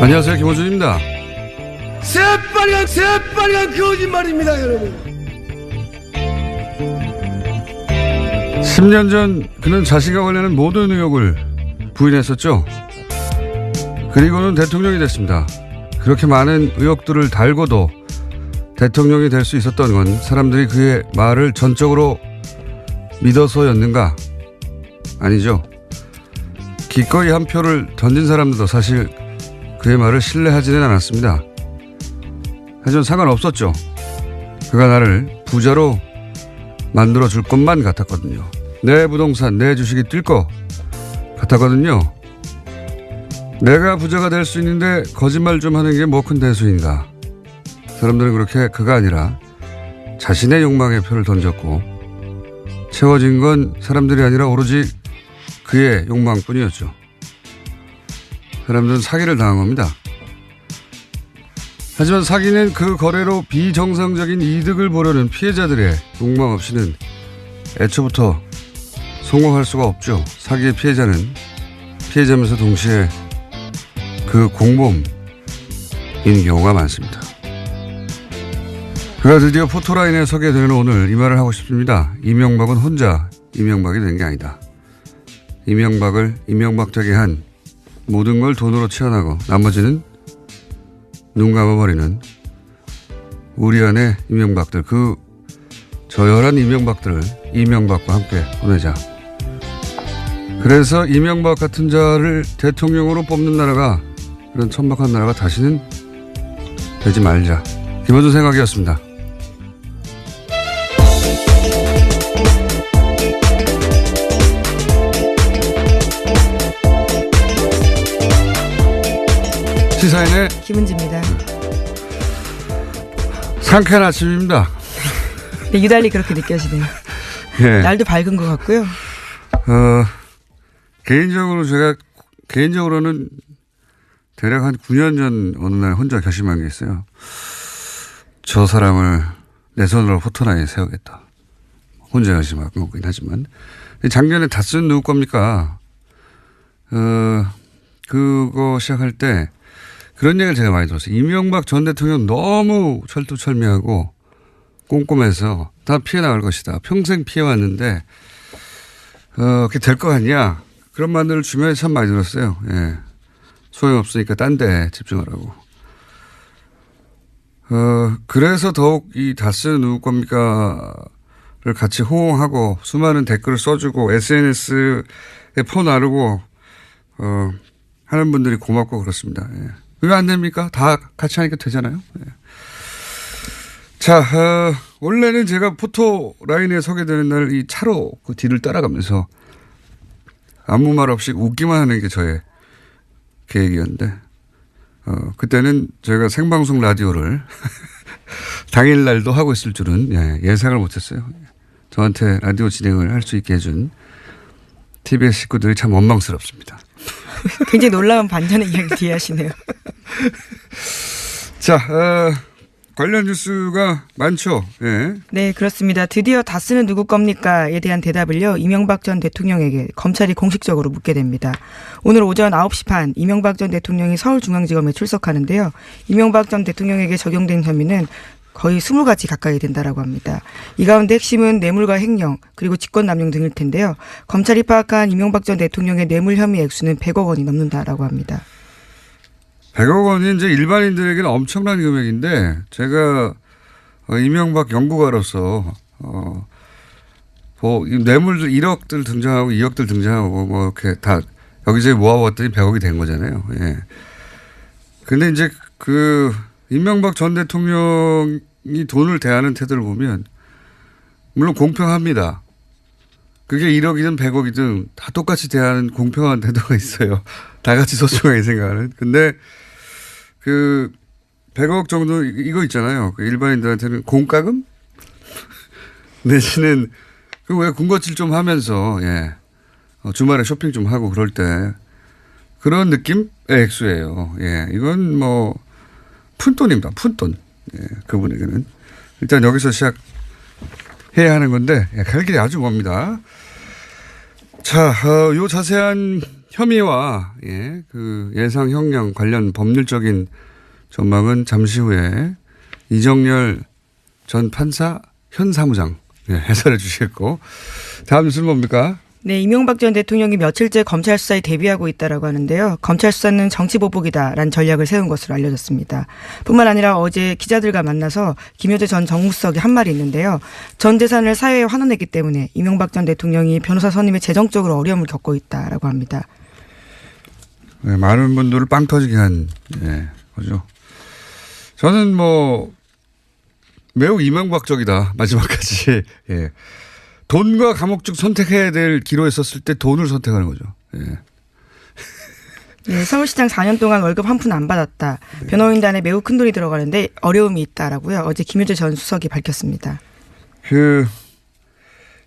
안녕하세요, 김호준입니다. 새빨간 거짓말입니다, 여러분. 10년 전 그는 자신과 관련한 모든 의혹을 부인했었죠. 그리고는 대통령이 됐습니다. 그렇게 많은 의혹들을 달고도 대통령이 될 수 있었던 건 사람들이 그의 말을 전적으로 믿어서였는가? 아니죠. 기꺼이 한 표를 던진 사람들도 사실 그의 말을 신뢰하지는 않았습니다. 하지만 상관없었죠. 그가 나를 부자로 만들어줄 것만 같았거든요. 내 부동산, 내 주식이 뛸 것 같았거든요. 내가 부자가 될 수 있는데 거짓말 좀 하는 게 뭐 큰 대수인가. 사람들은 그렇게 그가 아니라 자신의 욕망에 표를 던졌고 채워진 건 사람들이 아니라 오로지 그의 욕망뿐이었죠. 사람들은 사기를 당한 겁니다. 하지만 사기는 그 거래로 비정상적인 이득을 보려는 피해자들의 욕망 없이는 애초부터 성공할 수가 없죠. 사기의 피해자는 피해자면서 동시에 그 공범인 경우가 많습니다. 그가 드디어 포토라인에 서게 되는 오늘 이 말을 하고 싶습니다. 이명박은 혼자 이명박이 된 게 아니다. 이명박을 이명박 되게 한 모든 걸 돈으로 채워나고 나머지는 눈 감아버리는 우리 안의 이명박들, 그 저열한 이명박들을 이명박과 함께 보내자. 그래서 이명박 같은 자를 대통령으로 뽑는 나라가, 그런 천박한 나라가 다시는 되지 말자. 김어준 생각이었습니다. 시사인의 김은지입니다. 상쾌한 아침입니다. 네, 유달리 그렇게 느껴지네요. 예. 날도 밝은 것 같고요. 개인적으로는 대략 한 9년 전 어느 날 혼자 결심한 게 있어요. 저 사람을 내 손으로 포토라인에 세우겠다. 혼자 결심한 거긴 하지만. 작년에 다스는 누구 겁니까? 그거 시작할 때 그런 얘기를 제가 많이 들었어요. 이명박 전 대통령 너무 철두철미하고 꼼꼼해서 다 피해 나갈 것이다. 평생 피해왔는데 그게 될 것 같냐. 그런 말들을 주변에 참 많이 들었어요. 예. 소용없으니까 딴 데 집중하라고. 그래서 더욱 이 다스는 누구 겁니까를 같이 호응하고 수많은 댓글을 써주고 SNS에 퍼 나르고 하는 분들이 고맙고 그렇습니다. 예. 왜 안 됩니까? 다 같이 하니까 되잖아요. 예. 자, 원래는 제가 포토 라인에 서게 되는 날 이 차로 그 뒤를 따라가면서 아무 말 없이 웃기만 하는 게 저의 계획이었는데, 그때는 저희가 생방송 라디오를 당일날도 하고 있을 줄은 예상을 못했어요. 저한테 라디오 진행을 할 수 있게 해준 TBS 식구들이 참 원망스럽습니다. 굉장히 놀라운 반전의 이야기를 뒤하시네요. 자, 관련 뉴스가 많죠. 예. 네, 그렇습니다. 드디어 다스는 누구 겁니까에 대한 대답을요, 이명박 전 대통령에게 검찰이 공식적으로 묻게 됩니다. 오늘 오전 9시 반 이명박 전 대통령이 서울중앙지검에 출석하는데요. 이명박 전 대통령에게 적용된 혐의는 거의 20가지 가까이 된다라고 합니다. 이 가운데 핵심은 뇌물과 횡령 그리고 직권남용 등일 텐데요. 검찰이 파악한 이명박 전 대통령의 뇌물 혐의 액수는 100억 원이 넘는다라고 합니다. 100억 원이 이제 일반인들에게는 엄청난 금액인데 제가 이명박 연구가로서 뭐 뇌물들 1억들 등장하고 2억들 등장하고 뭐 이렇게 다 여기저기 모아봤더니 100억이 된 거잖아요. 예. 근데 이제 그 이명박 전 대통령이 돈을 대하는 태도를 보면 물론 공평합니다. 그게 1억이든 100억이든 다 똑같이 대하는 공평한 태도가 있어요. 다 같이 소중하게 생각하는. 근데 그 100억 정도 이거 있잖아요. 그 일반인들한테는 공과금? 내지는 그 왜 군것질 좀 하면서 주말에 쇼핑 좀 하고 그럴 때 그런 느낌의 액수예요. 예. 이건 뭐 푼돈입니다. 푼돈. 예. 그분에게는. 일단 여기서 시작해야 하는 건데 갈 길이 아주 멉니다. 자, 요 자세한 혐의와 그 예상 형량 관련 법률적인 전망은 잠시 후에 이정열 전 판사 현 사무장 해설해 주시겠고, 다음 뉴스는 뭡니까? 네, 이명박 전 대통령이 며칠째 검찰 수사에 대비하고 있다라고 하는데요. 검찰 수사는 정치 보복이다라는 전략을 세운 것으로 알려졌습니다. 뿐만 아니라 어제 기자들과 만나서 김효재 전 정무수석이 한 말이 있는데요. 전 재산을 사회에 환원했기 때문에 이명박 전 대통령이 변호사 선임에 재정적으로 어려움을 겪고 있다라고 합니다. 네, 많은 분들을 빵 터지게 한 거죠. 저는 매우 이명박적이다, 마지막까지. 예. 돈과 감옥 중 선택해야 될 기로에 섰을 때 돈을 선택하는 거죠. 예. 네, 서울시장 4년 동안 월급 한 푼 안 받았다. 변호인단에 매우 큰 돈이 들어가는데 어려움이 있다라고요. 어제 김효재 전 수석이 밝혔습니다.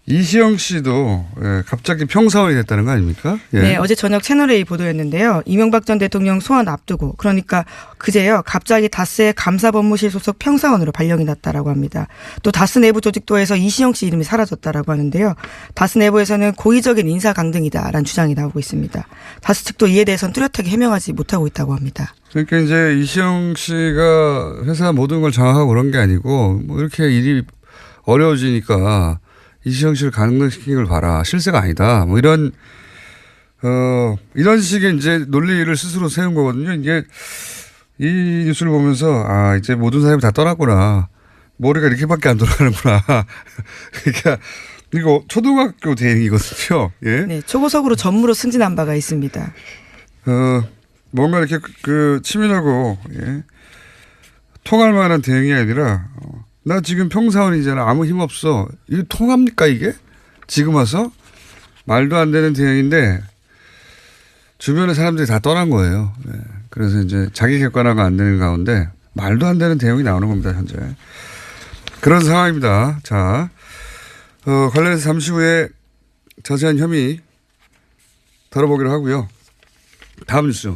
이시영 씨도 갑자기 평사원이 됐다는 거 아닙니까? 예. 네, 어제 저녁 채널A 보도였는데요. 이명박 전 대통령 소환 앞두고, 그러니까 그제요, 갑자기 다스의 감사법무실 소속 평사원으로 발령이 났다라고 합니다. 또 다스 내부 조직도에서 이시영 씨 이름이 사라졌다라고 하는데요. 다스 내부에서는 고의적인 인사 강등이다라는 주장이 나오고 있습니다. 다스 측도 이에 대해서는 뚜렷하게 해명하지 못하고 있다고 합니다. 그러니까 이제 이시영 씨가 회사 모든 걸 장악하고 그런 게 아니고 이렇게 일이 어려워지니까 이시영 씨를 강등시킨 걸 봐라, 실세가 아니다, 이런 식의 이제 논리를 스스로 세운 거거든요. 이게 이 뉴스를 보면서 이제 모든 사람이 다 떠났구나, 머리가 이렇게밖에 안 돌아가는구나. 그러니까 이거 초등학교 대행이거든요. 예? 네, 초고속으로 전무로 승진한 바가 있습니다. 뭔가 이렇게 치밀하고 통할 만한 대응이 아니라 나 지금 평사원이잖아, 아무 힘 없어, 이거 통합니까 이게? 지금 와서? 말도 안 되는 대응인데 주변의 사람들이 다 떠난 거예요. 그래서 이제 자기 객관화가 안 되는 가운데 말도 안 되는 대응이 나오는 겁니다, 현재. 그런 상황입니다. 자, 관련해서 잠시 후에 자세한 혐의 다뤄보기로 하고요. 다음 뉴스.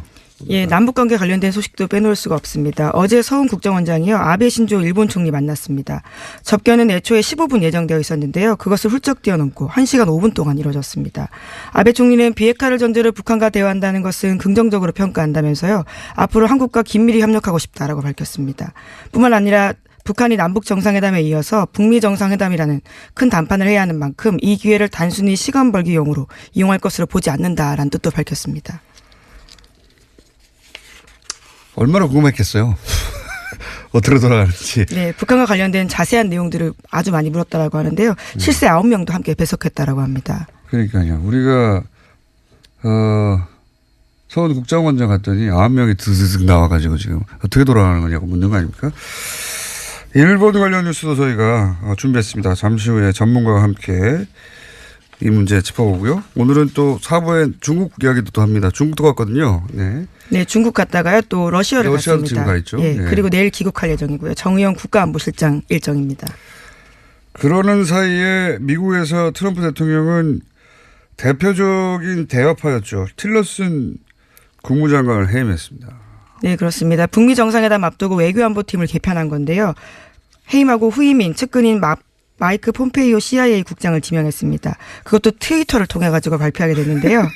예, 남북관계 관련된 소식도 빼놓을 수가 없습니다. 어제 서훈 국정원장이요, 아베 신조 일본 총리 만났습니다. 접견은 애초에 15분 예정되어 있었는데요. 그것을 훌쩍 뛰어넘고 1시간 5분 동안 이뤄졌습니다. 아베 총리는 비핵화를 전제로 북한과 대화한다는 것은 긍정적으로 평가한다면서요, 앞으로 한국과 긴밀히 협력하고 싶다라고 밝혔습니다. 뿐만 아니라 북한이 남북 정상회담에 이어서 북미 정상회담이라는 큰 담판을 해야 하는 만큼 이 기회를 단순히 시간 벌기용으로 이용할 것으로 보지 않는다라는 뜻도 밝혔습니다. 얼마나 궁금했겠어요. 어떻게 돌아가는지. 네, 북한과 관련된 자세한 내용들을 아주 많이 물었다라고 하는데요. 실세 9명도 함께 배석했다라고 합니다. 그러니까요. 우리가 서울 국정원장 갔더니 9명이 드드득 나와가지고 지금 어떻게 돌아가는 거냐고 묻는 거 아닙니까? 일본 관련 뉴스도 저희가 준비했습니다. 잠시 후에 전문가와 함께 이 문제 짚어보고요. 오늘은 또 4부에 중국 이야기도 또 합니다. 중국도 갔거든요. 네. 네, 중국 갔다가요 또 러시아를 갔습니다. 지금 가 있죠. 예, 네. 그리고 내일 귀국할 예정이고요. 정의용 국가안보실장 일정입니다. 그러는 사이에 미국에서 트럼프 대통령은 대표적인 대화파였죠. 틸러슨 국무장관을 해임했습니다. 네, 그렇습니다. 북미 정상회담 앞두고 외교안보팀을 개편한 건데요. 해임하고 후임인 측근인 마이크 폼페이오 CIA 국장을 지명했습니다. 그것도 트위터를 통해 가지고 발표하게 됐는데요.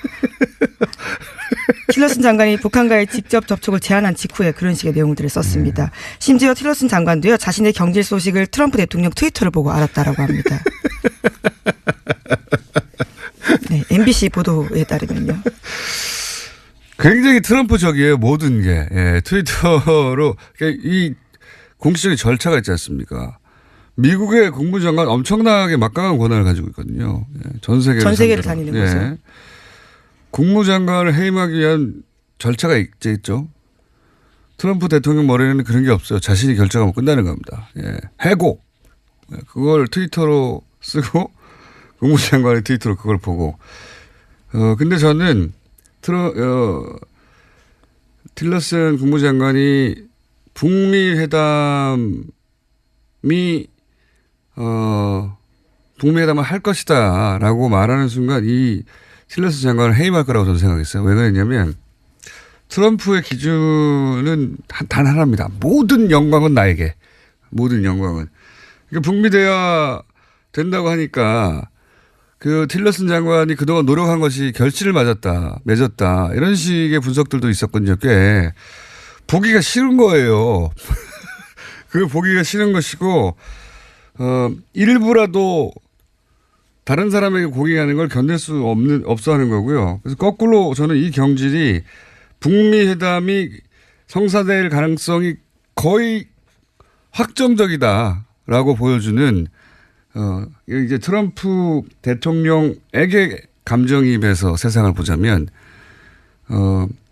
틸러슨 장관이 북한과의 직접 접촉을 제안한 직후에 그런 식의 내용들을 썼습니다. 심지어 틸러슨 장관도요, 자신의 경질 소식을 트럼프 대통령 트위터를 보고 알았다라고 합니다. 네, MBC 보도에 따르면요. 굉장히 트럼프적이에요, 모든 게. 예, 트위터로. 이 공식적인 절차가 있지 않습니까? 미국의 국무장관 엄청나게 막강한 권한을 가지고 있거든요. 예, 전 세계를 다니는 예. 거죠. 국무장관을 해임하기 위한 절차가 있죠. 트럼프 대통령 머리에는 그런 게 없어요. 자신이 결정하면 끝나는 겁니다. 예. 해고. 그걸 트위터로 쓰고 국무장관의 트위터로 그걸 보고. 근데 저는 틸러슨 국무장관이 북미 회담을 할 것이다 라고 말하는 순간 이 틸러슨 장관을 해임할 거라고 저는 생각했어요. 왜 그랬냐면 트럼프의 기준은 단 하나입니다. 모든 영광은 나에게. 모든 영광은. 그러니까 북미 대화 된다고 하니까 그 틸러슨 장관이 그동안 노력한 것이 결실을 맺었다. 이런 식의 분석들도 있었거든요. 꽤. 보기가 싫은 거예요. 그 보기가 싫은 것이고, 일부라도 다른 사람에게 공격하는 걸 견딜 수 없어 하는 거고요. 그래서 거꾸로 저는 이 경질이 북미 회담이 성사될 가능성이 거의 확정적이다라고 보여주는 이제 트럼프 대통령에게 감정이입해서 세상을 보자면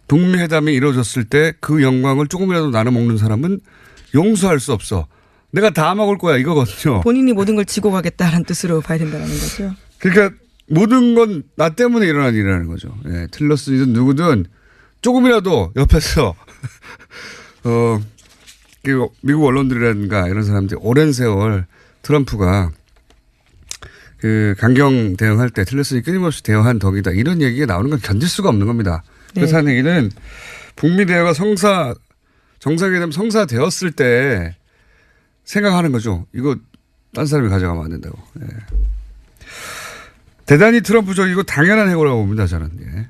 북미 회담이 이루어졌을 때 그 영광을 조금이라도 나눠 먹는 사람은 용서할 수 없어. 내가 다 먹을 거야 이거거든요. 본인이 모든 걸 지고 가겠다는 뜻으로 봐야 된다는 거죠. 그러니까 모든 건 나 때문에 일어난 일이라는 거죠. 예, 틸러슨이든 누구든 조금이라도 옆에서 미국 언론들이라든가 이런 사람들이 오랜 세월 트럼프가 그 강경 대응할 때 틸러슨이 끊임없이 대응한 덕이다. 이런 얘기가 나오는 건 견딜 수가 없는 겁니다. 그래서 하는 얘기는 북미 대화가 정상회담 성사되었을 때 생각하는 거죠. 이거 딴 사람이 가져가면 안 된다고. 예. 대단히 트럼프적이고 당연한 해고라고 봅니다. 저는. 예.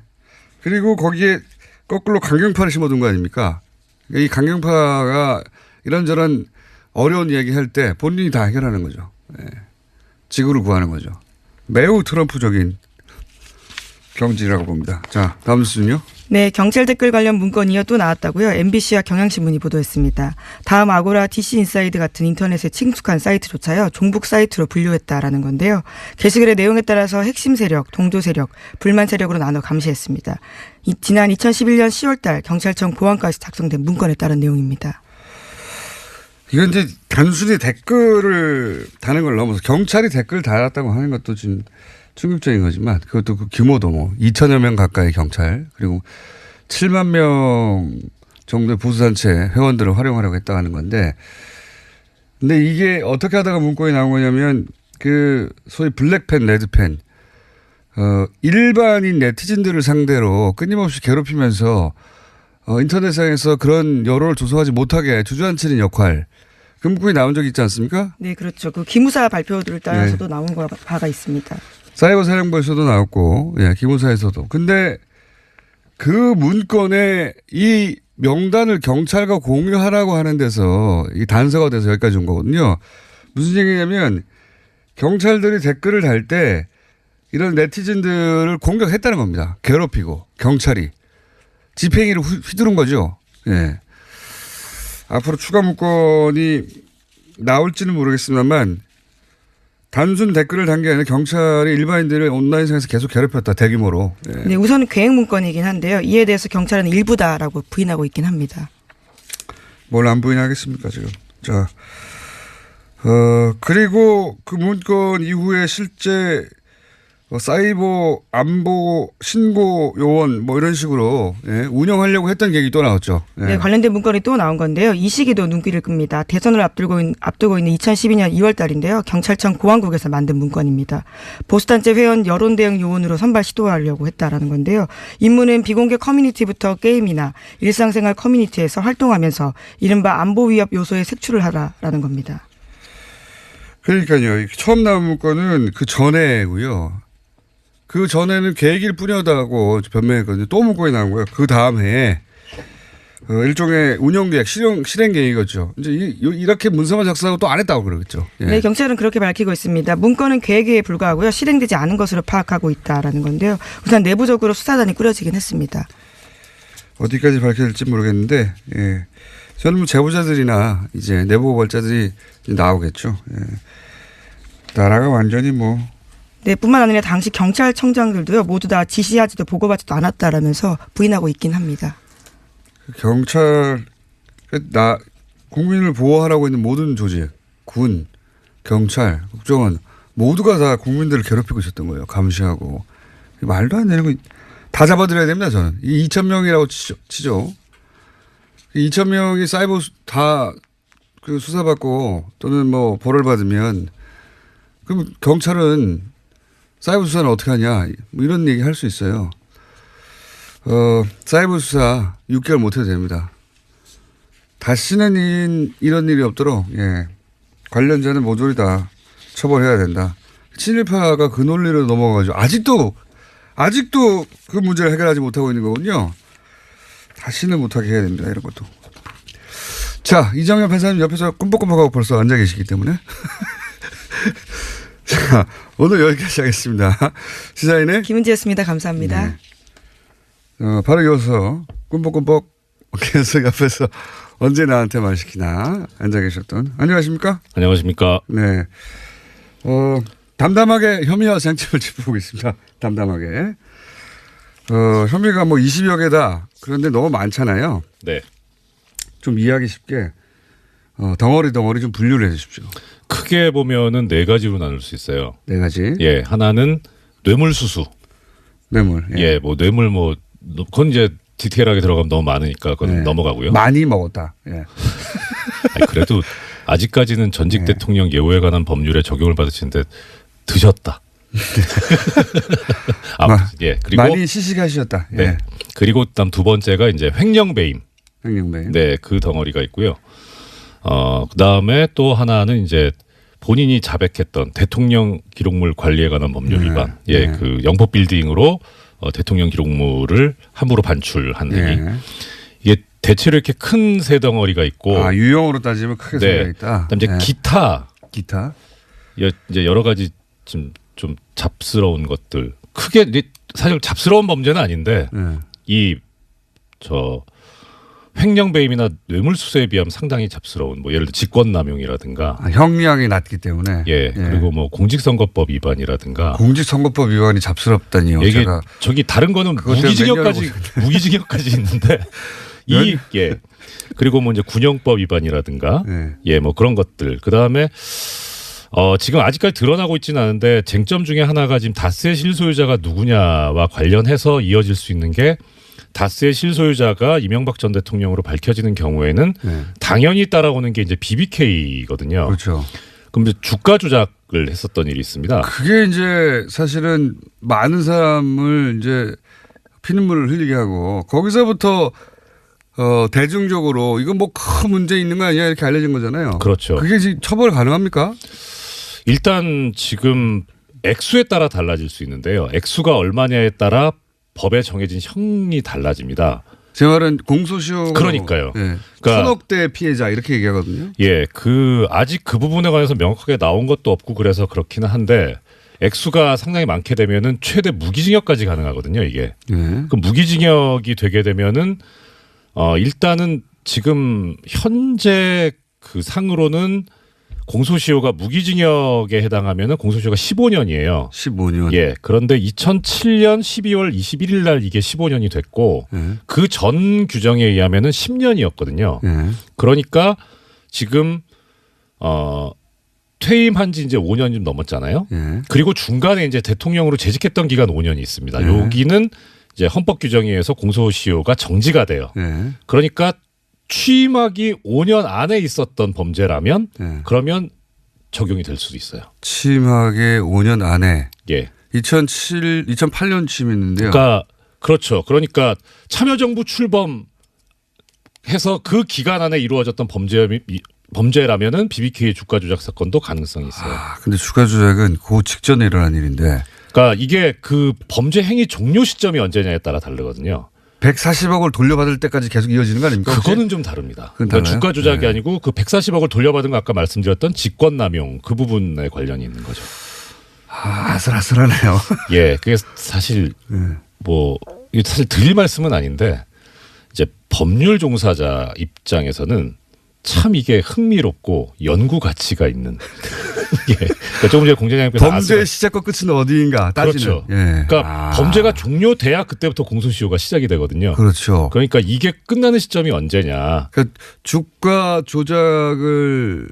그리고 거기에 거꾸로 강경파를 심어둔 거 아닙니까? 이 강경파가 이런저런 어려운 이야기할 때 본인이 다 해결하는 거죠. 예. 지구를 구하는 거죠. 매우 트럼프적인 경질이라고 봅니다. 자, 다음 뉴스는요. 네, 경찰 댓글 관련 문건이요 또 나왔다고요. MBC와 경향신문이 보도했습니다. 다음 아고라, DC인사이드 같은 인터넷에 친숙한 사이트조차요 종북 사이트로 분류했다라는 건데요. 게시글의 내용에 따라서 핵심 세력, 동조 세력, 불만 세력으로 나눠 감시했습니다. 지난 2011년 10월달 경찰청 보안과에서 작성된 문건에 따른 내용입니다. 이건 이제 단순히 댓글을 다는 걸 넘어서 경찰이 댓글을 달았다고 하는 것도 좀 충격적인 거지만 그것도 그 규모도 뭐 2천여 명 가까이 경찰 그리고 7만 명 정도의 보수단체 회원들을 활용하려고 했다는 건데 근데 이게 어떻게 하다가 문건이 나온 거냐면 그 소위 블랙팬, 레드팬 일반인 네티즌들을 상대로 끊임없이 괴롭히면서 인터넷상에서 그런 여론을 조성하지 못하게 주저앉히는 역할 그 문건이 나온 적이 있지 않습니까? 네, 그렇죠. 그 기무사 발표들을 따라서도 나온 바가 있습니다. 사이버 사령부에서도 나왔고, 예, 기무사에서도. 근데 그 문건에 이 명단을 경찰과 공유하라고 하는 데서 이 단서가 돼서 여기까지 온 거거든요. 무슨 얘기냐면 경찰들이 댓글을 달 때 이런 네티즌들을 공격했다는 겁니다. 괴롭히고 경찰이 집행위를 휘두른 거죠. 예. 앞으로 추가 문건이 나올지는 모르겠습니다만 단순 댓글을 단 게 아니라 경찰이 일반인들을 온라인상에서 계속 괴롭혔다. 대규모로. 예. 네, 우선은 계획 문건이긴 한데요. 이에 대해서 경찰은 일부다라고 부인하고 있긴 합니다. 뭘 안 부인하겠습니까 지금. 자, 그리고 그 문건 이후에 실제 사이버 안보 신고 요원 뭐 이런 식으로 예, 운영하려고 했던 얘기 또 나왔죠. 예. 네, 관련된 문건이 또 나온 건데요. 이 시기도 눈길을 끕니다. 대선을 앞두고 있는 2012년 2월 달인데요. 경찰청 보안국에서 만든 문건입니다. 보수단체 회원 여론 대응 요원으로 선발 시도하려고 했다라는 건데요. 임무는 비공개 커뮤니티부터 게임이나 일상생활 커뮤니티에서 활동하면서 이른바 안보 위협 요소에 색출을 하라라는 겁니다. 그러니까요. 처음 나온 문건은 그 전에고요. 그 전에는 계획일 뿐이었다고 변명했거든요. 또 문건이 나온 거예요. 그 다음 해에 일종의 운영계획, 실행 계획이었죠. 이제 이렇게 문서만 작성하고 또 안 했다고 그러겠죠. 예. 네, 경찰은 그렇게 밝히고 있습니다. 문건은 계획에 불과하고요. 실행되지 않은 것으로 파악하고 있다라는 건데요. 우선 내부적으로 수사단이 꾸려지긴 했습니다. 어디까지 밝혀질지 모르겠는데, 예. 저는 뭐 제보자들이나 이제 내부 고발자들이 나오겠죠. 예. 나라가 완전히 뭐. 네, 뿐만 아니라 당시 경찰청장들도요, 모두 다 지시하지도 보고받지도 않았다라면서 부인하고 있긴 합니다. 경찰, 국민을 보호하라고 있는 모든 조직, 군, 경찰, 국정원, 모두가 다 국민들을 괴롭히고 있었던 거예요. 감시하고. 말도 안 되는 거 다 잡아들여야 됩니다, 저는. 이 2,000명이라고 치죠. 2,000명이 사이버 다 그 수사받고 또는 뭐 벌을 받으면 그럼 경찰은 사이버 수사는 어떻게 하냐 뭐 이런 얘기 할 수 있어요. 사이버 수사 6개월 못 해도 됩니다. 다시는 이런 일이 없도록 예. 관련자는 모조리 다 처벌해야 된다. 친일파가 그 논리로 넘어가가지고 아직도 그 문제를 해결하지 못하고 있는 거군요. 다시는 못하게 해야 됩니다. 이런 것도. 자, 이정현 판사님 옆에서 꿈뻑꿈뻑하고 벌써 앉아 계시기 때문에. 자, 오늘 여기까지 하겠습니다. 시사인의 김은지였습니다. 감사합니다. 네. 바로 이어서 꿈뻑꿈뻑 계속 옆에서 언제 나한테 말 시키나 앉아 계셨던. 안녕하십니까? 안녕하십니까? 네. 담담하게 혐의와 쟁점을 짚어보겠습니다. 담담하게. 혐의가 뭐 20여 개다. 그런데 너무 많잖아요. 네. 좀 이해하기 쉽게 덩어리 좀 분류를 해 주십시오. 크게 보면은 네 가지로 나눌 수 있어요. 네 가지. 예, 하나는 뇌물수수. 뇌물. 예, 뭐 뇌물 뭐 그건 이제 디테일하게 들어가면 너무 많으니까 그건 네. 넘어가고요. 많이 먹었다. 예. 아니, 그래도 아직까지는 전직 네. 대통령 예우에 관한 법률에 적용을 받으시는데 드셨다. 예, 그리고 많이 시식하셨다. 예. 네. 그리고 다음 두 번째가 이제 횡령배임. 횡령배. 네, 그 덩어리가 있고요. 그다음에 또 하나는 이제 본인이 자백했던 대통령 기록물 관리에 관한 법률 위반. 예, 네. 그 영법 빌딩으로 대통령 기록물을 함부로 반출한 행위. 예. 이게 대체로 이렇게 큰 세 덩어리가 있고. 유형으로 따지면 크게 세 개가 있다. 그다음 이제 예. 기타. 이제 여러 가지 좀 잡스러운 것들. 크게 이제 사실 잡스러운 범죄는 아닌데 예. 횡령배임이나 뇌물수수에 비하면 상당히 잡스러운 뭐 예를 들어 직권남용이라든가 형량이 낮기 때문에. 예, 그리고 뭐 공직선거법 위반이라든가 공직선거법 위반이 잡스럽다니요. 이게 제가 저기 다른 거는 그것 때문에 무기징역까지 있는데 예 그리고 뭐 이제 군형법 위반이라든가 예 뭐 그런 것들 그 다음에 지금 아직까지 드러나고 있지는 않은데 쟁점 중에 하나가 지금 다스의 실소유자가 누구냐와 관련해서 이어질 수 있는 게 다스의 실소유자가 이명박 전 대통령으로 밝혀지는 경우에는 당연히 따라오는 게 이제 BBK거든요. 그렇죠. 그럼 이제 주가 조작을 했었던 일이 있습니다. 그게 이제 사실은 많은 사람을 이제 피눈물을 흘리게 하고 거기서부터 대중적으로 이건 뭐 큰 문제 있는 거 아니야 이렇게 알려진 거잖아요. 그렇죠. 그게 지금 처벌 가능합니까? 일단 지금 액수에 따라 달라질 수 있는데요. 액수가 얼마냐에 따라 법에 정해진 형이 달라집니다. 제 말은 공소시효. 그러니까요. 예. 그러니까 1,000억대 피해자 이렇게 얘기하거든요. 예, 아직 그 부분에 관해서 명확하게 나온 것도 없고 그래서 그렇기는 한데 액수가 상당히 많게 되면은 최대 무기징역까지 가능하거든요. 이게. 그 무기징역이 되게 되면은 일단은 지금 현재 그 상으로는 공소시효가 무기징역에 해당하면은 공소시효가 15년이에요. 15년. 예. 그런데 2007년 12월 21일 날 이게 15년이 됐고 그 전 규정에 의하면은 10년이었거든요. 그러니까 지금 퇴임한 지 이제 5년이 좀 넘었잖아요. 그리고 중간에 이제 대통령으로 재직했던 기간 5년이 있습니다. 여기는 이제 헌법 규정에 의해서 공소시효가 정지가 돼요. 그러니까 취임하기 5년 안에 있었던 범죄라면 그러면 적용이 될 수도 있어요. 취임하기 5년 안에. 예. 2008년 취임했는데요. 그러니까 그렇죠. 그러니까 참여정부 출범해서 그 기간 안에 이루어졌던 범죄라면은 BBK 주가 조작 사건도 가능성이 있어요. 근데 주가 조작은 그 직전에 일어난 일인데. 그러니까 이게 그 범죄 행위 종료 시점이 언제냐에 따라 다르거든요. 140억을 돌려받을 때까지 계속 이어지는 거 아닙니까? 그거는 좀 다릅니다. 그건 그러니까 달라요? 주가 조작이 아니고 그 140억을 돌려받은 거 아까 말씀드렸던 직권남용 그 부분에 관련이 있는 거죠. 아슬아슬하네요. 예, 그게 사실 뭐 이게 사실 드릴 말씀은 아닌데 이제 법률 종사자 입장에서는 참 이게 흥미롭고 연구 가치가 있는. 예. 그러니까 조금 전에 공장장님께서 범죄의 시작과 끝은 어디인가 따지는. 그렇죠. 그러니까 범죄가 종료돼야 그때부터 공소시효가 시작이 되거든요. 그렇죠. 그러니까 이게 끝나는 시점이 언제냐. 그러니까 주가 조작이라고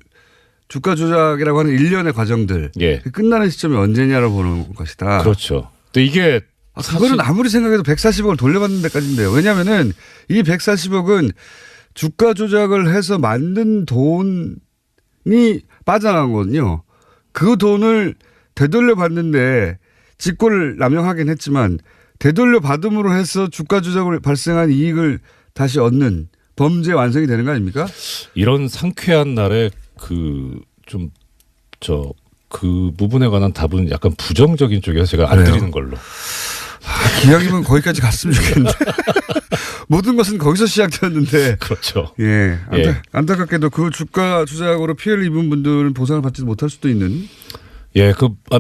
하는 일련의 과정들. 예. 끝나는 시점이 언제냐로 보는 것이다. 그렇죠. 근데 이게 그거는 아무리 생각해도 140억을 돌려받는 데까지인데요. 왜냐하면은 이 140억은 주가 조작을 해서 만든 돈이 빠져나간 거거든요. 그 돈을 되돌려 받는데 직권을 남용하긴 했지만 되돌려 받음으로 해서 주가 조작을 발생한 이익을 다시 얻는 범죄 완성이 되는 거 아닙니까? 이런 상쾌한 날에 그 부분에 관한 답은 약간 부정적인 쪽이어서 제가 안 드리는 걸로. 기왕이면 거기까지 갔으면 좋겠는데. 모든 것은 거기서 시작되었는데. 그렇죠. 예. 안타깝게도 그 주가 조작으로 피해를 입은 분들은 보상을 받지 못할 수도 있는. 예,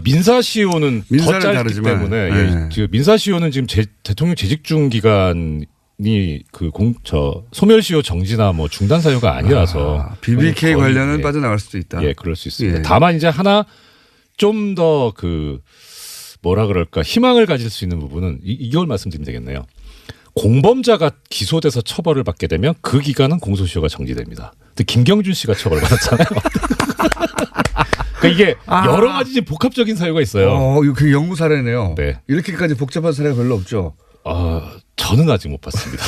민사시효는 더 짧기 다르지만, 때문에 예. 지금 민사시효는 지금 대통령 재직 중 기간이 소멸시효 정지나 뭐 중단 사유가 아니라서 BBK 관련은 빠져나갈 수도 있다. 예, 그럴 수 있습니다. 예. 다만 이제 하나 좀 더 뭐라 그럴까 희망을 가질 수 있는 부분은 이걸 말씀드리면 되겠네요. 공범자가 기소돼서 처벌을 받게 되면 그 기간은 공소시효가 정지됩니다. 근데 김경준 씨가 처벌받았잖아요. 그러니까 이게 여러 가지 지금 복합적인 사유가 있어요. 이거 그 연구 사례네요. 네. 이렇게까지 복잡한 사례가 별로 없죠. 저는 아직 못 봤습니다.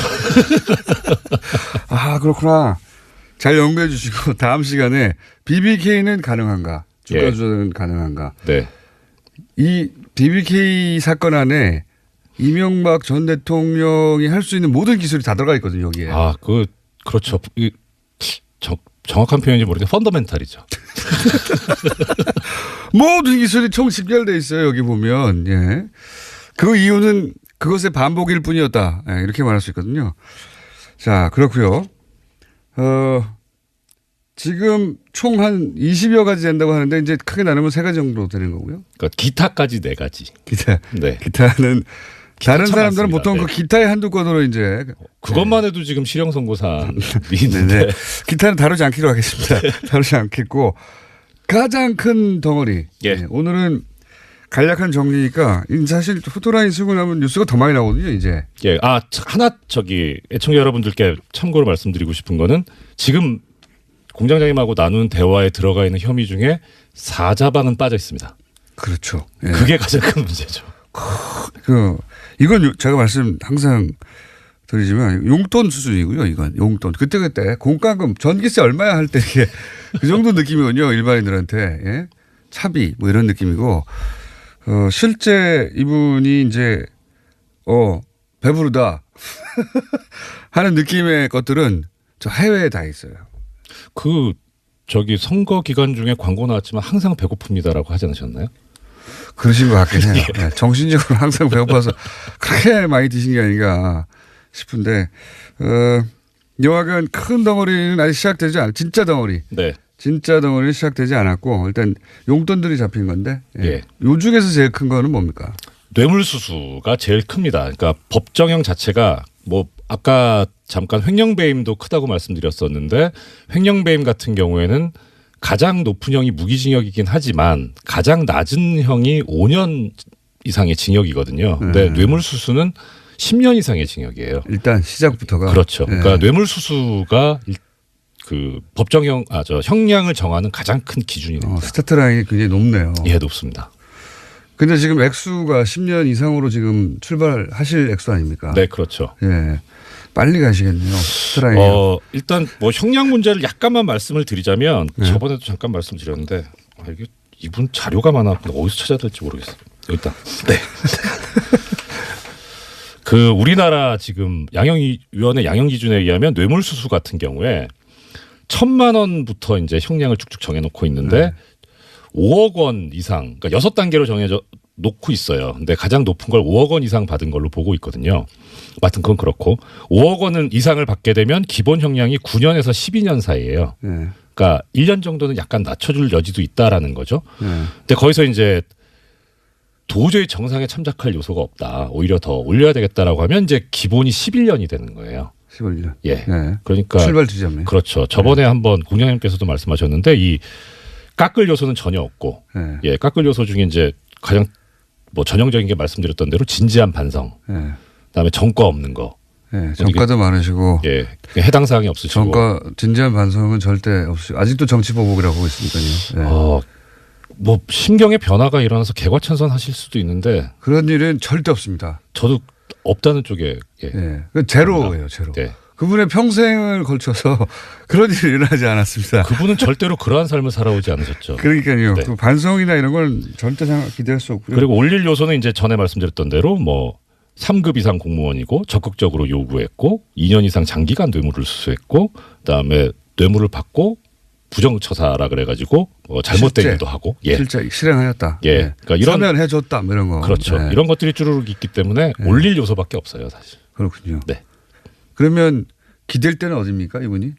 그렇구나. 잘 연구해 주시고 다음 시간에 BBK는 가능한가? 주가 조작은 가능한가? 네. 이 BBK 사건 안에 이명박 전 대통령이 할 수 있는 모든 기술이 다 들어가 있거든요, 여기에. 그렇죠. 정확한 표현인지 모르겠는데 펀더멘탈이죠. 모든 기술이 총 집결돼 있어요, 여기 보면. 예. 그 이유는 그것의 반복일 뿐이었다. 예, 이렇게 말할 수 있거든요. 자, 그렇고요. 지금 총 한 20여 가지 된다고 하는데 이제 크게 나누면 3가지 정도 되는 거고요. 그러니까 기타까지 4가지. 네. 기타는 다른 사람들은 많습니다. 보통 그 기타의 한두 건으로 이제 그것만 해도 지금 실형 선고사안이 있는데 기타는 다루지 않기로 하겠습니다. 다루지 않겠고 가장 큰 덩어리. 예. 오늘은 간략한 정리니까 사실 후토라인 쓰고 나면 뉴스가 더 많이 나오거든요, 이제. 예. 하나 애청자 여러분들께 참고로 말씀드리고 싶은 거는 지금 공장장님하고 나눈 대화에 들어가 있는 혐의 중에 사자방은 빠져 있습니다. 그렇죠. 예. 그게 가장 큰 문제죠. 이건 제가 항상 드리지만 용돈 수준이고요. 이건 용돈. 그때 공과금 전기세 얼마야 할 때 이게 그 정도 느낌이군요. 일반인들한테. 예? 차비 뭐 이런 느낌이고 실제 이분이 이제 배부르다 하는 느낌의 것들은 저 해외에 다 있어요. 선거 기간 중에 광고 나왔지만 항상 배고픕니다라고 하지 않으셨나요? 그러신 것 같긴 해요. 네, 정신적으로 항상 배고파서 그렇게 많이 드신 게 아닌가 싶은데 여하간 큰 덩어리는 아직 시작되지 진짜 덩어리. 네. 진짜 덩어리는 시작되지 않았고 일단 용돈들이 잡힌 건데 예. 요 중에서 제일 큰 거는 뭡니까? 뇌물수수가 제일 큽니다. 그러니까 법정형 자체가 아까 잠깐 횡령배임도 크다고 말씀드렸었는데 횡령배임 같은 경우에는 가장 높은 형이 무기징역이긴 하지만 가장 낮은 형이 5년 이상의 징역이거든요. 근데 뇌물수수는 10년 이상의 징역이에요. 일단 시작부터가. 그렇죠. 그러니까 뇌물수수가 법정형, 형량을 정하는 가장 큰 기준이 됩니다. 스타트 라인이 굉장히 높네요. 예, 높습니다. 근데 지금 액수가 10년 이상으로 지금 출발하실 액수 아닙니까? 네, 그렇죠. 예. 빨리 가시겠네요. 스트라인. 일단 형량 문제를 약간만 말씀을 드리자면 저번에도 잠깐 말씀드렸는데 이분 자료가 많아 어디서 찾아야 될지 모르겠어요. 일단 네. 우리나라 지금 양형위원회 양형 기준에 의하면 뇌물수수 같은 경우에 1,000만 원부터 이제 형량을 쭉쭉 정해놓고 있는데 5억 원 이상, 그러니까 6단계로 정해져 놓고 있어요. 근데 가장 높은 걸 5억 원 이상 받은 걸로 보고 있거든요. 하여튼 그건 그렇고 5억 원 이상을 받게 되면 기본 형량이 9년에서 12년 사이예요. 그러니까 1년 정도는 약간 낮춰줄 여지도 있다라는 거죠. 근데 거기서 이제 도저히 정상에 참작할 요소가 없다. 오히려 더 올려야 되겠다라고 하면 이제 기본이 11년이 되는 거예요. 11년. 예. 그러니까 출발 지점에. 그렇죠. 저번에 한번 공장님께서도 말씀하셨는데 이 깎을 요소는 전혀 없고, 예, 깎을 요소 중에 이제 가장 전형적인 게 말씀드렸던 대로 진지한 반성, 그다음에 전과 없는 거, 전과도 많으시고, 예, 해당 사항이 없으시고, 전과 진지한 반성은 절대 없으시고, 아직도 정치 보복이라고 보고 있으니까요. 심경의 변화가 일어나서 개과천선하실 수도 있는데 그런 일은 절대 없습니다. 저도 없다는 쪽에 제로예요, 제로. 네. 그분의 평생을 걸쳐서 그런 일이 일어나지 않았습니다. 그분은 절대로 그러한 삶을 살아오지 않으셨죠. 그러니까요. 그 반성이나 이런 건 절대 기대할 수 없고요. 그리고 올릴 요소는 이제 전에 말씀드렸던 대로 3급 이상 공무원이고 적극적으로 요구했고 2년 이상 장기간 뇌물을 수수했고 그다음에 뇌물을 받고 부정처사라 그래가지고 잘못된 일도 하고 실제 실행하였다. 그러니까 이런 사면해줬다 뭐 이런 거. 그렇죠. 이런 것들이 쭈루룩 있기 때문에 올릴 요소밖에 없어요, 사실. 그렇군요. 네. 그러면 기댈 때는 어딥니까 이분이?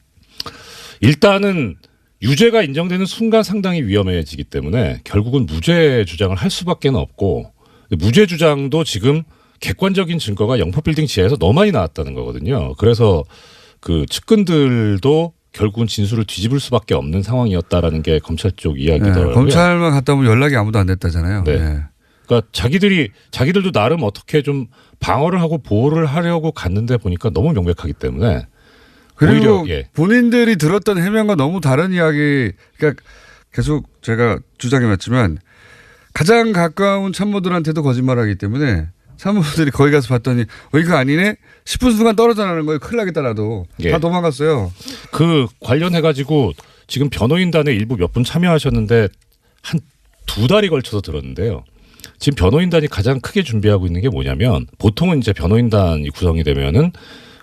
일단은 유죄가 인정되는 순간 상당히 위험해지기 때문에 결국은 무죄 주장을 할 수밖에 없고 무죄 주장도 지금 객관적인 증거가 영포빌딩 지하에서 너무 많이 나왔다는 거거든요. 그래서 그 측근들도 결국은 진술을 뒤집을 수밖에 없는 상황이었다라는 게 검찰 쪽 이야기더라고요. 검찰만 갔다 오면 연락이 아무도 안 됐다잖아요. 그러니까 자기들도 나름 어떻게 좀 방어를 하고 보호를 하려고 갔는데 보니까 너무 명백하기 때문에 그리고 오히려 본인들이 들었던 해명과 너무 다른 이야기. 그러니까 계속 제가 주장해왔지만 가장 가까운 참모들한테도 거짓말하기 때문에 참모들이 거기 가서 봤더니 이거 아니네 싶은 순간 떨어져 나는 거예요. 큰일 나겠다라도 다 도망갔어요. 그 관련해가지고 지금 변호인단에 일부 몇 분 참여하셨는데 한 2달이 걸쳐서 들었는데요. 지금 변호인단이 가장 크게 준비하고 있는 게 뭐냐면 보통은 이제 변호인단이 구성이 되면은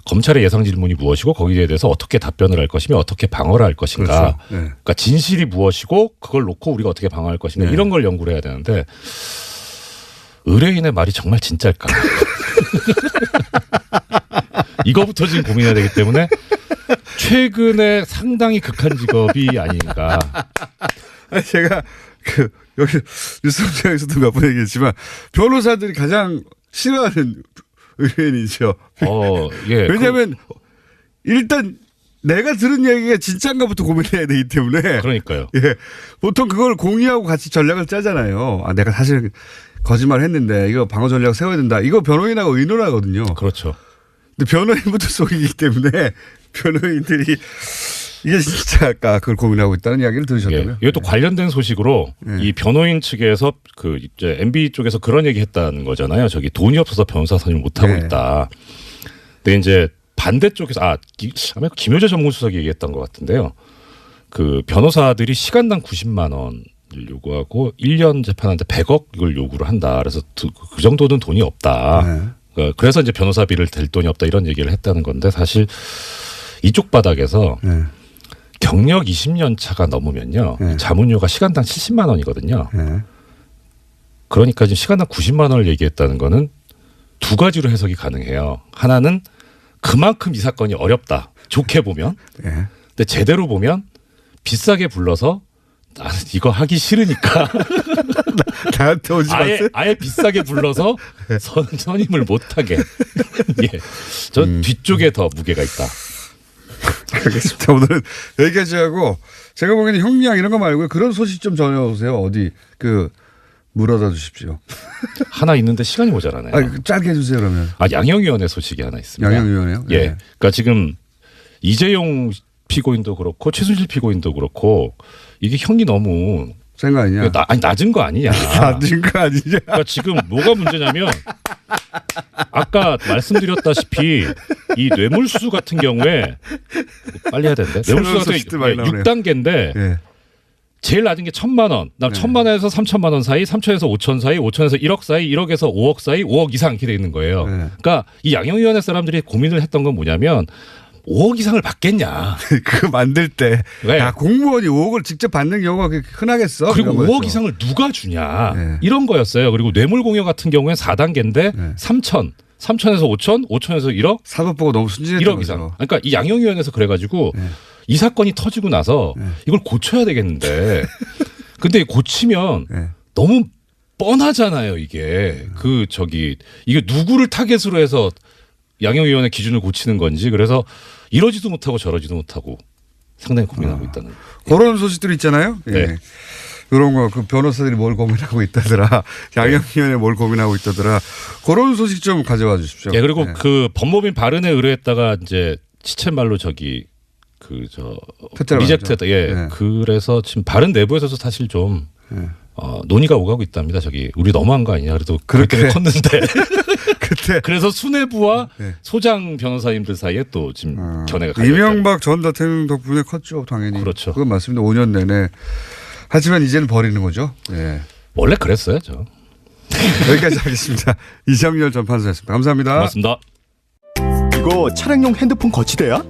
검찰의 예상 질문이 무엇이고 거기에 대해서 어떻게 답변을 할 것이며 어떻게 방어를 할 것인가. 그렇죠. 그러니까 진실이 무엇이고 그걸 놓고 우리가 어떻게 방어할 것인가 이런 걸 연구를 해야 되는데 의뢰인의 말이 정말 진짜일까? 이거부터 지금 고민해야 되기 때문에 최근에 상당히 극한 직업이 아닌가. 제가 여기 뉴스공장에서도 몇 번 얘기했지만 변호사들이 가장 싫어하는 의뢰인이죠. 왜냐하면 일단 내가 들은 얘기가 진짜인가부터 고민해야 되기 때문에. 그러니까요. 보통 그걸 공유하고 같이 전략을 짜잖아요. 내가 사실 거짓말 했는데 이거 방어 전략 세워야 된다. 이거 변호인하고 의논하거든요. 그렇죠. 근데 변호인부터 속이기 때문에 변호인들이 이게 진짜일까 그걸 고민하고 있다는 이야기를 들으셨다고요? 이것도 관련된 소식으로 이 변호인 측에서 그 이제 MB 쪽에서 그런 얘기했다는 거잖아요. 저기 돈이 없어서 변호사 선임 못 하고 있다. 근데 이제 반대쪽에서 아마 김효재 전문수석이 얘기했던 것 같은데요. 그 변호사들이 시간당 90만 원을 요구하고 1년 재판하는데 100억 이걸 요구를 한다. 그래서 그 정도는 돈이 없다. 그래서 이제 변호사비를 댈 돈이 없다 이런 얘기를 했다는 건데 사실 이쪽 바닥에서 경력 20년 차가 넘으면요. 자문료가 시간당 70만 원이거든요. 그러니까 지금 시간당 90만 원을 얘기했다는 거는 두 가지로 해석이 가능해요. 하나는 그만큼 이 사건이 어렵다. 좋게 보면. 근데 제대로 보면 비싸게 불러서 나는 이거 하기 싫으니까 나한테 오지 마세요. 아예 비싸게 불러서 선임을 못하게. 전 뒤쪽에 더 무게가 있다. 알겠습니다. 오늘은 여기까지 하고 제가 보기에는 형량 이런 거 말고 그런 소식 좀 전해오세요. 어디 물어다 주십시오. 하나 있는데 시간이 모자라네요. 짧게 해주세요 그러면. 양형위원회 소식이 하나 있습니다. 양형위원회요? 그러니까 지금 이재용 피고인도 그렇고 최순실 피고인도 그렇고 이게 형이 너무 센 거 아니냐? 낮은 거 아니냐? 낮은 거 아니냐? 그러니까 지금 뭐가 문제냐면 아까 말씀드렸다시피 이 뇌물수수 같은 경우에 빨리 해야 되는데 뇌물수수 같은 경우에 6단계인데 제일 낮은 게 1,000만 원, 그다음 1,000만 원에서 3,000만 원 사이, 3천에서 5천 사이, 5천에서 1억 사이, 1억에서 5억 사이, 5억 이상 이렇게 돼 있는 거예요. 그러니까 이 양형위원회 사람들이 고민을 했던 건 뭐냐면 5억 이상을 받겠냐. 그거 만들 때 공무원이 5억을 직접 받는 경우가 그렇게 흔하겠어. 그리고 5억 이상을 누가 주냐. 이런 거였어요. 그리고 뇌물공여 같은 경우엔 4단계인데 3천. 3천에서 5천, 5천에서 1억. 사법부가 너무 순진했던 1억 이상. 그러니까 이 양형위원회에서 그래가지고 이 사건이 터지고 나서 이걸 고쳐야 되겠는데 근데 고치면 너무 뻔하잖아요. 이게 이게 누구를 타겟으로 해서 양형위원회 기준을 고치는 건지 그래서 이러지도 못하고 저러지도 못하고 상당히 고민하고 있다는. 그런 소식들 있잖아요. 그런 거 그 변호사들이 뭘 고민하고 있다더라. 양형위원회 뭘 고민하고 있다더라. 그런 소식 좀 가져와 주십시오. 그리고 그 법무부인 발언에 의뢰했다가 이제 시쳇말로 리젝트했다. 그래서 지금 발언 내부에서도 사실 좀 논의가 오가고 있답니다. 우리 너무한 거 아니냐. 그래도 그렇게 컸는데. 그래서 수뇌부와 소장 변호사님들 사이에 또 지금 견해가 갈렸다. 이명박 전 대통령 덕분에 컸죠. 당연히. 그렇죠. 그건 맞습니다. 5년 내내. 하지만 이제는 버리는 거죠. 원래 그랬어요. 저. 여기까지 하겠습니다. 이정열 전 판사였습니다. 감사합니다. 고맙습니다. 이거 차량용 핸드폰 거치대야?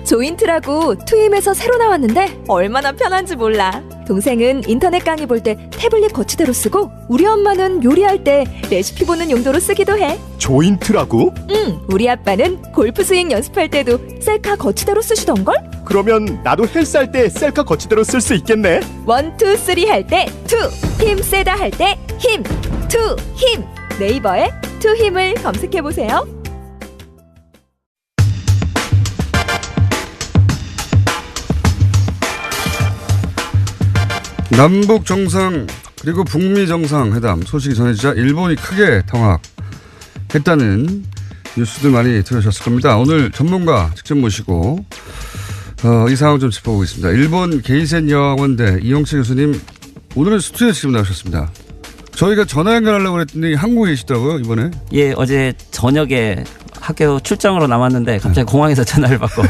조인트라고 투힘에서 새로 나왔는데 얼마나 편한지 몰라. 동생은 인터넷 강의 볼 때 태블릿 거치대로 쓰고 우리 엄마는 요리할 때 레시피 보는 용도로 쓰기도 해. 조인트라고? 우리 아빠는 골프 스윙 연습할 때도 셀카 거치대로 쓰시던걸? 그러면 나도 헬스할 때 셀카 거치대로 쓸 수 있겠네. 1, 2, 3 할 때 투, 힘 세다 할 때 힘, 투, 힘. 네이버에 투 힘을 검색해보세요. 남북 정상 그리고 북미 정상회담 소식이 전해지자 일본이 크게 당황했다는 뉴스들 많이 들으셨을 겁니다. 오늘 전문가 직접 모시고 이 상황 좀 짚어보겠습니다. 일본 게이센 여학원대 이용채 교수님 오늘은 스튜디오에 지금 나오셨습니다. 저희가 전화 연결하려고 그랬더니 한국에 계시더라고요 이번에. 예, 어제 저녁에 학교 출장으로 남았는데 갑자기 공항에서 전화를 받고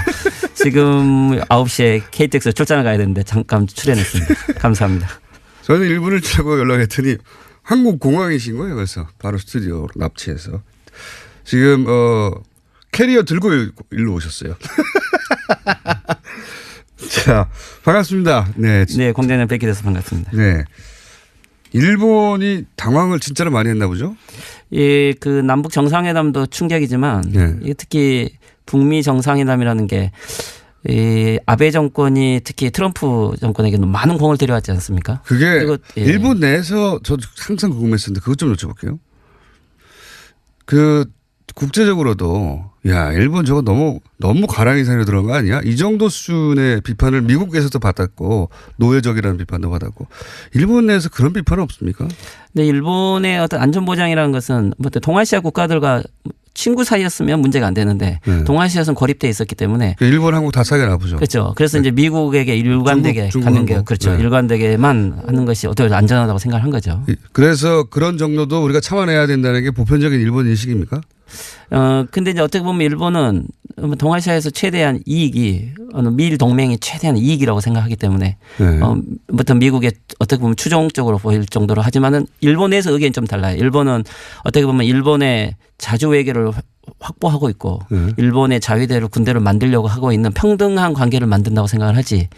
지금 9시에 KTX 출장을 가야 되는데 잠깐 출연했습니다. 감사합니다. 저는 일본을 치라고 연락했더니 한국 공항이신 거예요. 그래서 바로 스튜디오로 납치해서 지금 캐리어 들고 일로 오셨어요. 자, 반갑습니다. 네, 네, 공대는 뵙게 돼서 반갑습니다. 네, 일본이 당황을 진짜로 많이 했나 보죠? 예, 그 남북 정상회담도 충격이지만 네. 특히 북미 정상회담이라는 게 아베 정권이 특히 트럼프 정권에게 많은 공을 들여왔지 않습니까? 그게 그리고, 예. 일본 내에서 저도 항상 궁금했었는데 그것 좀 여쭤볼게요. 그 국제적으로도 야 일본 저거 너무 가랑 이상으로 들어간 거 아니야? 이 정도 수준의 비판을 미국에서도 받았고 노예적이라는 비판도 받았고 일본 내에서 그런 비판은 없습니까? 근데 일본의 어떤 안전보장이라는 것은 뭐 동아시아 국가들과 친구 사이였으면 문제가 안 되는데 네. 동아시아에서는 고립돼 있었기 때문에 일본, 한국 다 사이가 나쁘죠. 그렇죠. 그래서 네. 이제 미국에게 일관되게 가는 게 그렇죠. 네. 일관되게만 하는 것이 어떻게 안전하다고 생각한 거죠. 그래서 그런 정도도 우리가 참아내야 된다는 게 보편적인 일본 인식입니까? 근데 이제 어떻게 보면 일본은 동아시아에서 최대한 이익이 미일 동맹이 최대한 이익이라고 생각하기 때문에 네. 부터 미국에 어떻게 보면 추종적으로 보일 정도로 하지만은 일본에서 의견이 좀 달라요. 일본은 어떻게 보면 일본의 자주 외교를 확보하고 있고 일본의 자위대로 군대를 만들려고 하고 있는 평등한 관계를 만든다고 생각을 하지.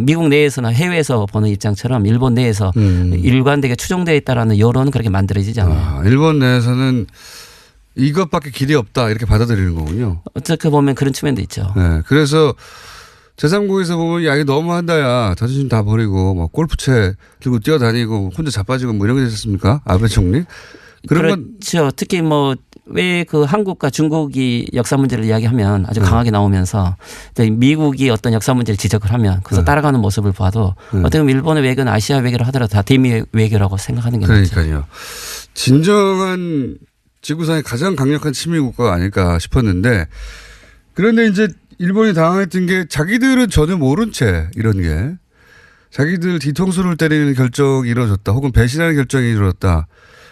미국 내에서나 해외에서 보는 입장처럼 일본 내에서 일관되게 추종되어 있다라는 여론은 그렇게 만들어지지 않아요. 일본 내에서는 이것밖에 길이 없다 이렇게 받아들이는 거군요. 어떻게 보면 그런 측면도 있죠. 네, 그래서 제3국에서 보면 야 이거 너무한다 야 자존심 다 버리고 막 골프채 들고 뛰어다니고 혼자 자빠지고 뭐 이런 게 있었습니까? 아베 총리? 그렇죠. 특히 뭐 왜 그 한국과 중국이 역사 문제를 이야기하면 아주 강하게 나오면서 미국이 어떤 역사 문제를 지적을 하면 그래서 따라가는 모습을 봐도 어떻게 보면 일본의 외교는 아시아 외교를 하더라도 다 대미 외교라고 생각하는 게 맞죠. 그러니까요. 진정한 지구상의 가장 강력한 친미 국가가 아닐까 싶었는데 그런데 이제 일본이 당황했던 게 자기들은 전혀 모른 채 이런 게 자기들 뒤통수를 때리는 결정이 이루어졌다 혹은 배신하는 결정이 이루어졌다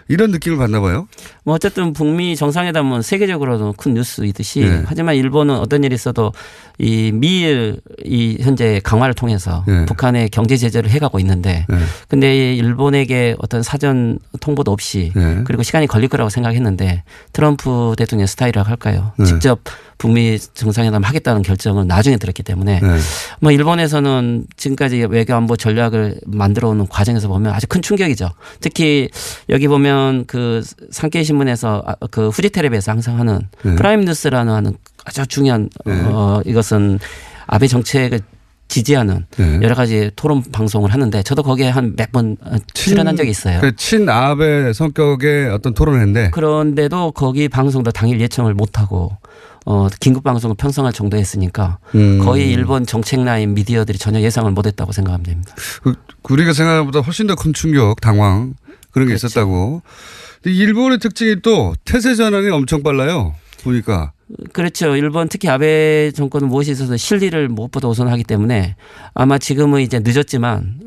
이런 느낌을 받나 봐요. 뭐 어쨌든 북미 정상회담은 세계적으로도 큰 뉴스이듯이 네. 하지만 일본은 어떤 일이 있어도 이 미일 이 현재 강화를 통해서 네. 북한의 경제 제재를 해가고 있는데 네. 근데 일본에게 어떤 사전 통보도 없이 네. 그리고 시간이 걸릴 거라고 생각했는데 트럼프 대통령 스타일이라고 할까요? 네. 직접 북미 정상회담 하겠다는 결정을 나중에 들었기 때문에 네. 뭐 일본에서는 지금까지 외교안보 전략을 만들어 오는 과정에서 보면 아주 큰 충격이죠. 특히 여기 보면 그 산케이 신문에서 그 후지테레비에서 항상 하는 네. 프라임 뉴스라는 하는 아주 중요한 네. 이것은 아베 정책을 지지하는 네. 여러 가지 토론 방송을 하는데 저도 거기에 한 몇 번 출연한 적이 있어요. 친아베 성격의 어떤 토론회인데 그런데도 거기 방송도 당일 예청을 못하고 긴급 방송을 편성할 정도 했으니까 거의 일본 정책 라인 미디어들이 전혀 예상을 못했다고 생각하면 됩니다. 우리가 생각한 것보다 훨씬 더 큰 충격, 당황 그런 게 그렇죠. 있었다고. 근데 일본의 특징이 또 태세 전환이 엄청 빨라요. 보니까. 그렇죠. 일본 특히 아베 정권은 무엇이 있어서 실리를 무엇보다 우선하기 때문에 아마 지금은 이제 늦었지만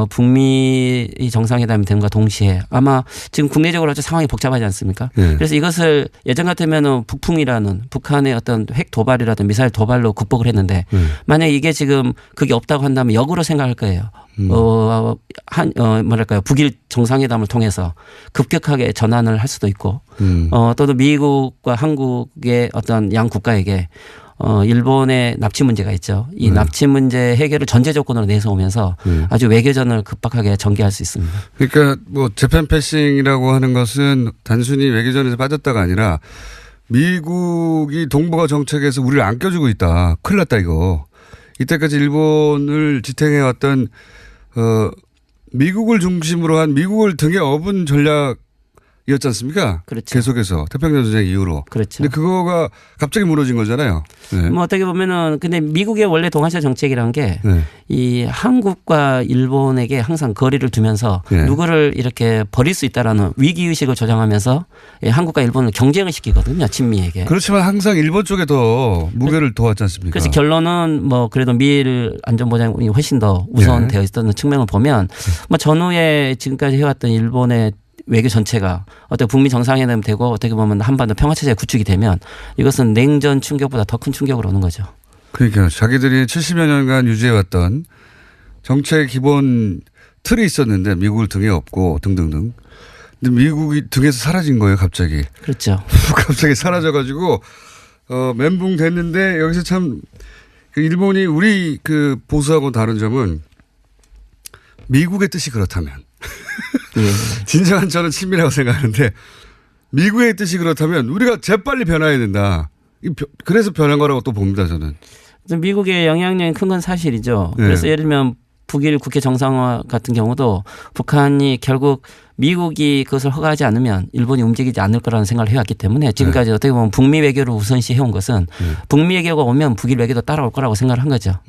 북미 정상회담이 됨과 동시에 아마 지금 국내적으로 아주 상황이 복잡하지 않습니까? 네. 그래서 이것을 예전 같으면은 북풍이라는 북한의 어떤 핵 도발이라든 미사일 도발로 극복을 했는데 만약 이게 지금 그게 없다고 한다면 역으로 생각할 거예요. 뭐랄까요. 북일 정상회담을 통해서 급격하게 전환을 할 수도 있고 또는 미국과 한국의 어떤 어떤 양 국가에게 일본의 납치 문제가 있죠. 이 납치 문제 해결을 전제 조건으로 내세우면서 아주 외교전을 급박하게 전개할 수 있습니다. 그러니까 뭐 재팬 패싱이라고 하는 것은 단순히 외교전에서 빠졌다가 아니라 미국이 동북아 정책에서 우리를 안 껴주고 있다. 큰일 났다 이거. 이때까지 일본을 지탱해왔던 미국을 중심으로 한 미국을 등에 업은 전략이었지 않습니까? 그렇죠. 계속해서 태평양 전쟁 이후로. 그렇죠. 근데 그거가 갑자기 무너진 거잖아요. 네. 뭐 어떻게 보면은 근데 미국의 원래 동아시아 정책이라는 게 이 네. 한국과 일본에게 항상 거리를 두면서 네. 누구를 이렇게 버릴 수 있다라는 위기 의식을 조장하면서 한국과 일본을 경쟁을 시키거든요. 친미에게. 그렇지만 항상 일본 쪽에 더 무게를 둬왔지 않습니까? 그래서 결론은 뭐 그래도 미일 안전보장이 훨씬 더 우선되어 있었던 측면을 보면 뭐 전후에 지금까지 해왔던 일본의 외교 전체가 어떻게 북미 정상회담 되고 어떻게 보면 한반도 평화체제 구축이 되면 이것은 냉전 충격보다 더 큰 충격으로 오는 거죠. 그러니까 자기들이 70여 년간 유지해왔던 정책의 기본 틀이 있었는데 미국을 등에 업고 등등등. 근데 미국이 등에서 사라진 거예요, 갑자기. 그렇죠. 갑자기 사라져가지고 멘붕 됐는데 여기서 참 일본이 우리 그 보수하고 다른 점은 미국의 뜻이 그렇다면 진정한 저는 친미라고 생각하는데 미국의 뜻이 그렇다면 우리가 재빨리 변화해야 된다. 그래서 변한 거라고 또 봅니다, 저는. 미국의 영향력이 큰 건 사실이죠. 그래서 예를 들면 북일 국회 정상화 같은 경우도 북한이 결국 미국이 그것을 허가하지 않으면 일본이 움직이지 않을 거라는 생각을 해왔기 때문에 지금까지 어떻게 보면 북미 외교를 우선시 해온 것은 북미 외교가 오면 북일 외교도 따라올 거라고 생각을 한 거죠.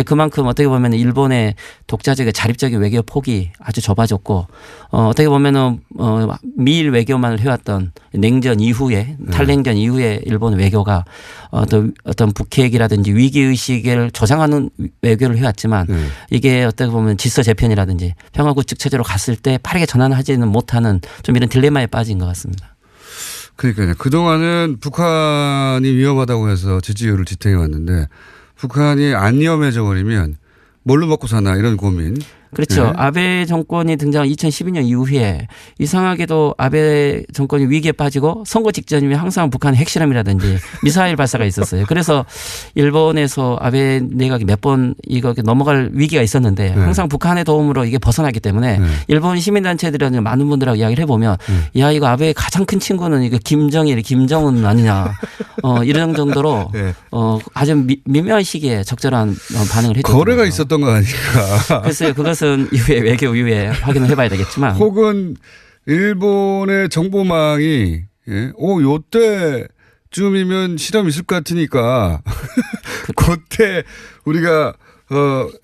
그만큼 어떻게 보면 일본의 독자적인 자립적인 외교 폭이 아주 좁아졌고 어떻게 보면은 미일 외교만을 해왔던 냉전 이후에 탈냉전 이후에 일본 외교가 어떤 북핵이라든지 위기의식을 조장하는 외교를 해왔지만 이게 어떻게 보면 질서 재편이라든지 평화구축 체제로 갔을 때 빠르게 전환하지는 못하는 좀 이런 딜레마에 빠진 것 같습니다. 그러니까요. 그동안은 북한이 위험하다고 해서 지지율을 지탱해 왔는데 북한이 안 위험해져 버리면 뭘로 먹고 사나 이런 고민. 그렇죠. 네. 아베 정권이 등장한 2012년 이후에 이상하게도 아베 정권이 위기에 빠지고 선거 직전이면 항상 북한의 핵실험이라든지 미사일 발사가 있었어요. 그래서 일본에서 아베 내각이 몇 번 이거 넘어갈 위기가 있었는데 항상 북한의 도움으로 이게 벗어나기 때문에 일본 시민단체들이라든지 많은 분들하고 이야기를 해보면 야 이거 아베의 가장 큰 친구는 이거 김정일, 김정은 아니냐 이런 정도로 아주 미묘한 시기에 적절한 반응을 했죠. 거래가 있었던 거 아닌가. 글쎄요. 그것은 이후에 외교 이후에 확인을 해봐야 되겠지만 혹은 일본의 정보망이 요때쯤이면 실험 있을 것 같으니까 그때 우리가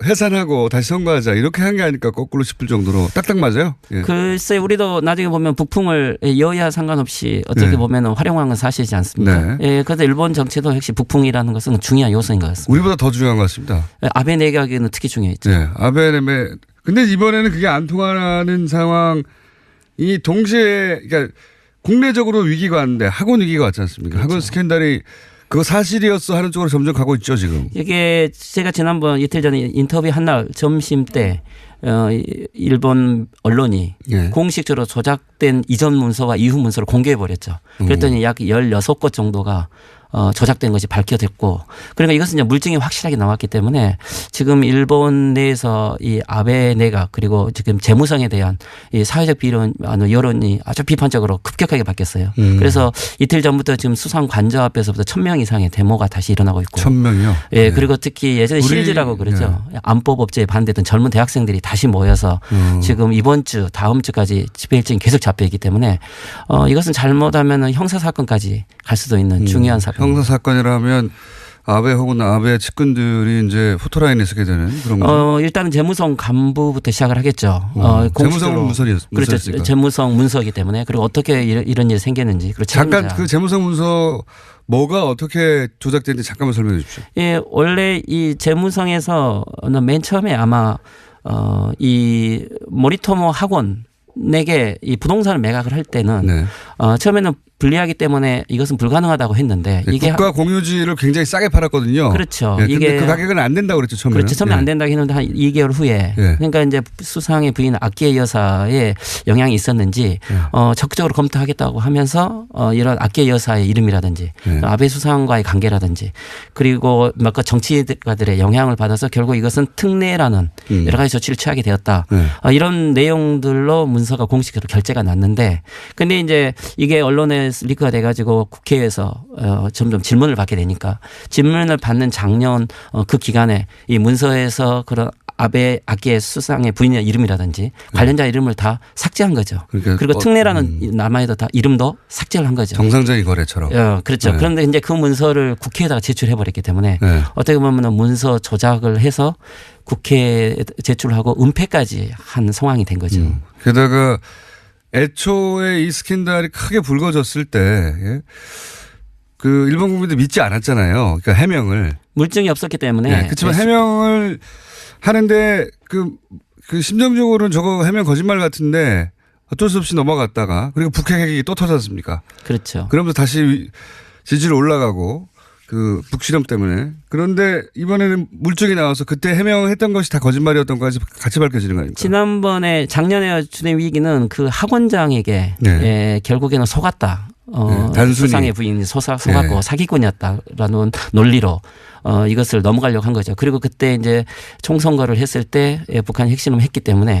해산하고 다시 선거하자 이렇게 한 게 아닐까 거꾸로 싶을 정도로 딱딱 맞아요. 예. 글쎄 우리도 나중에 보면 북풍을 여야 상관없이 어떻게 보면 활용한 건 사실이지 않습니까? 예, 그래서 일본 정치도 역시 북풍이라는 것은 중요한 요소인 것 같습니다. 우리보다 더 중요한 것 같습니다. 아베 내각에는 특히 중요했죠. 네, 아베 내각. 근데 이번에는 그게 안 통하는 상황이 동시에 그러니까 국내적으로 위기가 왔는데 학원 위기가 왔지 않습니까? 그렇죠. 학원 스캔들이 그거 사실이었어 하는 쪽으로 점점 가고 있죠 지금. 이게 제가 지난번 이틀 전에 인터뷰 한 날 점심 때 일본 언론이 공식적으로 조작된 이전 문서와 이후 문서를 공개해 버렸죠. 그랬더니 약 16곳 정도가 조작된 것이 밝혀졌고 그러니까 이것은 이제 물증이 확실하게 나왔기 때문에 지금 일본 내에서 이 아베 내각 그리고 지금 재무상에 대한 이 사회적 여론이 아주 비판적으로 급격하게 바뀌었어요. 그래서 이틀 전부터 지금 수상 관저 앞에서부터 1000명 이상의 데모가 다시 일어나고 있고 1000명이요? 예, 그리고 특히 예전에 실즈라고 그러죠. 안법 법제에 반대했던 젊은 대학생들이 다시 모여서 지금 이번 주 다음 주까지 집회 일정이 계속 잡혀 있기 때문에 이것은 잘못하면 형사 사건까지 갈 수도 있는 중요한 사건. 형사 사건이라면 아베 혹은 아베 측근들이 이제 포토라인에 서게 되는 그런 거. 일단은 재무성 간부부터 시작을 하겠죠. 재무성 문서였습니까? 그렇죠. 재무성 문서이기 때문에 그리고 어떻게 이런 일이 생겼는지. 그리고 잠깐 그 재무성 문서 뭐가 어떻게 조작됐는지 잠깐만 설명해 주십시오. 예, 원래 이 재무성에서 맨 처음에 아마 이 모리토모 학원 내게 이 부동산을 매각을 할 때는 처음에는 불리하기 때문에 이것은 불가능하다고 했는데 네, 이게 국가 공유지를 굉장히 싸게 팔았거든요. 그렇죠. 네, 이게 그 가격은 안 된다고 그랬죠 처음에. 그렇죠. 처음에 안 된다고 했는데 한 2개월 후에 그러니까 이제 수상의 부인 아키에 여사의 영향이 있었는지 적극적으로 검토하겠다고 하면서 이런 아키에 여사의 이름이라든지 아베 수상과의 관계라든지 그리고 몇 정치가들의 영향을 받아서 결국 이것은 특례라는 여러 가지 조치를 취하게 되었다. 이런 내용들로 문서가 공식으로 결재가 났는데 근데 이제 이게 언론에 리크가 돼가지고 국회에서 점점 질문을 받게 되니까 질문을 받는 작년 그 기간에 이 문서에서 그런 아베 아키에 수상의 부인의 이름이라든지 관련자 이름을 다 삭제한 거죠. 그러니까 그리고 특례라는 남아에도 다 이름도 삭제를 한 거죠. 정상적인 거래처럼. 그렇죠. 그런데 이제 그 문서를 국회에다가 제출해 버렸기 때문에 어떻게 보면 문서 조작을 해서 국회에 제출하고 은폐까지 한 상황이 된 거죠. 게다가 애초에 이 스캔들이 크게 불거졌을 때 그 일본 국민들 믿지 않았잖아요. 그러니까 해명을. 물증이 없었기 때문에. 그렇지만 해명을 하는데 그 심정적으로는 저거 해명 거짓말 같은데 어쩔 수 없이 넘어갔다가 그리고 북핵이 또 터졌습니까? 그렇죠. 그러면서 다시 지지율 올라가고 그 북실험 때문에. 그런데 이번에는 물증이 나와서 그때 해명했던 것이 다 거짓말이었던 것까지 같이 밝혀지는 거 아닙니까? 작년에 주된 위기는 그 학원장에게 결국에는 속았다. 단순히 수상의 부인이 속았고 사기꾼이었다라는 논리로 이것을 넘어가려고 한 거죠. 그리고 그때 이제 총선거를 했을 때 북한이 핵실험을 했기 때문에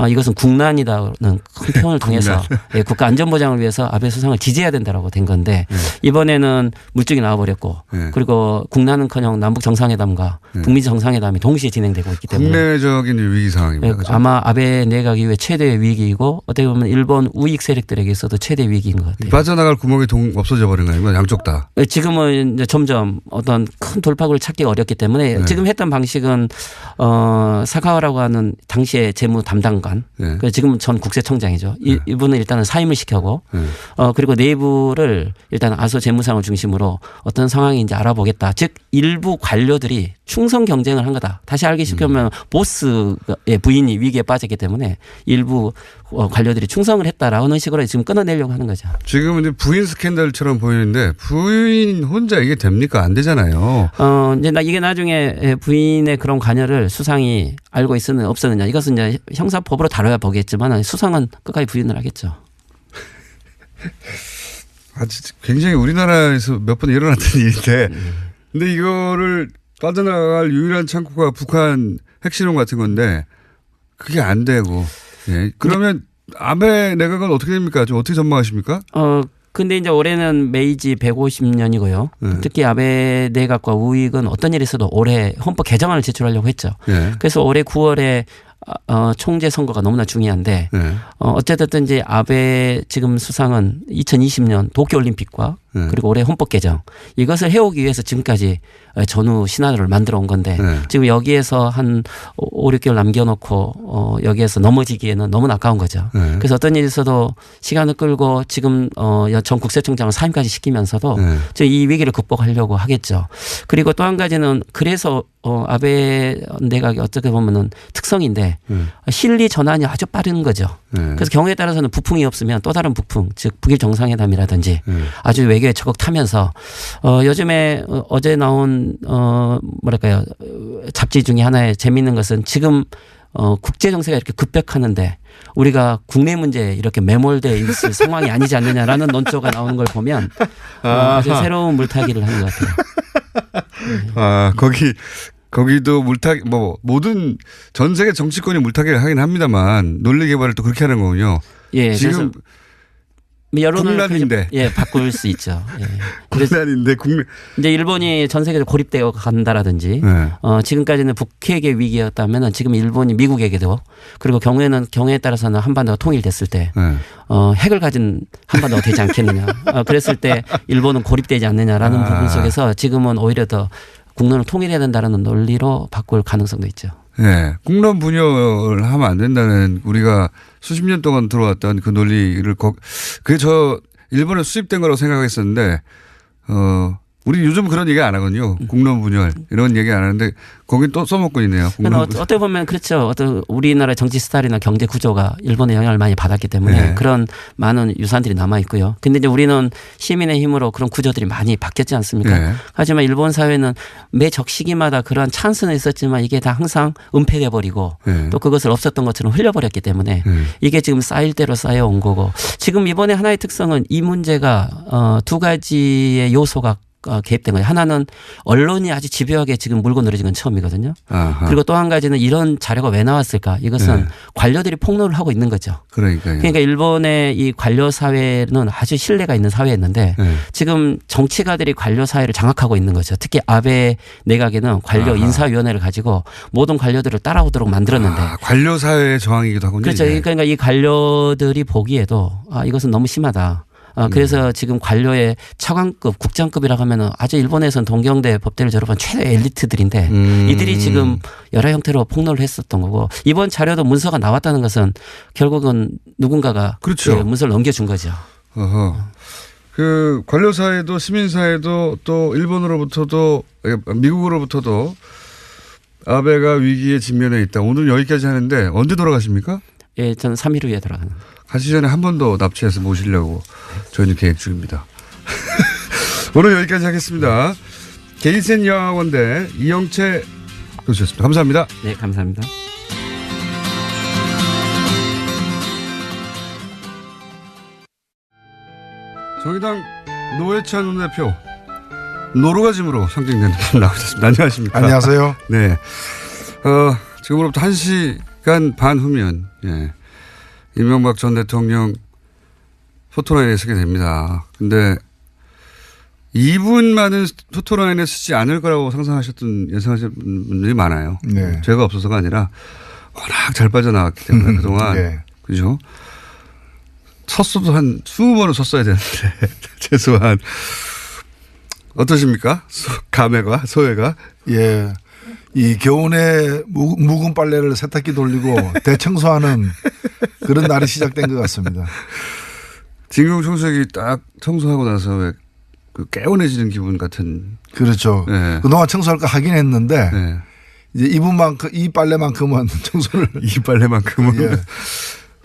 이것은 국난이다는 큰 표현을 통해서 국가 안전보장을 위해서 아베 수상을 지지해야 된다라고 된 건데 이번에는 물증이 나와버렸고 그리고 국난은커녕 남북 정상회담과 북미 정상회담이 동시에 진행되고 있기 때문에 국내적인 위기 상황입니다. 그렇죠? 아마 아베 내각 이후에 최대의 위기이고 어떻게 보면 일본 우익 세력들에게서도 최대 위기인 것 같아요. 빠져나갈 구멍이 없어져 버린 거 아닙니까? 양쪽 다. 지금은 이제 점점 어떤 큰 돌파구를 찾기가 어렵기 때문에 지금 했던 방식은 사카와라고 하는 당시의 재무 담당관 지금은 전 국세청장이죠. 이분은 일단은 사임을 시켜고 그리고 내부를 일단 아소 재무상을 중심으로 어떤 상황인지 알아보겠다. 즉 일부 관료들이 충성 경쟁을 한 거다. 다시 알기 쉽게 하면 보스의 부인이 위기에 빠졌기 때문에 일부 관료들이 충성을 했다라는 식으로 지금 끊어내려고 하는 거죠. 지금은 이제 부인 스캔들처럼 보이는데 부인 혼자 이게 됩니까? 안 되잖아요. 이제 이게 나중에 부인의 그런 관여를 수상이 알고 있었느냐 없었느냐 이것은 이제 형사법으로 다뤄야 보겠지만 수상은 끝까지 부인을 하겠죠. 굉장히 우리나라에서 몇 번 일어났던 일인데 근데 이거를 빠져나갈 유일한 창구가 북한 핵실험 같은 건데 그게 안 되고 그러면 아베 내각은 어떻게 됩니까? 좀 어떻게 전망하십니까? 근데 이제 올해는 메이지 150년이고요. 특히 아베 내각과 우익은 어떤 일이 있어도 올해 헌법 개정안을 제출하려고 했죠. 그래서 올해 9월에 총재 선거가 너무나 중요한데 어쨌든 이제 아베 지금 수상은 2020년 도쿄올림픽과 그리고 올해 헌법 개정 이것을 해오기 위해서 지금까지 전후 시나리오를 만들어 온 건데 지금 여기에서 한 5, 6개월 남겨놓고 여기에서 넘어지기에는 너무 아까운 거죠. 그래서 어떤 일이 있어도 시간을 끌고 지금 전 국세청장을 사임까지 시키면서도 이 위기를 극복하려고 하겠죠. 그리고 또 한 가지는 그래서 아베 내각이 어떻게 보면은 특성인데 실리 전환이 아주 빠른 거죠. 그래서 경우에 따라서는 부풍이 없으면 또 다른 부풍 즉 북일 정상회담이라든지 아주 외교에 적극 타면서 요즘에 어제 나온 뭐랄까요 잡지 중에 하나의 재미있는 것은 지금 국제 정세가 이렇게 급격하는데 우리가 국내 문제에 이렇게 매몰되어 있을 상황이 아니지 않느냐라는 논조가 나오는 걸 보면 아주 새로운 물타기를 하는 것 같아요. 거기도 물타기 모든 전 세계 정치권이 물타기를 하긴 합니다만 논리 개발을 또 그렇게 하는 거군요. 지금 여론을 국난인데 바꿀 수 있죠. 국난인데 이제 일본이 전 세계적으로 고립되어 간다라든지 지금까지는 북핵의 위기였다면 지금 일본이 미국에게도 그리고 경우에 따라서는 한반도가 통일됐을 때 핵을 가진 한반도가 되지 않겠느냐. 그랬을 때 일본은 고립되지 않느냐라는 부분 속에서 지금은 오히려 더 국론을 통일해야 된다는 논리로 바꿀 가능성도 있죠. 네. 국론 분열을 하면 안 된다는 우리가 수십 년 동안 들어왔던 그 논리를 그게 저 일본에 수입된 거라고 생각했었는데 우리 요즘 그런 얘기 안 하거든요. 국론 분열 이런 얘기 안 하는데 거기 또 써먹고 있네요. 어떻게 보면 그렇죠. 어떤 우리나라 정치 스타일이나 경제 구조가 일본의 영향을 많이 받았기 때문에 네. 그런 많은 유산들이 남아 있고요. 근데 이제 우리는 시민의 힘으로 그런 구조들이 많이 바뀌었지 않습니까? 네. 하지만 일본 사회는 매 적시기마다 그러한 찬스는 있었지만 이게 다 항상 은폐돼 버리고 네. 또 그것을 없었던 것처럼 흘려버렸기 때문에 이게 지금 쌓일 대로 쌓여온 거고 지금 이번에 하나의 특성은 이 문제가 두 가지의 요소가 개입된 거예요. 하나는 언론이 아주 집요하게 지금 물고 늘어진 건 처음이거든요. 아하. 그리고 또 한 가지는 이런 자료가 왜 나왔을까? 이것은 네. 관료들이 폭로를 하고 있는 거죠. 그러니까요. 그러니까 일본의 이 관료 사회는 아주 신뢰가 있는 사회였는데 네. 지금 정치가들이 관료 사회를 장악하고 있는 거죠. 특히 아베 내각에는 관료 아하. 인사위원회를 가지고 모든 관료들을 따라오도록 만들었는데 관료 사회의 저항이기도 하군요. 그렇죠. 이게. 그러니까 이 관료들이 보기에도 이것은 너무 심하다. 그래서 지금 관료의 차관급, 국장급이라고 하면은 아주 일본에서는 동경대 법대를 졸업한 최대 엘리트들인데 이들이 지금 여러 형태로 폭로를 했었던 거고 이번 자료도 문서가 나왔다는 것은 결국은 누군가가 그렇죠. 그 문서를 넘겨준 거죠. 어허. 그 관료 사회도 시민 사회도 또 일본으로부터도 미국으로부터도 아베가 위기에 직면해 있다. 오늘 여기까지 하는데 언제 돌아가십니까? 예, 저는 3일 후에 돌아가는. 가시 전에 한 번 더 납치해서 모시려고 저희는 계획 중입니다. 오늘 여기까지 하겠습니다. 게이센 여학원대 이영채 교수였습니다. 감사합니다. 네, 감사합니다. 정의당 노회찬 원내대표 노루가짐으로 상징되는 분 나오셨습니다. 안녕하십니까? 안녕하세요. 네. 지금으로부터 1시간 반 후면 이명박 전 대통령 포토라인에 서게 됩니다. 근데 2분 만은 포토라인에 쓰지 않을 거라고 예상하셨던 분들이 많아요. 네. 죄가 없어서가 아니라 워낙 잘 빠져나왔기 때문에 그동안. 네. 그죠? 섰어도 한 20번은 섰어야 되는데 최소한. 어떠십니까? 감회가 소회가? 예. 이 겨우내 묵은 빨래를 세탁기 돌리고 대청소하는 그런 날이 시작된 것 같습니다. 진경 총수에게 딱 청소하고 나서 왜 그 개운해지는 기분 같은. 그렇죠. 네. 그동안 청소할까 하긴 했는데 네. 이제 이 빨래만큼은 청소를 이 빨래만큼은 예.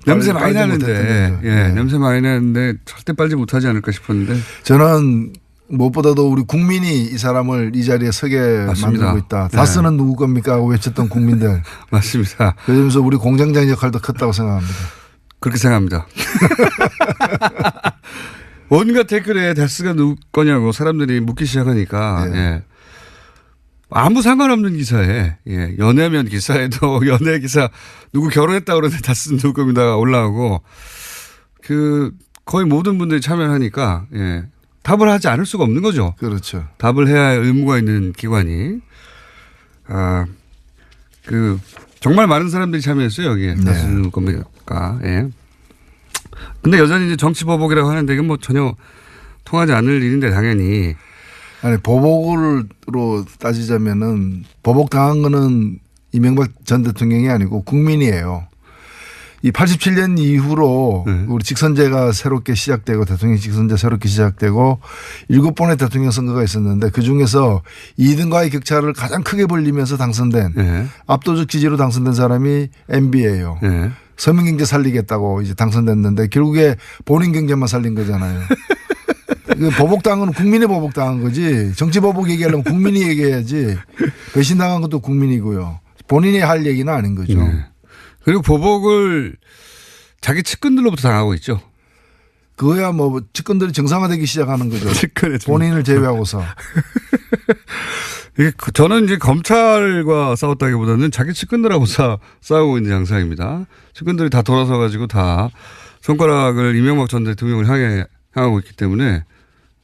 냄새 많이 빨지 나는데 못했던 거죠. 예, 네. 냄새 많이 나는데 절대 빨지 못하지 않을까 싶었는데 저는 무엇보다도 우리 국민이 이 사람을 이 자리에 서게 맞습니다. 만들고 있다. 네. 다스는 누구 겁니까 하고 외쳤던 국민들. 맞습니다. 그러면서 우리 공장장 역할도 컸다고 생각합니다. 그렇게 생각합니다. 온갖 댓글에 다스가 누구 거냐고 사람들이 묻기 시작하니까 네. 예. 아무 상관없는 기사에 연애면 기사에도 연애 기사 누구 결혼했다고 그러는데 다스는 누구 겁니다 올라오고 그 거의 모든 분들이 참여하니까 답을 하지 않을 수가 없는 거죠. 그렇죠. 답을 해야 할 의무가 있는 기관이 정말 많은 사람들이 참여했어요 여기에. 네. 다스는 누구 겁니까? 예. 근데 여전히 이제 정치 보복이라고 하는데 이건 뭐 전혀 통하지 않을 일인데 당연히. 아니 보복으로 따지자면은 보복당한 거는 이명박 전 대통령이 아니고 국민이에요. 이 87년 이후로 우리 직선제가 새롭게 시작되고 대통령 직선제 새롭게 시작되고 7번의 대통령 선거가 있었는데 그중에서 2등과의 격차를 가장 크게 벌리면서 당선된 압도적 지지로 당선된 사람이 MB예요. 서민경제 살리겠다고 이제 당선됐는데 결국에 본인 경제만 살린 거잖아요. 보복당한 건 국민이 보복당한 거지. 정치 보복 얘기하려면 국민이 얘기해야지. 배신당한 것도 국민이고요. 본인이 할 얘기는 아닌 거죠. 그리고 보복을 자기 측근들로부터 당하고 있죠. 그거야 뭐 측근들이 정상화되기 시작하는 거죠. 본인을 제외하고서. 저는 이제 검찰과 싸웠다기보다는 자기 측근들하고 싸우고 있는 양상입니다. 측근들이 다 돌아서 가지고 다 손가락을 이명박 전 대통령을 향하고 있기 때문에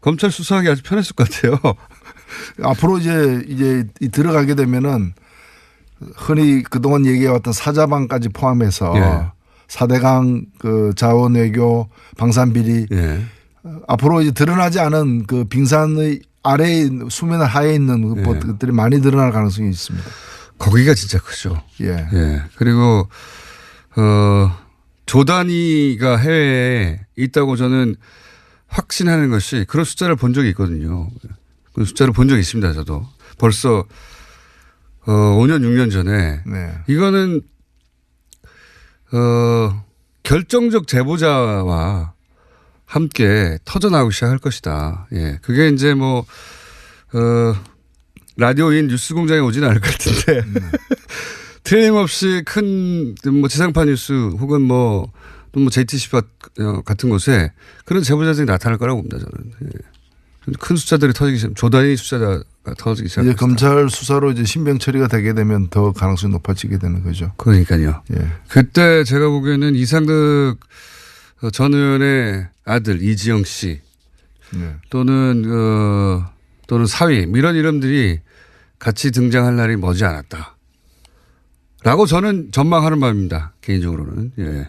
검찰 수사하기 아주 편했을 것 같아요. 앞으로 이제 들어가게 되면은 흔히 그동안 얘기해왔던 사자방까지 포함해서 4대강 그 자원 외교 방산비리 앞으로 이제 드러나지 않은 그 빙산의 아래 수면 하에 있는 것들이 많이 드러날 가능성이 있습니다. 거기가 진짜 크죠. 그리고 조단위가 해외에 있다고 저는 확신하는 것이 그런 숫자를 본 적이 있거든요. 그 숫자를 본 적이 있습니다. 저도 벌써 5년 6년 전에 네. 이거는 결정적 제보자와 함께 터져나오기 시작할 것이다. 예, 그게 이제 뭐 라디오인 뉴스공장에 오지는 않을 것 같은데 틀림없이 큰 뭐 지상파 뉴스 혹은 뭐 JTC 같은 곳에 그런 제보자들이 나타날 거라고 봅니다. 저는. 예. 큰 숫자들이 터지기 시작, 조단위 숫자가 터지기 시작. 이제 검찰 수사로 이제 신병 처리가 되게 되면 더 가능성이 높아지게 되는 거죠. 그러니까요. 예. 그때 제가 보기에는 이상득 전 의원의 아들 이지영 씨 네. 또는 사위 이런 이름들이 같이 등장할 날이 머지 않았다. 라고 저는 전망하는 바입니다. 개인적으로는. 예.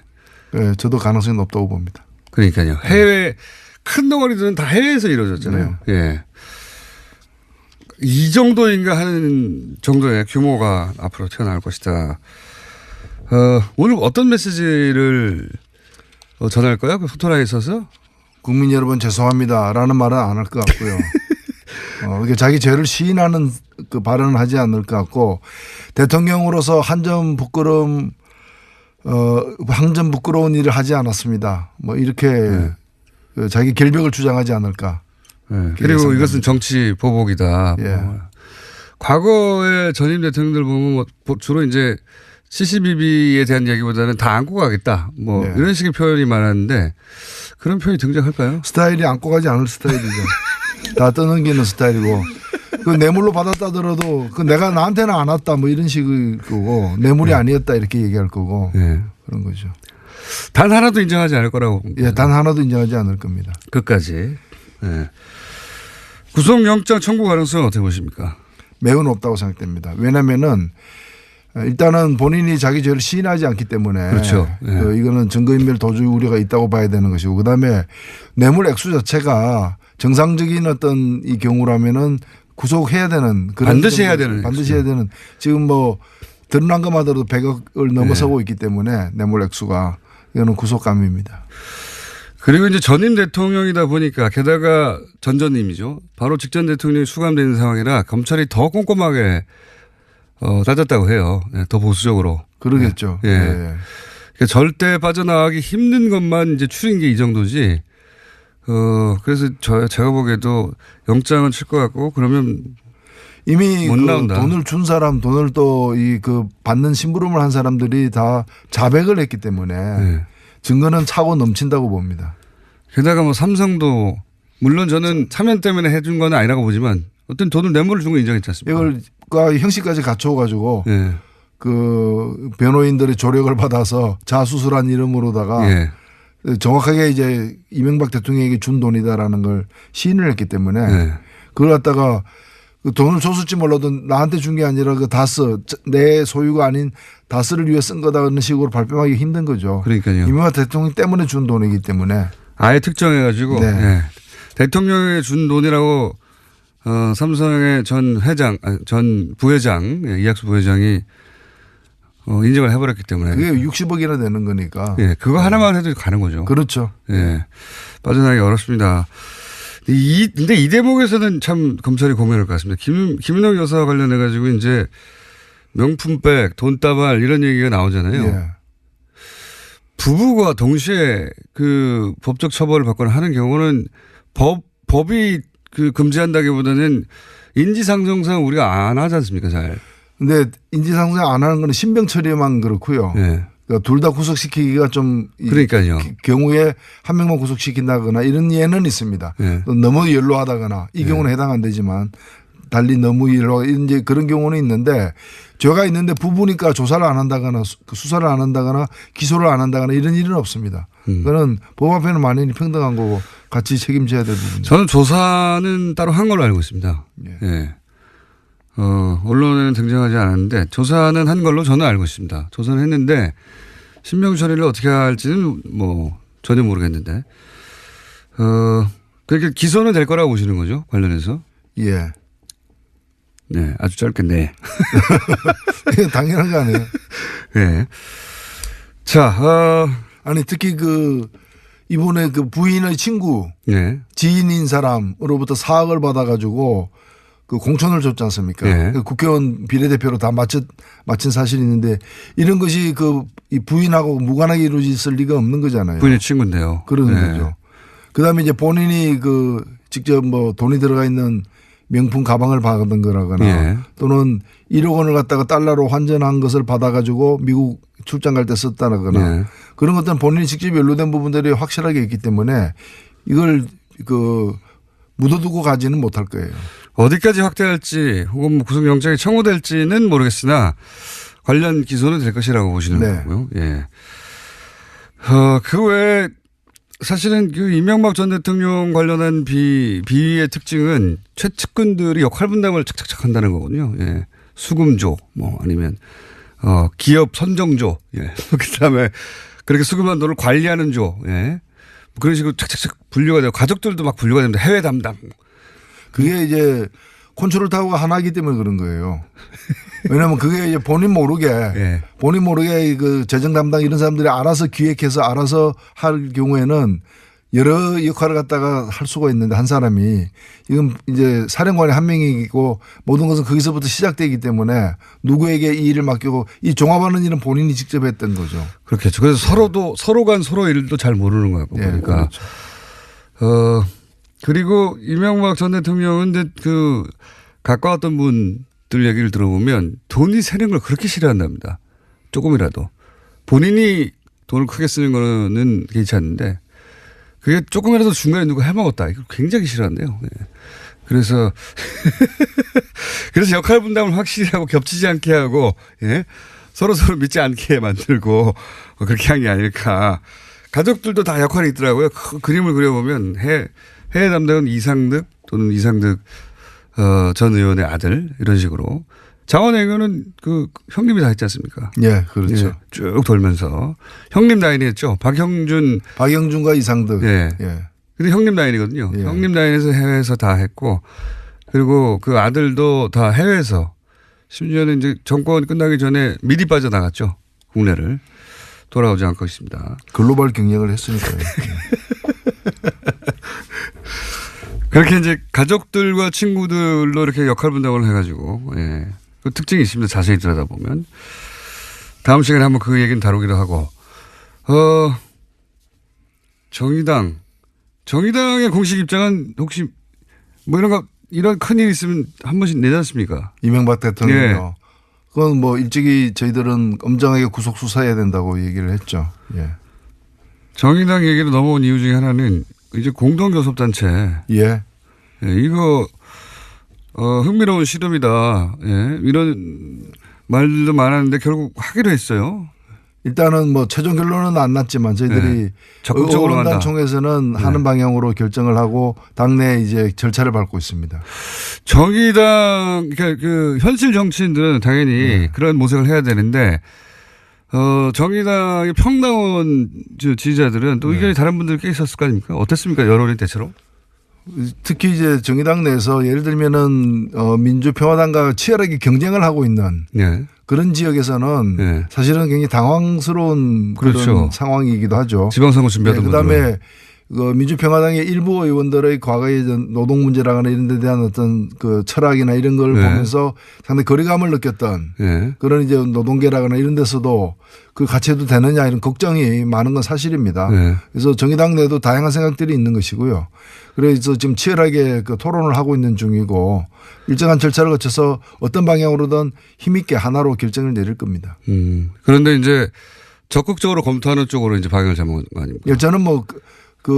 네, 저도 가능성이 높다고 봅니다. 그러니까요. 해외 큰 덩어리들은 다 해외에서 이루어졌잖아요. 네. 예. 이 정도인가 하는 정도의 규모가 앞으로 튀어나올 것이다. 오늘 어떤 메시지를 전할까요? 그 소토라에 있어서? 국민 여러분 죄송합니다라는 말은 안 할 것 같고요. 이게 자기 죄를 시인하는 그 발언을 하지 않을 것 같고 대통령으로서 한 점 부끄러운 일을 하지 않았습니다. 뭐 이렇게 네. 자기 결백을 주장하지 않을까. 네. 그리고 이것은 정치 보복이다. 예. 뭐. 과거의 전임 대통령들 보면 뭐 주로 이제 CCBB에 대한 얘기보다는 다 안고 가겠다. 뭐 네. 이런 식의 표현이 많았는데 그런 표현이 등장할까요? 스타일이 안고 가지 않을 스타일이죠. 다 떠넘기는 스타일이고. 그 뇌물로 받았다더라도 그 내가 나한테는 안 왔다 뭐 이런 식의 거고 뇌물이 아니었다 이렇게 얘기할 거고 네. 그런 거죠. 단 하나도 인정하지 않을 거라고 봅니다. 예, 단 하나도 인정하지 않을 겁니다. 끝까지. 네. 구속영장 청구 가능성은 어떻게 보십니까? 매우 높다고 생각됩니다. 왜냐하면은 일단은 본인이 자기 죄를 시인하지 않기 때문에 그렇죠. 네. 이거는 증거인멸 도주 우려가 있다고 봐야 되는 것이고 그다음에 뇌물 액수 자체가 정상적인 어떤 이 경우라면은 구속해야 되는 그런 반드시 해야 되는 반드시 해야 되는 지금 뭐 드러난 것만으로도 100억을 넘어서고 있기 때문에 뇌물 액수가 이거는 구속감입니다. 그리고 이제 전임 대통령이다 보니까 게다가 전전임이죠. 바로 직전 대통령이 수감되는 상황이라 검찰이 더 꼼꼼하게 따졌다고 해요. 네, 더 보수적으로. 그러겠죠. 예. 예. 그러니까 절대 빠져나가기 힘든 것만 이제 추린 게 이 정도지. 그래서 제가 보기에도 영장은 칠 것 같고 그러면 이미 못 그 나온다. 돈을 준 사람, 돈을 또 이 그 받는 심부름을 한 사람들이 다 자백을 했기 때문에 네. 증거는 차고 넘친다고 봅니다. 게다가 뭐 삼성도 물론 저는 사면 때문에 해준 건 아니라고 보지만 어떤 돈을 뇌물을 준 거 인정했지 않습니까? 이걸 형식까지 갖춰가지고 네. 그 변호인들의 조력을 받아서 자수술한 이름으로다가 예. 정확하게 이제 이명박 대통령에게 준 돈이다라는 걸 시인을 했기 때문에 네. 그걸 갖다가 그 돈을 줬을지 몰라도 나한테 준 게 아니라 그 다스 내 소유가 아닌 다스를 위해 쓴 거다라는 식으로 발뺌하기 힘든 거죠. 그러니까요. 이명박 대통령 때문에 준 돈이기 때문에 아예 특정해가지고 네. 네. 대통령이 준 돈이라고 삼성의 전 부회장 이학수 부회장이 인정을 해버렸기 때문에 그게 60억이나 되는 거니까. 예, 그거 하나만 해도 가는 거죠. 그렇죠. 예, 빠져나가기 어렵습니다. 근데 이 대목에서는 참 검찰이 고민할 것 같습니다. 김은옥 여사와 관련해 가지고 이제 명품백, 돈다발 이런 얘기가 나오잖아요. 예. 부부가 동시에 그 법적 처벌을 받거나 하는 경우는 법이 그 금지한다기보다는 인지상정상 우리가 안 하지 않습니까, 잘. 근데 인지상정 안 하는 거는 신병 처리만 그렇고요. 예. 그러니까 둘 다 구속시키기가 좀 그러니까요. 경우에 한 명만 구속시킨다거나 이런 예는 있습니다. 예. 또 너무 연로하다거나 이 경우는 해당 안 되지만 달리 너무 연로 이제 그런 경우는 있는데 죄가 있는데 부부니까 조사를 안 한다거나 수사를 안 한다거나 기소를 안 한다거나 이런 일은 없습니다. 그거는 법 앞에는 만인이 평등한 거고 같이 책임져야 될 부분이죠. 저는 조사는 따로 한 걸로 알고 있습니다. 예. 예. 언론에는 등장하지 않았는데 조사는 한 걸로 저는 알고 있습니다. 조사는 했는데 신병 처리를 어떻게 할지는 뭐 전혀 모르겠는데 그렇게 기소는 될 거라고 보시는 거죠? 관련해서? 예. 네, 아주 짧겠네. 당연한 거 아니에요? 네. 자, 아니 특히 그 이번에 그 부인의 친구 예. 지인인 사람으로부터 4억을 받아가지고 그 공천을 줬지 않습니까? 예. 그 국회의원 비례대표로 다 마친 사실이 있는데 이런 것이 그 이 부인하고 무관하게 이루어질 리가 없는 거잖아요. 부인의 친구인데요. 그런 예. 거죠. 그다음에 이제 본인이 그 직접 뭐 돈이 들어가 있는 명품 가방을 받은 거라거나 예. 또는 1억 원을 갖다가 달러로 환전한 것을 받아가지고 미국 출장 갈 때 썼다거나 예. 그런 것들은 본인이 직접 연루된 부분들이 확실하게 있기 때문에 이걸 그 묻어두고 가지는 못할 거예요. 어디까지 확대할지 혹은 뭐 구속영장이 청구될지는 모르겠으나 관련 기소는 될 것이라고 보시는 네. 거고요. 예. 그 외에 사실은 그 이명박 전 대통령 관련한 비위의 특징은 최측근들이 역할 분담을 착착착 한다는 거거든요. 예. 수금조 뭐 아니면 기업 선정조, 예. 그다음에 그렇게 수금한 돈을 관리하는 조, 예. 그런 식으로 착착착 분류가 되고 가족들도 막 분류가 됩니다. 해외 담당. 그게 이제 컨트롤 타워가 하나이기 때문에 그런 거예요. 왜냐하면 그게 이제 본인 모르게 예. 그 재정 담당 이런 사람들이 알아서 기획해서 알아서 할 경우에는 여러 역할을 갖다가 할 수가 있는데 한 사람이 이건 이제 사령관이 한 명이고 모든 것은 거기서부터 시작되기 때문에 누구에게 이 일을 맡기고 이 종합하는 일은 본인이 직접 했던 거죠. 그렇겠죠. 그래서 서로 간 서로 일도 잘 모르는 거예요. 그러니까. 그렇죠. 그리고 이명박 전 대통령은 그 가까웠던 분들 얘기를 들어보면 돈이 새는 걸 그렇게 싫어한답니다. 조금이라도. 본인이 돈을 크게 쓰는 거는 괜찮은데 그게 조금이라도 중간에 누가 해먹었다. 이걸 굉장히 싫어한대요. 네. 그래서 역할 분담을 확실히 하고 겹치지 않게 하고 예? 서로 믿지 않게 만들고 그렇게 한 게 아닐까. 가족들도 다 역할이 있더라고요. 그 그림을 그려보면 해외 담당은 이상득 또는 이상득 전 의원의 아들 이런 식으로 장원외교는 그 형님이 다 했지 않습니까? 예, 그렇죠. 예, 쭉 돌면서 형님 라인이 했죠. 박영준과 이상득. 예. 예. 근데 형님 라인이거든요. 예. 형님 라인에서 해외에서 다 했고 그리고 그 아들도 다 해외에서 심지어는 이제 정권 끝나기 전에 미리 빠져나갔죠. 국내를 돌아오지 않고 있습니다. 글로벌 경영을 했으니까요. 그렇게 이제 가족들과 친구들로 이렇게 역할 분담을 해가지고, 예. 그 특징이 있습니다. 자세히 들여다보면. 다음 시간에 한번 그 얘기는 다루기로 하고, 정의당의 공식 입장은 혹시 뭐 이런 큰일 있으면 한 번씩 내지 않습니까? 이명박 대통령이요. 예. 그건 뭐 일찍이 저희들은 엄정하게 구속 수사해야 된다고 얘기를 했죠. 예. 정의당 얘기로 넘어온 이유 중에 하나는 이제 공동교섭단체. 예. 예, 이거, 흥미로운 시도이다. 예, 이런 말도 많았는데 결국 하기로 했어요. 일단은 뭐 최종 결론은 안 났지만 저희들이 네. 적극적으로 의원단 한다. 총회에서는 네. 하는 방향으로 결정을 하고 당내 이제 절차를 밟고 있습니다. 정의당, 그러니까 그 현실 정치인들은 당연히 그런 모색을 해야 되는데, 정의당의 평당원 지지자들은 또 의견이 다른 분들 꽤 있었을 거 아닙니까? 어땠습니까? 여론이 대체로? 특히 이제 정의당 내에서 예를 들면은 민주평화당과 치열하게 경쟁을 하고 있는 네. 그런 지역에서는 네. 사실은 굉장히 당황스러운 그렇죠. 그런 상황이기도 하죠. 지방선거 준비하던 분들. 그다음에 민주평화당의 일부 의원들의 과거의 노동 문제라거나 이런 데 대한 어떤 그 철학이나 이런 걸 네. 보면서 상당히 거리감을 느꼈던 네. 그런 이제 노동계라거나 이런 데서도 그 같이 해도 되느냐 이런 걱정이 많은 건 사실입니다. 네. 그래서 정의당 내에도 다양한 생각들이 있는 것이고요. 그래서 지금 치열하게 그 토론을 하고 있는 중이고 일정한 절차를 거쳐서 어떤 방향으로든 힘있게 하나로 결정을 내릴 겁니다. 그런데 이제 적극적으로 검토하는 쪽으로 이제 방향을 잡은 거 아닙니까? 저는 뭐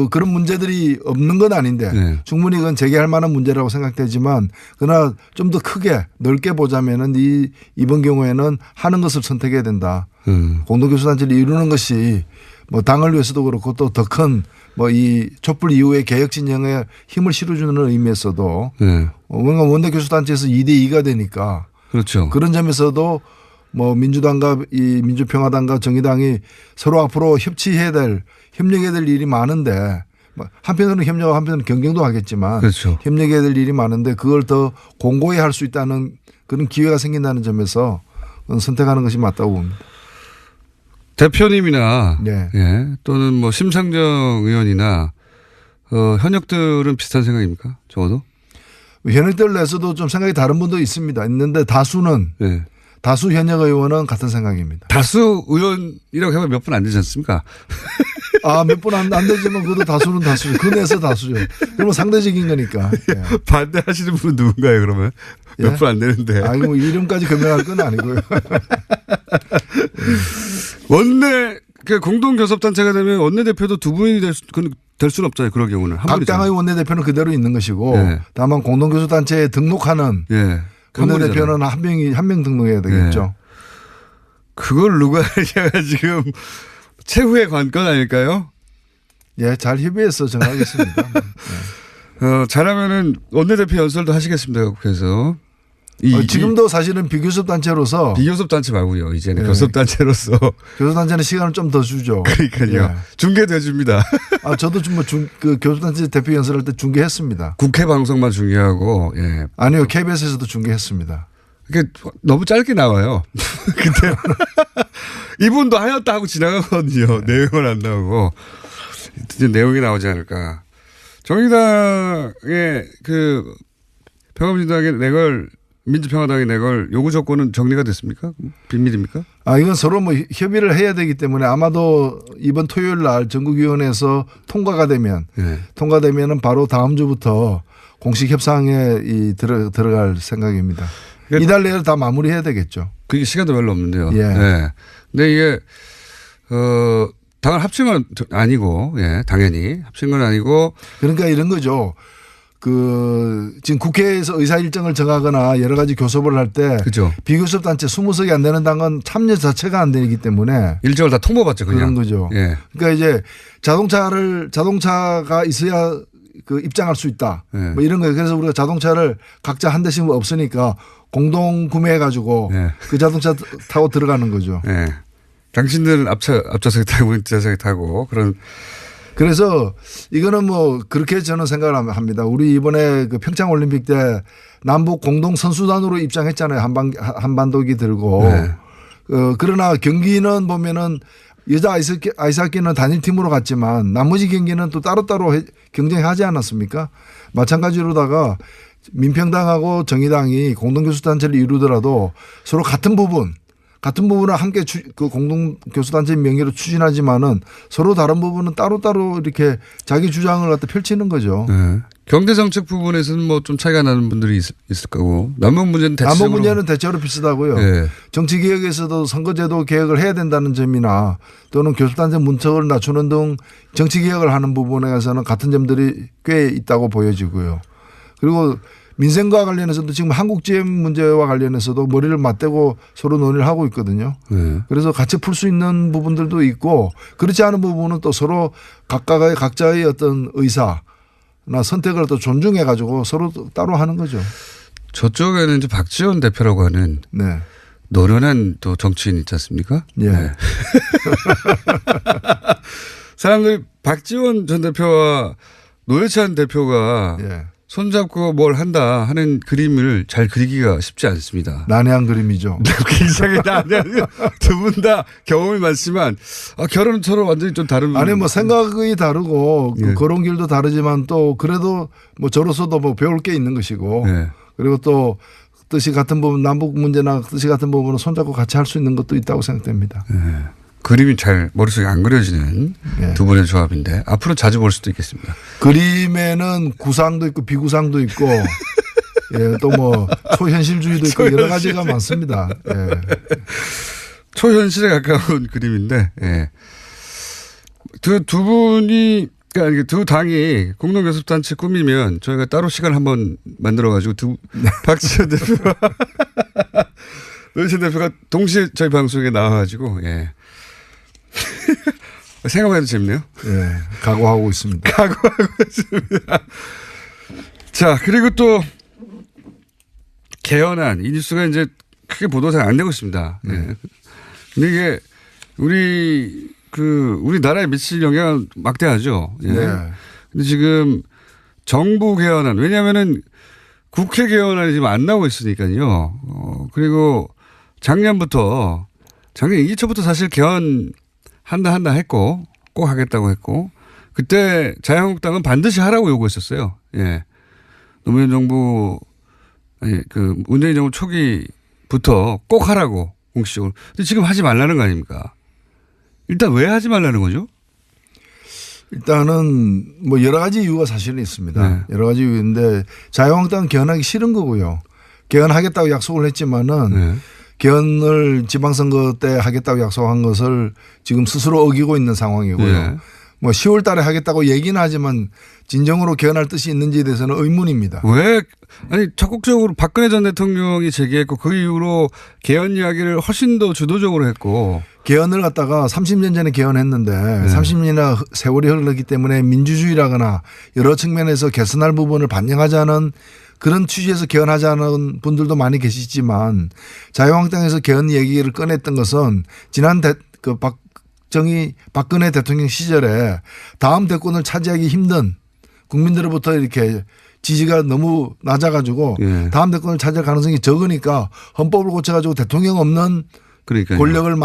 그런 문제들이 없는 건 아닌데 네. 충분히 그건 제기할 만한 문제라고 생각되지만 그러나 좀 더 크게 넓게 보자면은 이번 경우에는 하는 것을 선택해야 된다. 공동교수단체를 이루는 것이 뭐 당을 위해서도 그렇고 또 더 큰 뭐 이 촛불 이후의 개혁 진영에 힘을 실어주는 의미에서도 네. 뭔가 원내교수단체에서 2대 2가 되니까 그렇죠. 그런 점에서도 뭐 민주당과 이 민주평화당과 정의당이 서로 앞으로 협치해야 될 협력해야 될 일이 많은데 한편으로는 협력하고 한편으로는 경쟁도 하겠지만 그렇죠. 협력해야 될 일이 많은데 그걸 더 공고히 할 수 있다는 그런 기회가 생긴다는 점에서 선택하는 것이 맞다고 봅니다. 대표님이나 네. 예, 또는 뭐 심상정 의원이나 현역들은 비슷한 생각입니까? 적어도 현역들 내에서도 좀 생각이 다른 분도 있는데 다수는 예. 다수 현역 의원은 같은 생각입니다. 다수 의원이라고 해봐 몇 분 안 되지 않습니까? 몇 분 안 되지만 그래도 다수는 다수죠. 그 내에서 다수죠. 그러면 상대적인 거니까. 예. 반대하시는 분은 누군가요? 그러면 몇 예? 분 안 되는데. 아이고 뭐 이름까지 금명할 건 아니고요. 원내 공동교섭단체가 되면 원내대표도 두 분이 될 수는 없잖아요. 그런 경우는 한 각 분이잖아요. 당의 원내대표는 그대로 있는 것이고 예. 다만 공동교섭단체에 등록하는 예. 원내대표는 한 명 등록해야 되겠죠. 예. 그걸 누가 하냐가 지금 최후의 관건 아닐까요? 예, 잘 협의해서 정하겠습니다. 예. 잘하면은 원내대표 연설도 하시겠습니다. 국회에서. 지금도 사실은 비교섭 단체로서 비교섭 단체 말고요. 이제는 예. 교섭 단체로서. 교섭 단체는 시간을 좀 더 주죠. 그러니까요. 예. 중계돼 줍니다. 저도 그 교섭 단체 대표 연설할 때 중계했습니다. 국회 방송만 중계하고. 예. 아니요, KBS에서도 중계했습니다. 그게 너무 짧게 나와요. 근데 이분도 하였다 하고 지나가거든요. 내용은 안 나오고. 이제 내용이 나오지 않을까. 정의당의 평화민주당의 내걸 민주평화당의 내걸 요구 조건은 정리가 됐습니까? 비밀입니까? 이건 서로 뭐 협의를 해야 되기 때문에 아마도 이번 토요일 날 전국위원회에서 통과가 되면 네. 통과되면은 바로 다음 주부터 공식 협상에 들어갈 생각입니다. 이달 내로 다 마무리해야 되겠죠. 그게 시간도 별로 없는데요. 예. 네. 근데 이게 당을 합친 건 아니고, 예, 당연히 합친 건 아니고. 그러니까 이런 거죠. 지금 국회에서 의사 일정을 정하거나 여러 가지 교섭을 할 때 그죠. 비교섭 단체 20석이 안 되는 당은 참여 자체가 안 되기 때문에 일정을 다 통보받죠, 그냥. 그런 거죠. 예. 그러니까 이제 자동차가 있어야 입장할 수 있다. 예. 뭐 이런 거예요. 그래서 우리가 자동차를 각자 한 대씩 없으니까 공동 구매해 가지고 예. 그 자동차 타고 들어가는 거죠. 예. 당신들은 앞좌석에 타고 뒷좌석에 타고 그런. 그래서 이거는 뭐 그렇게 저는 생각을 합니다. 우리 이번에 그 평창 올림픽 때 남북 공동 선수단으로 입장했잖아요. 한반도기 들고. 네. 그러나 경기는 보면은 여자 아이스하키는 단일팀으로 갔지만 나머지 경기는 또 따로따로 경쟁하지 않았습니까? 마찬가지로다가 민평당하고 정의당이 공동교수단체를 이루더라도 서로 같은 부분을 함께 그 공동교수단체 명의로 추진하지만은 서로 다른 부분은 따로따로 이렇게 자기 주장을 갖다 펼치는 거죠. 네. 경제정책 부분에서는 뭐 좀 차이가 나는 분들이 있을 거고 남북 문제는 대체로 비슷하고요. 네. 정치개혁에서도 선거제도 개혁을 해야 된다는 점이나 또는 교섭단체 문턱을 낮추는 등 정치개혁을 하는 부분에 가서는 같은 점들이 꽤 있다고 보여지고요. 그리고 민생과 관련해서도 지금 한국GM 문제와 관련해서도 머리를 맞대고 서로 논의를 하고 있거든요. 네. 그래서 같이 풀 수 있는 부분들도 있고 그렇지 않은 부분은 또 서로 각자의 어떤 의사나 선택을 또 존중해 가지고 서로 따로 하는 거죠. 저쪽에는 이제 박지원 대표라고 하는 네. 노련한 또 정치인 있지 않습니까? 예. 네. 사람들이 박지원 전 대표와 노회찬 대표가 예. 손잡고 뭘 한다 하는 그림을 잘 그리기가 쉽지 않습니다. 난해한 그림이죠. 굉장히 난해한 두 분 다 경험이 많지만 결혼은 서로 완전히 좀 다른. 아니 뭐 생각이 다르고 예. 걸어온 길도 다르지만 또 그래도 뭐 저로서도 뭐 배울 게 있는 것이고 예. 그리고 또 뜻이 같은 부분 남북 문제나 뜻이 같은 부분은 손잡고 같이 할 수 있는 것도 있다고 생각됩니다. 예. 그림이 잘 머릿속에 안 그려지는 예. 두 분의 조합인데 앞으로 자주 볼 수도 있겠습니다. 그림에는 구상도 있고 비구상도 있고 예, 또 뭐 초현실주의도 있고 여러 가지가 많습니다. 예. 초현실에 가까운 그림인데 예. 두 분이 그러니까 두 당이 공동교섭단체 꾸미면 저희가 따로 시간을 한번 만들어가지고 박지원 대표와 노회찬 대표가 동시에 저희 방송에 나와가지고 예. 생각만 해도 재밌네요. 예, 각오하고 있습니다. 각오하고 있습니다. 자, 그리고 또 개헌안 이 뉴스가 이제 크게 보도 잘 안 되고 있습니다. 예. 근데 이게 우리 나라에 미칠 영향은 막대하죠. 예. 네. 근데 지금 정부 개헌안 왜냐하면은 국회 개헌안이 지금 안 나오고 있으니까요. 그리고 작년 2기초부터 사실 개헌 한다 했고 꼭 하겠다고 했고 그때 자유한국당은 반드시 하라고 요구했었어요. 예. 노무현 정부 아니 그 문재인 정부 초기부터 꼭 하라고 공식적으로. 근데 지금 하지 말라는 거 아닙니까? 일단 왜 하지 말라는 거죠? 일단은 뭐 여러 가지 이유가 사실은 있습니다. 네. 여러 가지 이유인데 자유한국당은 개헌하기 싫은 거고요. 개헌하겠다고 약속을 했지만은 네. 개헌을 지방선거 때 하겠다고 약속한 것을 지금 스스로 어기고 있는 상황이고요. 네. 뭐 10월 달에 하겠다고 얘기는 하지만 진정으로 개헌할 뜻이 있는지에 대해서는 의문입니다. 왜 아니 적극적으로 박근혜 전 대통령이 제기했고 그 이후로 개헌 이야기를 훨씬 더 주도적으로 했고 개헌을 갖다가 30년 전에 개헌했는데 30년이나 세월이 흐르기 때문에 민주주의라거나 여러 측면에서 개선할 부분을 반영하자는 그런 취지에서 개헌하자는 분들도 많이 계시지만 자유한국당에서 개헌 얘기를 꺼냈던 것은 지난 박근혜 대통령 시절에 다음 대권을 차지하기 힘든 국민들로부터 이렇게 지지가 너무 낮아가지고 다음 대권을 차지할 가능성이 적으니까 헌법을 고쳐가지고 대통령 없는 그러니까요. 권력을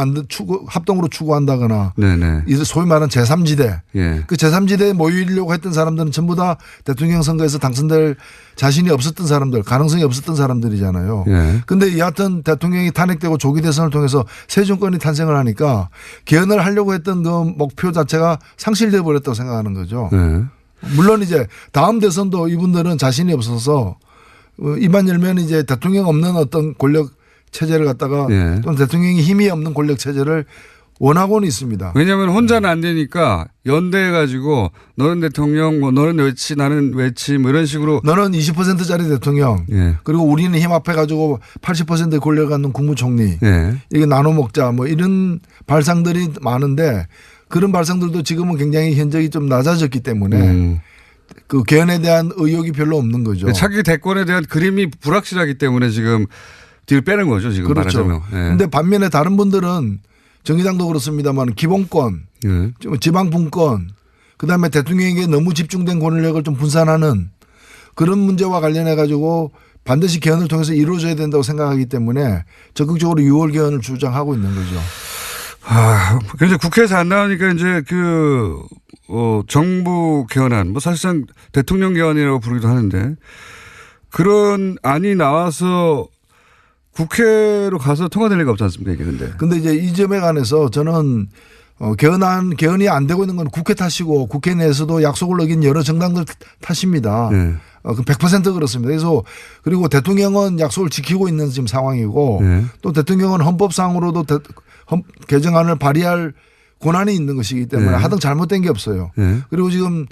합동으로 추구한다거나 네네. 소위 말하는 제3지대 예. 그 제3지대에 모이려고 했던 사람들은 전부 다 대통령 선거에서 당선될 자신이 없었던 사람들 가능성이 없었던 사람들이잖아요. 그런데 여하튼 대통령이 탄핵되고 조기 대선을 통해서 새 정권이 탄생을 하니까 개헌을 하려고 했던 그 목표 자체가 상실되어 버렸다고 생각하는 거죠. 물론 이제 다음 대선도 이분들은 자신이 없어서 입만 열면 이제 대통령 없는 어떤 권력 체제를 갖다가 또는 대통령이 힘이 없는 권력 체제를 원하고는 있습니다. 왜냐하면 혼자는 안 되니까 연대해가지고 너는 대통령 뭐 너는 외치 나는 외치 뭐 이런 식으로 너는 20%짜리 대통령 그리고 우리는 힘 합해가지고 80%의 권력을 갖는 국무총리 이게 나눠 먹자 뭐 이런 발상들이 많은데 그런 발상들도 지금은 굉장히 현저히 좀 낮아졌기 때문에 그 개헌에 대한 의욕이 별로 없는 거죠. 차기 대권에 대한 그림이 불확실하기 때문에 지금 뒤를 빼는 거죠. 지금 그렇죠. 말하자면. 그런데 반면에 다른 분들은 정의당도 그렇습니다만 기본권, 지방분권, 그다음에 대통령에게 너무 집중된 권력을 좀 분산하는 그런 문제와 관련해 가지고 반드시 개헌을 통해서 이루어져야 된다고 생각하기 때문에 적극적으로 6월 개헌을 주장하고 있는 거죠. 그래서 국회에서 안 나오니까 이제 정부 개헌안, 뭐 사실상 대통령 개헌이라고 부르기도 하는데 그런 안이 나와서 국회로 가서 통과될 리가 없지 않습니까, 이게 근데. 근데 이제 이 점에 관해서 저는 개헌이 안 되고 있는 건 국회 탓이고 국회 내에서도 약속을 어긴 여러 정당들 탓입니다. 100% 그렇습니다. 그래서 그리고 대통령은 약속을 지키고 있는 지금 상황이고 또 대통령은 헌법상으로도 개정안을 발의할 권한이 있는 것이기 때문에 하등 잘못된 게 없어요. 그리고 지금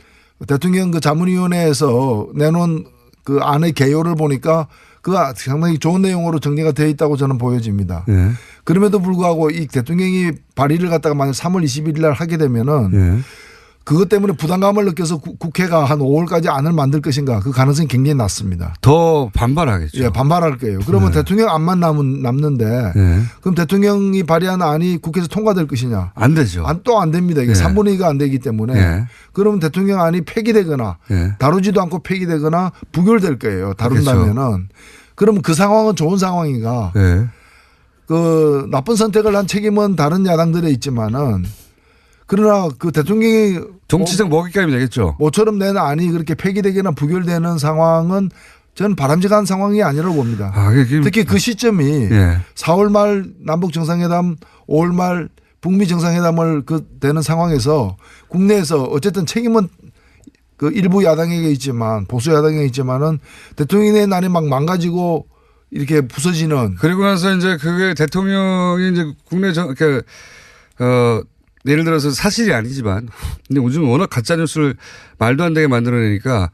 대통령 그 자문위원회에서 내놓은 그 안의 개요를 보니까 그가 상당히 좋은 내용으로 정리가 되어 있다고 저는 보여집니다. 그럼에도 불구하고 이 대통령이 발의를 갖다가 만약 3월 21일 날 하게 되면은 그것 때문에 부담감을 느껴서 국회가 한 5월까지 안을 만들 것인가 그 가능성이 굉장히 낮습니다. 더 반발하겠죠. 예, 반발할 거예요. 그러면 대통령 안만 남는데 그럼 대통령이 발의한 안이 국회에서 통과될 것이냐. 안 되죠. 또 안 됩니다. 이게 3분의 2가 안 되기 때문에 그러면 대통령 안이 폐기되거나 다루지도 않고 폐기되거나 부결될 거예요. 다룬다면은. 그렇죠. 그럼 그 상황은 좋은 상황인가. 그 나쁜 선택을 한 책임은 다른 야당들에 있지만은 그러나 그 대통령이 정치적 먹잇감이 되겠죠. 모처럼 낸 안이 그렇게 폐기되거나 부결되는 상황은 저는 바람직한 상황이 아니라고 봅니다. 특히 그 시점이 4월 말 남북 정상회담 5월 말 북미 정상회담을 되는 상황에서 국내에서 어쨌든 책임은 그 일부 야당에게 있지만 보수 야당에게 있지만은 대통령의 난이 막 망가지고 이렇게 부서지는 그리고 나서 이제 그게 대통령이 이제 국내 예를 들어서 사실이 아니지만 근데 요즘 워낙 가짜 뉴스를 말도 안 되게 만들어내니까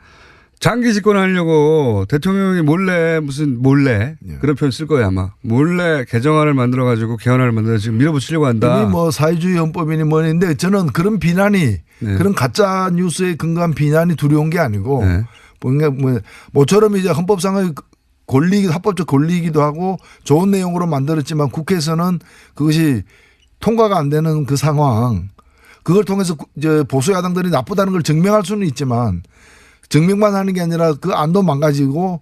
장기 집권하려고 대통령이 몰래 그런 표현 쓸 거예요 아마 몰래 개정안을 만들어 가지고 개헌안을 만들어 지금 밀어붙이려고 한다. 이미 뭐 사회주의 헌법이니 뭐인데 저는 그런 비난이 그런 가짜 뉴스에 근거한 비난이 두려운 게 아니고 뭔가 뭐처럼 이제 헌법상의 합법적 권리이기도 하고 좋은 내용으로 만들었지만 국회에서는 그것이 통과가 안 되는 그 상황 그걸 통해서 이제 보수 야당들이 나쁘다는 걸 증명할 수는 있지만 증명만 하는 게 아니라 그 안도 망가지고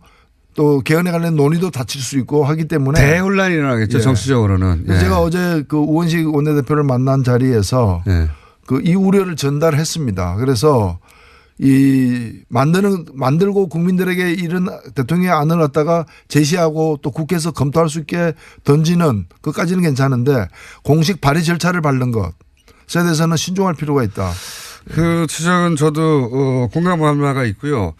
또 개헌에 관련 논의도 다칠 수 있고 하기 때문에 대혼란이 일어나겠죠. 예. 정치적으로는. 예. 제가 어제 그 우원식 원내대표를 만난 자리에서 예. 이 우려를 전달했습니다. 그래서 만들고 국민들에게 이런 대통령의 안을 갖다가 제시하고 또 국회에서 검토할 수 있게 던지는 것까지는 괜찮은데 공식 발의 절차를 밟는 것에 대해서는 신중할 필요가 있다. 그 지적은 저도 공감할 바가 있고요.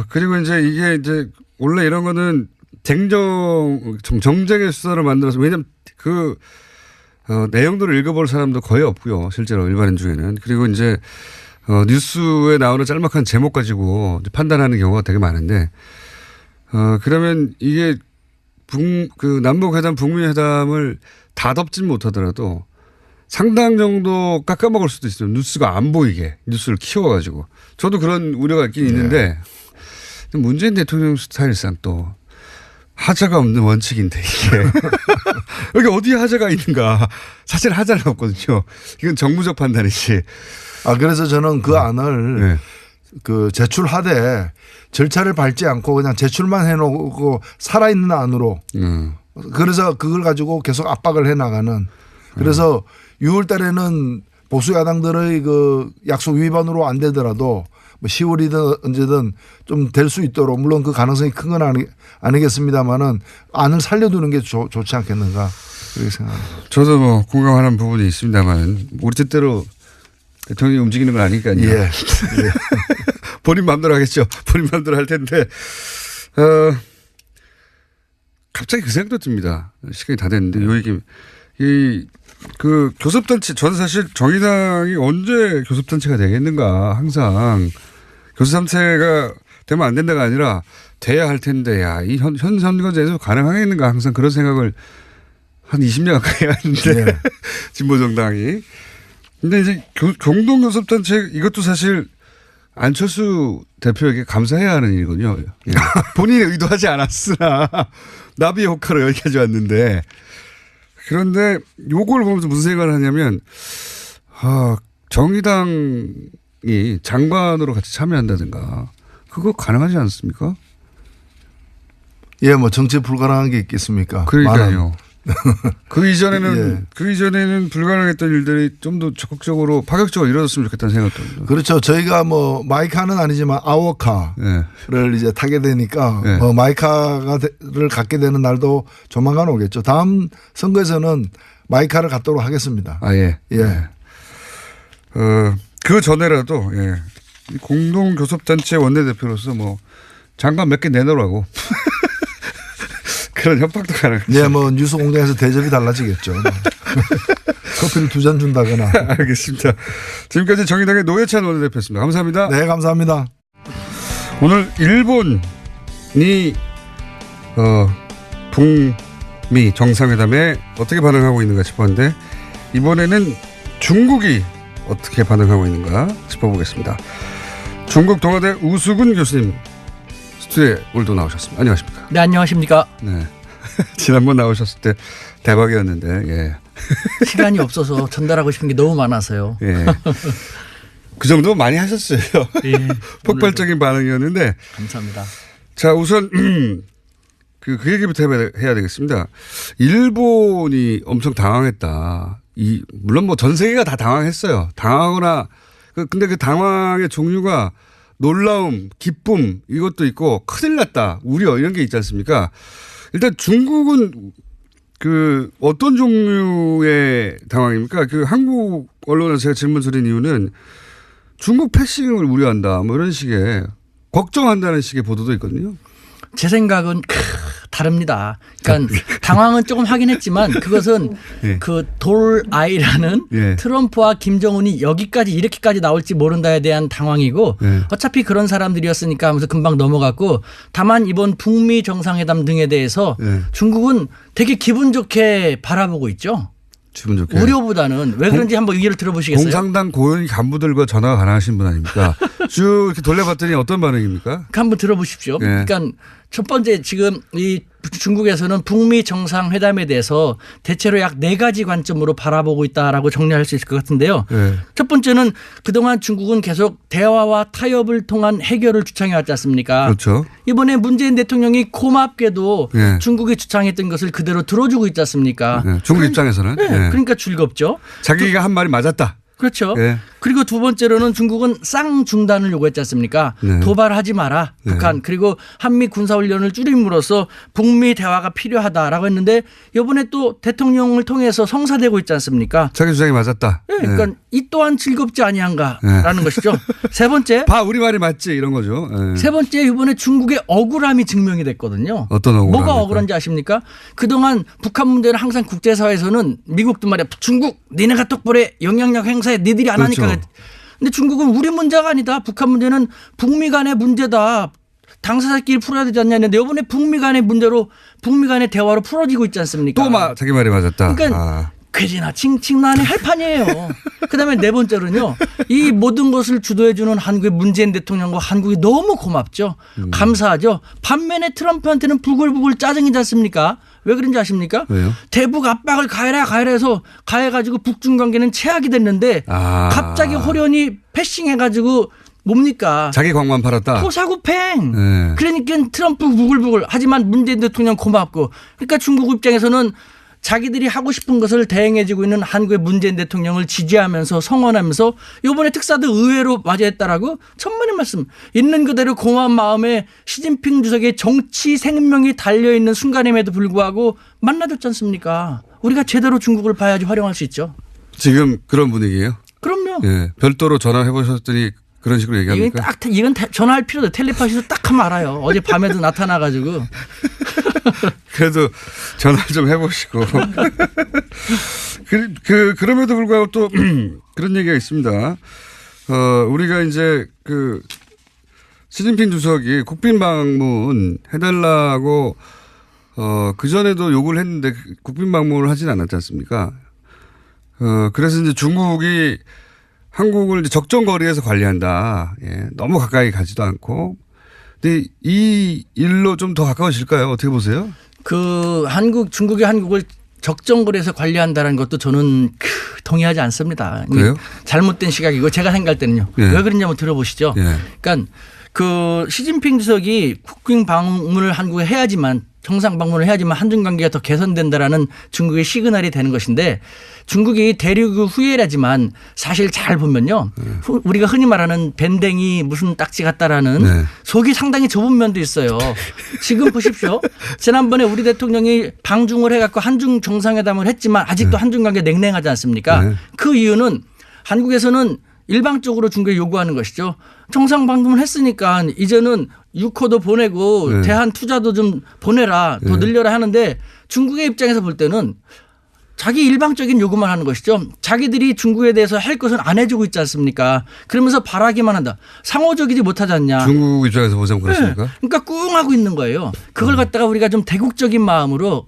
그리고 이제 이게 이제 원래 이런 거는 정쟁의 수사를 만들어서 왜냐면 내용들을 읽어볼 사람도 거의 없고요. 실제로 일반인 중에는. 그리고 이제 뉴스에 나오는 짤막한 제목 가지고 판단하는 경우가 되게 많은데, 그러면 이게 남북회담, 북미회담을 다 덮진 못하더라도 상당 정도 깎아먹을 수도 있어요. 뉴스가 안 보이게, 뉴스를 키워가지고. 저도 그런 우려가 있긴 있는데, 문재인 대통령 스타일상 또 하자가 없는 원칙인데, 이게. 여기 어디에 하자가 있는가. 사실 하자는 없거든요. 이건 정무적 판단이지. 그래서 저는 그 안을 제출하되 절차를 밟지 않고 그냥 제출만 해놓고 살아있는 안으로 그래서 그걸 가지고 계속 압박을 해나가는 그래서 6월 달에는 보수 야당들의 그 약속 위반으로 안 되더라도 10월이든 언제든 좀 될 수 있도록 물론 그 가능성이 큰 건 아니겠습니다만은 안을 살려두는 게 좋지 않겠는가 그렇게 생각합니다. 저도 공감하는 부분이 있습니다만 우리 뜻대로 대통령이 움직이는 건 아니니까요. 예. 본인 마음대로 하겠죠. 본인 마음대로 할 텐데 갑자기 그 생각도 듭니다. 시간이 다 됐는데 요 얘기 그 교섭단체 저는 사실 정의당이 언제 교섭단체가 되겠는가 항상 교섭단체가 되면 안 된다가 아니라 돼야 할 텐데 이 현 선거제에서 가능하겠는가 항상 그런 생각을 한 20년 가까이 하는데 네. 진보정당이 근데 이제 공동교섭단체 이것도 사실 안철수 대표에게 감사해야 하는 일이군요. 예. 본인이 의도하지 않았으나 나비의 효과로 여기까지 왔는데 그런데 요걸 보면서 무슨 생각을 하냐면 정의당이 장관으로 같이 참여한다든가 그거 가능하지 않습니까? 예, 뭐 정치 불가능한 게 있겠습니까? 그러니까요. 그 이전에는 불가능했던 일들이 좀 더 적극적으로 파격적으로 이루어졌으면 좋겠다는 생각도 듭니다. 그렇죠. 저희가 뭐 마이카는 아니지만 아워카를 이제 타게 되니까 뭐 마이카를 갖게 되는 날도 조만간 오겠죠. 다음 선거에서는 마이카를 갖도록 하겠습니다. 예. 그 전에라도 공동교섭단체 원내대표로서 뭐 장관 몇 개 내놓으라고. 그런 협박도 가능하죠. 네, 뭐 뉴스 공장에서 대접이 달라지겠죠. 커피를 2잔 준다거나. 알겠습니다. 지금까지 정의당의 노회찬 원내대표였습니다. 감사합니다. 네, 감사합니다. 오늘 일본이 북미 정상회담에 어떻게 반응하고 있는가 짚었는데 이번에는 중국이 어떻게 반응하고 있는가 짚어보겠습니다. 중국 동아대 우수근 교수님 스튜디오에 오늘도 나오셨습니다. 안녕하십니까? 네, 안녕하십니까? 네. 지난번 나오셨을 때 대박이었는데, 예. 시간이 없어서 전달하고 싶은 게 너무 많아서요. 예. 그 정도 많이 하셨어요. 예. 폭발적인 반응이었는데. 감사합니다. 자, 우선, 그 얘기부터 해야 되겠습니다. 일본이 엄청 당황했다. 물론 뭐 전 세계가 다 당황했어요. 당황하거나, 근데 그 당황의 종류가 놀라움, 기쁨 이것도 있고 큰일 났다, 우려 이런 게 있지 않습니까? 일단 중국은 어떤 종류의 당황입니까? 한국 언론에서 제가 질문 드린 이유는 중국 패싱을 우려한다 뭐 이런 식의 걱정한다는 식의 보도도 있거든요. 제 생각은 다릅니다. 그러니까 당황은 조금 하긴 했지만 그것은 그 돌아이라는 트럼프와 김정은이 여기까지 이렇게까지 나올지 모른다에 대한 당황이고 어차피 그런 사람들이었으니까 하면서 금방 넘어갔고 다만 이번 북미 정상회담 등에 대해서 중국은 되게 기분 좋게 바라보고 있죠. 기분 좋게. 우려보다는 왜 그런지 한번 의견을 들어보시겠어요? 공산당 고위 간부들과 전화가 가능하신 분 아닙니까? 쭉 이렇게 돌려봤더니 어떤 반응입니까? 한번 들어보십시오. 그러니까 첫 번째 지금 이 중국에서는 북미 정상회담에 대해서 대체로 약 4가지 관점으로 바라보고 있다라고 정리할 수 있을 것 같은데요. 네. 첫 번째는 그동안 중국은 계속 대화와 타협을 통한 해결을 주창해 왔지 않습니까? 그렇죠. 이번에 문재인 대통령이 고맙게도 네. 중국이 주창했던 것을 그대로 들어주고 있지 않습니까? 네. 중국 입장에서는. 네. 네. 그러니까 즐겁죠. 자기가 한 말이 맞았다. 그렇죠. 네. 그리고 두 번째로는 중국은 쌍중단을 요구했지 않습니까? 네. 도발하지 마라. 네. 북한. 그리고 한미 군사훈련을 줄임으로써 북미 대화가 필요하다라고 했는데 이번에 또 대통령을 통해서 성사되고 있지 않습니까? 자기 주장이 맞았다. 네. 그러니까 네. 이 또한 즐겁지 아니한가라는 것이죠. 세 번째. 봐 우리 말이 맞지 이런 거죠. 네. 세 번째 이번에 중국의 억울함이 증명이 됐거든요. 어떤 억울함? 뭐가 억울한지 아십니까? 그동안 북한 문제는 항상 국제사회에서는 미국도 말이야. 중국 니네가 똑바로 해. 영향력 행사에 니들이 안 그렇죠. 하니까. 근데 중국은 우리 문제가 아니다. 북한 문제는 북미 간의 문제다. 당사자끼리 풀어야 되지 않냐 했는데 이번에 북미 간의 문제로 북미 간의 대화로 풀어지고 있지 않습니까? 또 자기 말이 맞았다. 그러니까 괴리나 칭칭나니 할 판이에요. 그다음에 네 번째로는요. 이 모든 것을 주도해 주는 한국의 문재인 대통령과 한국이 너무 고맙죠. 감사하죠. 반면에 트럼프한테는 부글부글 짜증이지 않습니까? 왜 그런지 아십니까? 왜요? 대북 압박을 가해라 해서 가해가지고 북중 관계는 최악이 됐는데 갑자기 호련히 패싱해가지고 뭡니까? 자기 광만 팔았다. 토사구팽. 네. 그러니까 트럼프 부글부글 하지만 문재인 대통령 고맙고 그러니까 중국 입장에서는 자기들이 하고 싶은 것을 대행해주고 있는 한국의 문재인 대통령을 지지하면서 성원하면서 이번에 특사도 의외로 맞이했다라고 천만의 말씀. 있는 그대로 고마운 마음에 시진핑 주석의 정치 생명이 달려있는 순간임에도 불구하고 만나줬지 않습니까? 우리가 제대로 중국을 봐야지 활용할 수 있죠. 지금 그런 분위기예요? 그럼요. 예. 별도로 전화해 보셨더니 그런 식으로 얘기합니까? 이건 전화할 필요도 텔레파시로 딱 하면 알아요. 어제 밤에도 나타나가지고. 그래도 전화를 좀 해보시고. 그럼에도 불구하고 또 그런 얘기가 있습니다. 우리가 이제 시진핑 주석이 국빈 방문 해달라고 그전에도 요구를 했는데 국빈 방문을 하진 않았지 않습니까? 그래서 이제 중국이 한국을 이제 적정 거리에서 관리한다. 예, 너무 가까이 가지도 않고. 근데 이 일로 좀 더 가까워질까요? 어떻게 보세요? 중국이 한국을 적정거리에서 관리한다는 것도 저는 동의하지 않습니다. 그래요? 잘못된 시각이고 제가 생각할 때는요. 예. 왜 그러냐면 들어보시죠. 예. 그러니까 시진핑 주석이 국빈 방문을 한국에 해야지만 정상 방문을 해야지만 한중 관계가 더 개선된다라는 중국의 시그널이 되는 것인데 중국이 대륙 후예라지만 사실 잘 보면요. 우리가 흔히 말하는 밴댕이 무슨 딱지 같다라는 네. 속이 상당히 좁은 면도 있어요. 지금 보십시오. 지난번에 우리 대통령이 방중을 해갖고 한중 정상회담을 했지만 아직도 한중 관계 냉랭하지 않습니까? 네. 그 이유는 한국에서는 일방적으로 중국에 요구하는 것이죠. 정상 방문을 했으니까 이제는 유코도 보내고 네. 대한 투자도 좀 보내라 더 늘려라 하는데 중국의 입장에서 볼 때는 자기 일방적인 요구만 하는 것이죠. 자기들이 중국에 대해서 할 것은 안 해주고 있지 않습니까? 그러면서 바라기만 한다. 상호적이지 못하지 않냐. 중국 입장에서 보자면 그렇습니까? 네. 그러니까 꿍 하고 있는 거예요. 그걸 갖다가 우리가 좀 대국적인 마음으로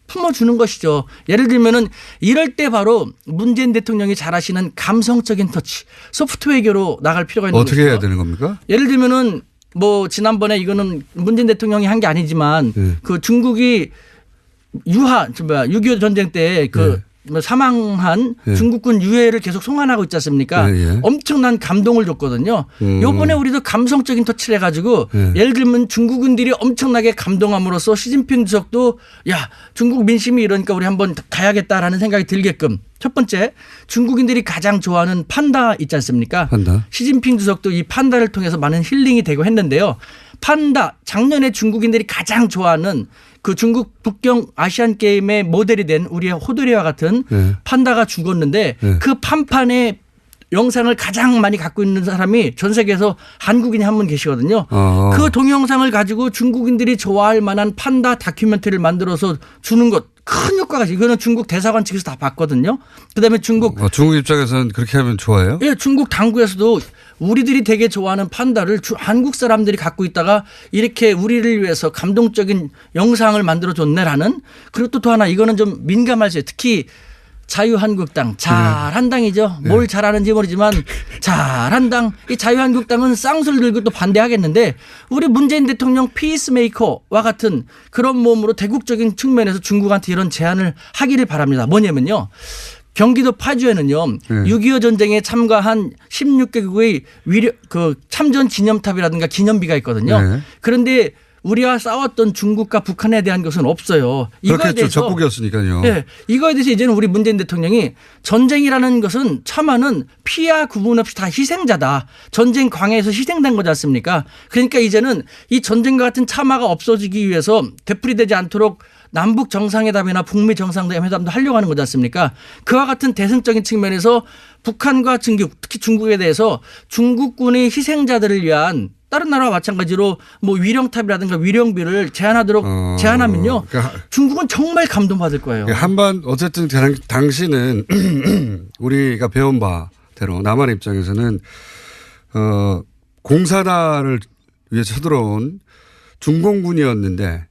품어주는 것이죠. 예를 들면은 이럴 때 바로 문재인 대통령이 잘하시는 감성적인 터치, 소프트 외교로 나갈 필요가 있는 어떻게 것이죠. 해야 되는 겁니까? 예를 들면은 지난번에 이거는 문재인 대통령이 한 게 아니지만 중국이 6.25 전쟁 때 사망한 중국군 유해를 계속 송환하고 있지 않습니까? 엄청난 감동을 줬거든요. 이번에 우리도 감성적인 터치를 해가지고 예를 들면 중국인들이 엄청나게 감동함으로써 시진핑 주석도 야 중국 민심이 이러니까 우리 한번 가야겠다라는 생각이 들게끔 첫 번째 중국인들이 가장 좋아하는 판다 있지 않습니까? 판다. 시진핑 주석도 이 판다를 통해서 많은 힐링이 되고 했는데요. 판다 작년에 중국인들이 가장 좋아하는 중국 북경 아시안 게임의 모델이 된 우리의 호돌이와 같은 판다가 죽었는데 그 판판의 영상을 가장 많이 갖고 있는 사람이 전 세계에서 한국인이 한 분 계시거든요. 그 동영상을 가지고 중국인들이 좋아할 만한 판다 다큐멘터리를 만들어서 주는 것 큰 효과가 있어요. 이거는 중국 대사관 측에서 다 봤거든요. 그다음에 중국 입장에서는 그렇게 하면 좋아요? 예, 중국 당국에서도 우리들이 되게 좋아하는 판다를 한국 사람들이 갖고 있다가 이렇게 우리를 위해서 감동적인 영상을 만들어줬네라는 그리고 또 하나 이거는 좀 민감할 수 있어요. 특히 자유한국당 잘한당이죠. 뭘 잘하는지 모르지만 잘한당. 이 자유한국당은 쌍수를 들고 또 반대하겠는데 우리 문재인 대통령 피스메이커와 같은 그런 몸으로 대국적인 측면에서 중국한테 이런 제안을 하기를 바랍니다. 뭐냐면요. 경기도 파주에는요. 6.25 전쟁에 참가한 16개국의 참전 기념탑이라든가 기념비가 있거든요. 그런데 우리와 싸웠던 중국과 북한에 대한 것은 없어요. 이거에 대해서 적국이었으니까요. 네, 이거에 대해서 이제는 우리 문재인 대통령이 전쟁이라는 것은 참아는 피와 구분 없이 다 희생자다. 전쟁 광해에서 희생된 거지 않습니까? 그러니까 이제는 이 전쟁과 같은 참화가 없어지기 위해서 되풀이되지 않도록 남북 정상회담이나 북미 정상회담도 하려고 하는 거지 않습니까? 그와 같은 대승적인 측면에서 북한과 중국, 특히 중국에 대해서 중국군의 희생자들을 위한 다른 나라와 마찬가지로 뭐 위령탑이라든가 위령비를 제안하면요. 그러니까 중국은 정말 감동받을 거예요. 한반 어쨌든 당시는 우리가 배운 바대로 남한의 입장에서는 공사다를 위해서 쳐들어온 중공군이었는데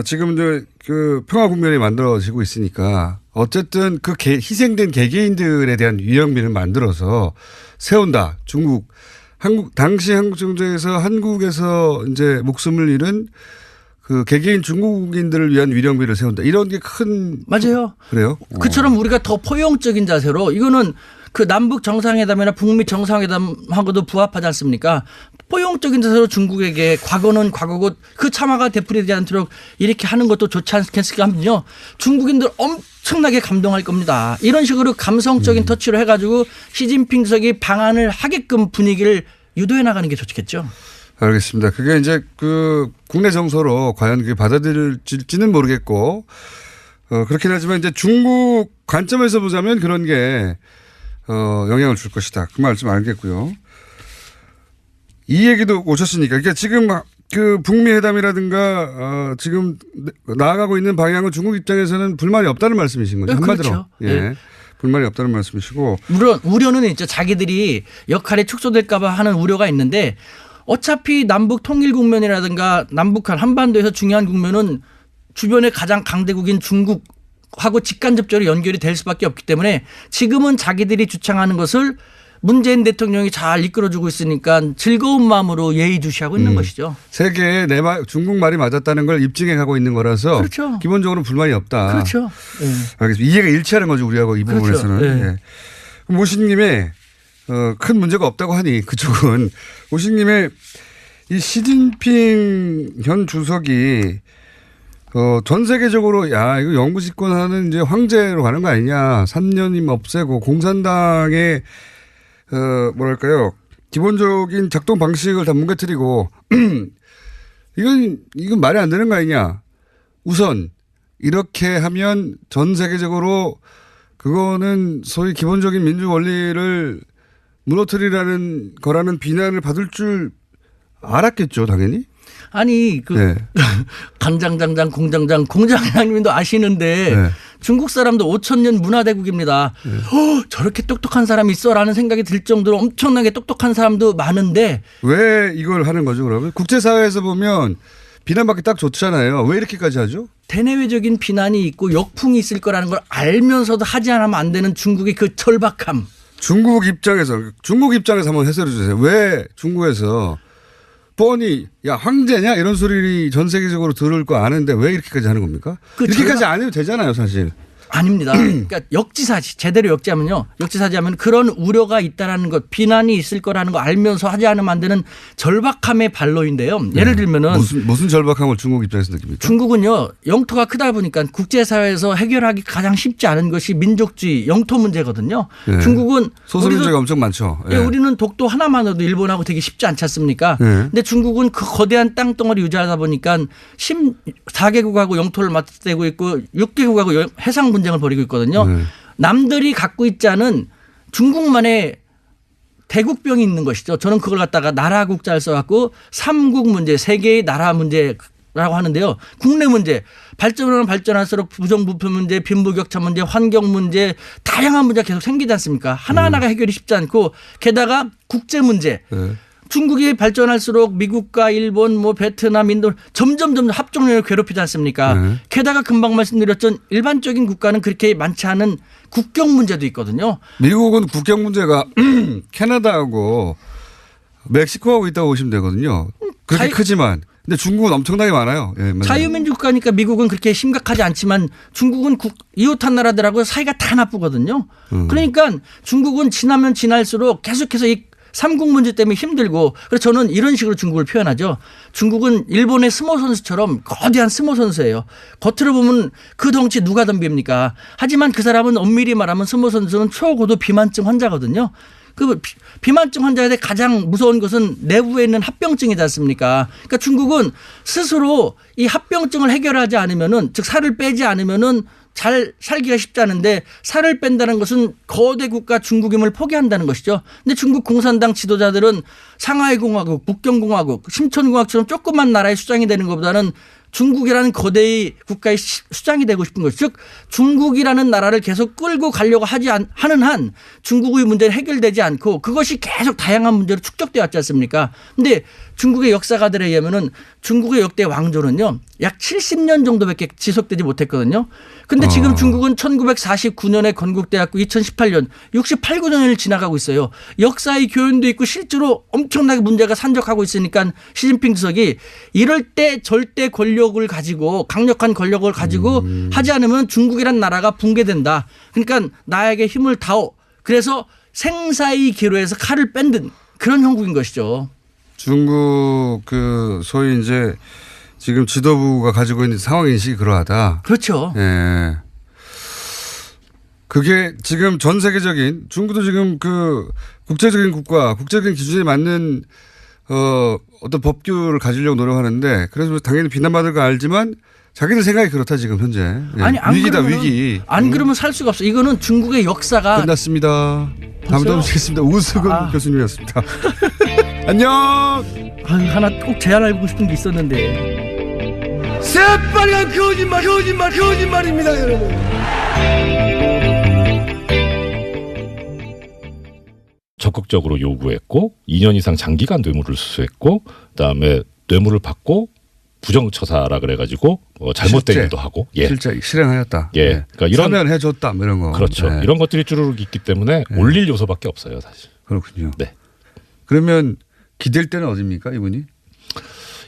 지금 이제 그 평화 국면이 만들어지고 있으니까 어쨌든 그 희생된 개개인들에 대한 위령비를 만들어서 세운다. 당시 한국 정부에서 한국에서 이제 목숨을 잃은 그 개개인 중국인들을 위한 위령비를 세운다. 이런 게 큰. 맞아요. 그래요? 그처럼 우리가 더 포용적인 자세로 이거는 그 남북 정상회담이나 북미 정상회담하고도 부합하지 않습니까? 포용적인 자세로 중국에게 과거는 과거고 그 참화가 되풀이되지 않도록 이렇게 하는 것도 좋지 않겠습니까 하면요. 중국인들 엄청나게 감동할 겁니다. 이런 식으로 감성적인 터치로 해가지고 시진핑 주석이 방한을 하게끔 분위기를 유도해 나가는 게 좋겠죠. 알겠습니다. 그게 이제 그 국내 정서로 과연 그게 받아들일지는 모르겠고 그렇긴 하지만 이제 중국 관점에서 보자면 그런 게 영향을 줄 것이다. 그 말씀 알겠고요. 이 얘기도 오셨으니까. 그러니까 지금 그 북미 회담이라든가 지금 나아가고 있는 방향은 중국 입장에서는 불만이 없다는 말씀이신 거죠. 한마디로. 그렇죠. 예. 네. 불만이 없다는 말씀이시고. 물론 우려는 있죠. 자기들이 역할이 축소될까 봐 하는 우려가 있는데 어차피 남북 통일 국면이라든가 남북한 한반도에서 중요한 국면은 주변의 가장 강대국인 중국하고 직간접적으로 연결이 될 수밖에 없기 때문에 지금은 자기들이 주창하는 것을 문재인 대통령이 잘 이끌어주고 있으니까 즐거운 마음으로 예의주시하고 있는 것이죠. 세계에 중국말이 맞았다는 걸 입증해 가고 있는 거라서 그렇죠. 기본적으로 불만이 없다. 그렇죠. 네. 알겠습니다. 이해가 일치하는 거죠. 우리하고 이 그렇죠. 부분에서는. 네. 네. 모신님의 큰 문제가 없다고 하니 그쪽은 모신님의 이 시진핑 현 주석이 전 세계적으로 야 이거 영구 집권하는 이제 황제로 가는 거 아니냐. 3년이면 없애고 공산당의 뭐랄까요. 기본적인 작동 방식을 다 뭉개뜨리고 이건 말이 안 되는 거 아니냐. 우선 이렇게 하면 전 세계적으로 그거는 소위 기본적인 민주 원리를 무너뜨리라는 거라는 비난을 받을 줄 알았겠죠, 당연히. 아니 그 간장장장 공장장님도 아시는데 네. 중국 사람도 5,000년 문화대국입니다. 저렇게 똑똑한 사람이 있어라는 생각이 들 정도로 엄청나게 똑똑한 사람도 많은데 왜 이걸 하는 거죠, 그러면? 국제사회에서 보면 비난받기 딱 좋잖아요. 왜 이렇게까지 하죠? 대내외적인 비난이 있고 역풍이 있을 거라는 걸 알면서도 하지 않으면 안 되는 중국의 그 절박함. 중국 입장에서 한번 해설해 주세요. 왜 중국에서 뻔히 야 황제냐 이런 소리 전 세계적으로 들을 거 아는데 왜 이렇게까지 하는 겁니까? 이렇게까지 안 해도 되잖아요, 사실. 아닙니다. 그러니까 역지사지 제대로 역지사지하면 그런 우려가 있다라는 것, 비난이 있을 거라는 거 알면서 하지 않으면 안 되는 절박함의 발로인데요. 예를 들면은 무슨 절박함을 중국 입장에서 느낍니까? 중국은요 영토가 크다 보니까 국제사회에서 해결하기 가장 쉽지 않은 것이 민족주의, 영토 문제거든요. 네. 중국은 소수 민족이 엄청 많죠. 네. 우리는 독도 하나만으로도 일본하고 되게 쉽지 않지 않습니까? 네. 근데 중국은 그 거대한 땅덩어리 유지하다 보니까 14개국하고 영토를 맞대고 있고 6개국하고 해상 분쟁을 벌이고 있거든요. 남들이 갖고 있지 않은 중국만의 대국병이 있는 것이죠. 저는 그걸 갖다가 나라 국자를 써갖고 삼국 문제, 세계의 나라 문제라고 하는데요. 국내 문제, 발전하면 발전할수록 부정부패 문제, 빈부격차 문제, 환경 문제, 다양한 문제가 계속 생기지 않습니까? 하나하나가 해결이 쉽지 않고 게다가 국제 문제. 중국이 발전할수록 미국과 일본, 뭐 베트남, 인도 점점 합종력을 괴롭히지 않습니까? 게다가 금방 말씀드렸던 일반적인 국가는 그렇게 많지 않은 국경 문제도 있거든요. 미국은 국경 문제가 캐나다하고 멕시코하고 있다고 보시면 되거든요. 그렇게 크지만. 근데 중국은 엄청나게 많아요. 예, 자유민주 국가니까 미국은 그렇게 심각하지 않지만 중국은 이웃한 나라들하고 사이가 다 나쁘거든요. 그러니까 중국은 지나면 지날수록 계속해서 이 삼국 문제 때문에 힘들고 그래서 저는 이런 식으로 중국을 표현하죠. 중국은 일본의 스모 선수처럼 거대한 스모 선수예요. 겉으로 보면 그 덩치 누가 덤빕니까? 하지만 그 사람은 엄밀히 말하면 스모 선수는 초고도 비만증 환자거든요. 그 비만증 환자에 가장 무서운 것은 내부에 있는 합병증이지 않습니까? 그러니까 중국은 스스로 이 합병증을 해결하지 않으면은 즉 살을 빼지 않으면은 잘 살기가 쉽지 않은데 살을 뺀다는 것은 거대 국가 중국임을 포기한다는 것이죠. 근데 중국 공산당 지도자들은 상하이 공화국, 북경 공화국, 심천 공화국처럼 조그만 나라의 수장이 되는 것보다는 중국이라는 거대의 국가의 수장이 되고 싶은 것이죠. 즉 중국이라는 나라를 계속 끌고 가려고 하는 한 중국의 문제는 해결되지 않고 그것이 계속 다양한 문제로 축적되어 왔지 않습니까? 그런데 중국의 역사가들에 의하면은 중국의 역대 왕조는요. 약 70년 정도밖에 지속되지 못했거든요. 근데 지금 중국은 1949년에 건국되었고 2018년 68~9년을 지나가고 있어요. 역사의 교훈도 있고 실제로 엄청나게 문제가 산적하고 있으니까 시진핑 주석이 이럴 때 절대 권력을 가지고 강력한 권력을 가지고 하지 않으면 중국이란 나라가 붕괴된다. 그러니까 나에게 힘을 다오. 그래서 생사의 기로에서 칼을 뺀 그런 형국인 것이죠. 중국 그 소위 이제 지금 지도부가 가지고 있는 상황인식이 그러하다. 그렇죠. 예. 그게 지금 전 세계적인 중국도 지금 그 국제적인 국가, 국제적인 기준에 맞는 어떤 법규를 가지려고 노력하는데 그래서 당연히 비난받을 거 알지만 자기들 생각이 그렇다 지금 현재. 예. 아니 안 위기다 그러면은, 위기. 안 그러면 살 수가 없어. 이거는 중국의 역사가 끝났습니다. 다음에 뵙겠습니다. 우수근 교수님이었습니다. 안녕. 하나 꼭 제안하고 싶은 게 있었는데. 새빨간 거짓말입니다, 여러분. 적극적으로 요구했고 2년 이상 장기간 뇌물을 수수했고 그다음에 뇌물을 받고 부정처사라 그래가지고 잘못된 일도 하고 실제 실행하였다. 예, 그러니까 이런 사면해줬다 뭐 이런 거. 그렇죠. 네. 이런 것들이 쭈루룩 있기 때문에 올릴 요소밖에 없어요, 사실. 그렇군요. 네. 그러면 기댈 때는 어딥니까 이분이?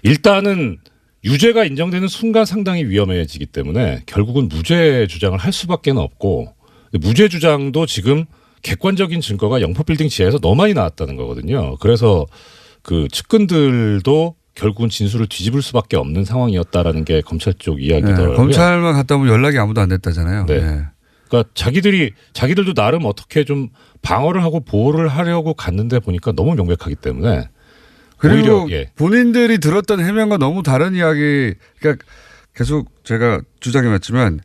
일단은 유죄가 인정되는 순간 상당히 위험해지기 때문에 결국은 무죄 주장을 할 수밖에 없고 무죄 주장도 지금 객관적인 증거가 영포빌딩 지하에서 너무 많이 나왔다는 거거든요. 그래서 그 측근들도 결국은 진술을 뒤집을 수밖에 없는 상황이었다라는 게 검찰 쪽 이야기더라고요. 네, 검찰만 갔다 오면 연락이 아무도 안 됐다잖아요. 네. 네. 그러니까 자기들도 나름 어떻게 좀 방어를 하고 보호를 하려고 갔는데 보니까 너무 명백하기 때문에 그리고 오히려, 본인들이 들었던 해명과 너무 다른 이야기. 그러니까 계속 제가 주장해왔지만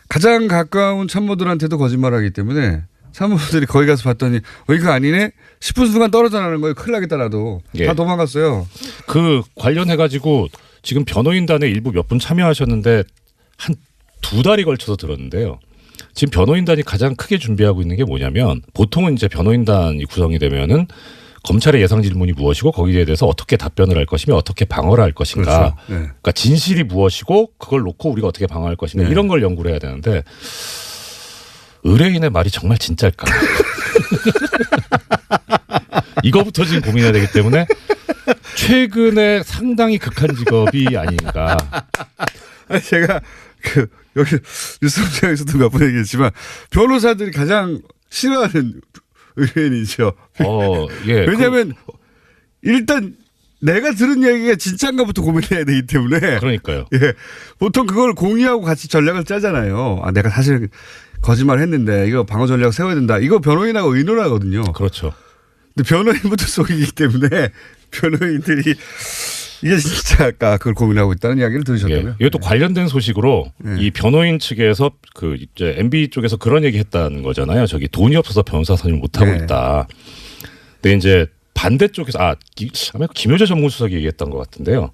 가장 가까운 참모들한테도 거짓말하기 때문에 참모들이 거기 가서 봤더니 이거 아니네 싶은 순간 떨어져 나가는 거예요. 큰일 나겠다라도. 다 도망갔어요. 그 관련해가지고 지금 변호인단에 일부 몇 분 참여하셨는데 한 2달이 걸쳐서 들었는데요. 지금 변호인단이 가장 크게 준비하고 있는 게 뭐냐면 보통은 이제 변호인단이 구성이 되면은 검찰의 예상 질문이 무엇이고 거기에 대해서 어떻게 답변을 할 것이며 어떻게 방어를 할 것인가. 그렇죠. 네. 그러니까 진실이 무엇이고 그걸 놓고 우리가 어떻게 방어할 것인가. 이런 걸 연구를 해야 되는데 의뢰인의 말이 정말 진짜일까. 이거부터 지금 고민해야 되기 때문에 최근에 상당히 극한 직업이 아닌가. 제가 여기 뉴스공장에서도 몇 번 얘기했지만 변호사들이 가장 싫어하는 의뢰인이죠. 예. 왜냐하면 일단 내가 들은 얘기가 진짜인가부터 고민해야 되기 때문에. 그러니까요. 예. 보통 그걸 공유하고 같이 전략을 짜잖아요. 내가 사실 거짓말 했는데 이거 방어 전략 세워야 된다. 이거 변호인하고 의논하거든요. 그렇죠. 근데 변호인부터 속이기 때문에 변호인들이 이게 진짜일까 그걸 고민하고 있다는 이야기를 들으셨다고요? 이것도 관련된 소식으로 이 변호인 측에서 그 이제 MB 쪽에서 그런 얘기 했다는 거잖아요. 저기 돈이 없어서 변호사 선임 못 하고 있다. 근데 이제 반대쪽에서 아마 김효재 전무수석이 얘기했던 것 같은데요.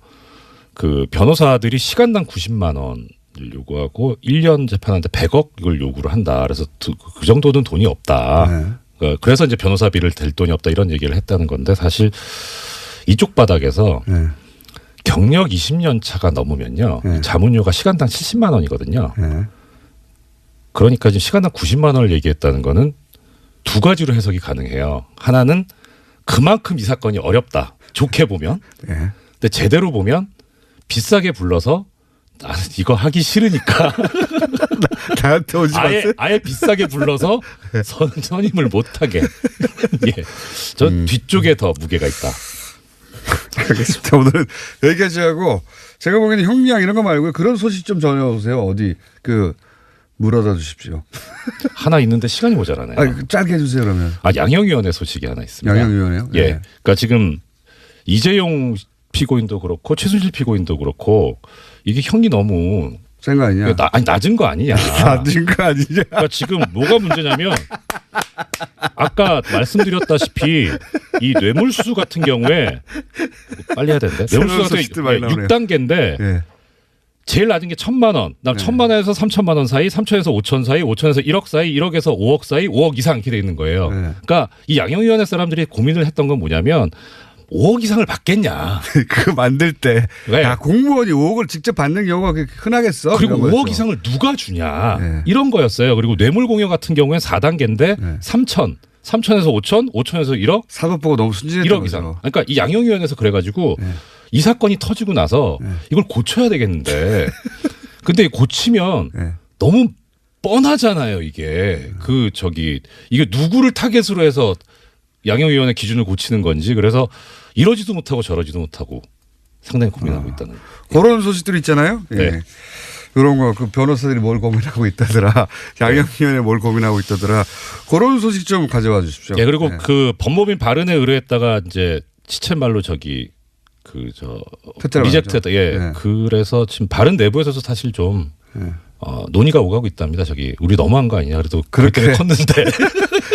그 변호사들이 시간당 90만 원을 요구하고 1년 재판한테 100억 이걸 요구를 한다. 그래서 그 정도는 돈이 없다. 그래서 이제 변호사비를 댈 돈이 없다 이런 얘기를 했다는 건데 사실 이쪽 바닥에서 네. 경력 20년 차가 넘으면요. 네. 자문료가 시간당 70만 원이거든요. 네. 그러니까 지금 시간당 90만 원을 얘기했다는 거는 두 가지로 해석이 가능해요. 하나는 그만큼 이 사건이 어렵다. 좋게 보면. 네. 근데 제대로 보면 비싸게 불러서 나는 이거 하기 싫으니까 나한테 오지 마세요. 아예 비싸게 불러서 선임을 못하게. 예. 전 뒤쪽에 더 무게가 있다. 알겠습니다. 오늘은 여기까지 하고 제가 보기에는 형량 이런 거 말고 그런 소식 좀 전해오세요. 어디 물어다 주십시오. 하나 있는데 시간이 모자라네요. 짧게 해주세요 그러면. 양형위원회 소식이 하나 있습니다. 양형위원회요? 예. 네. 그러니까 지금 이재용 피고인도 그렇고 최순실 피고인도 그렇고 이게 형이 너무 센 거 아니냐? 낮은 거 아니냐? 낮은 거 아니냐? 그러니까 지금 뭐가 문제냐면 아까 말씀드렸다시피 이 뇌물수수 같은 경우에 빨리 해야 되는데 뇌물수수 같은 경우에 6단계인데 네. 제일 낮은 게 1,000만 원. 그다음 1,000만 원에서 3,000만 원 사이, 3천에서 5천 사이, 5천에서 1억 사이, 1억에서 5억 사이, 5억 이상 이렇게 돼 있는 거예요. 네. 그러니까 이 양형위원회 사람들이 고민을 했던 건 뭐냐면 5억 이상을 받겠냐. 그거 만들 때. 네. 야, 공무원이 5억을 직접 받는 경우가 그렇게 흔하겠어? 그리고 5억 거였죠. 이상을 누가 주냐. 네. 이런 거였어요. 그리고 뇌물공여 같은 경우에는 4단계인데 네. 3천, 3천에서 5천, 5천에서 1억, 사법부가 너무 순진했던 1억 거죠. 이상. 그러니까 이 양형위원회에서 그래가지고 네. 이 사건이 터지고 나서 이걸 고쳐야 되겠는데 근데 고치면 네. 너무 뻔하잖아요. 이게 이게 누구를 타겟으로 해서 양형위원회 기준을 고치는 건지 그래서 이러지도 못하고 저러지도 못하고 상당히 고민하고 있다는. 그런 소식들 있잖아요. 예. 네. 이런 거 그 변호사들이 뭘 고민하고 있다더라. 양형위원회 뭘 고민하고 있다더라. 그런 소식 좀 가져와 주십시오. 예, 그리고 네. 그 법무법인 발언에 의뢰했다가 이제 시쳇말로 리젝트했다. 예. 네. 그래서 지금 발언 내부에서도 사실 좀 네. 논의가 오가고 있답니다. 우리 너무한 거 아니냐. 그래도 그렇게 컸는데.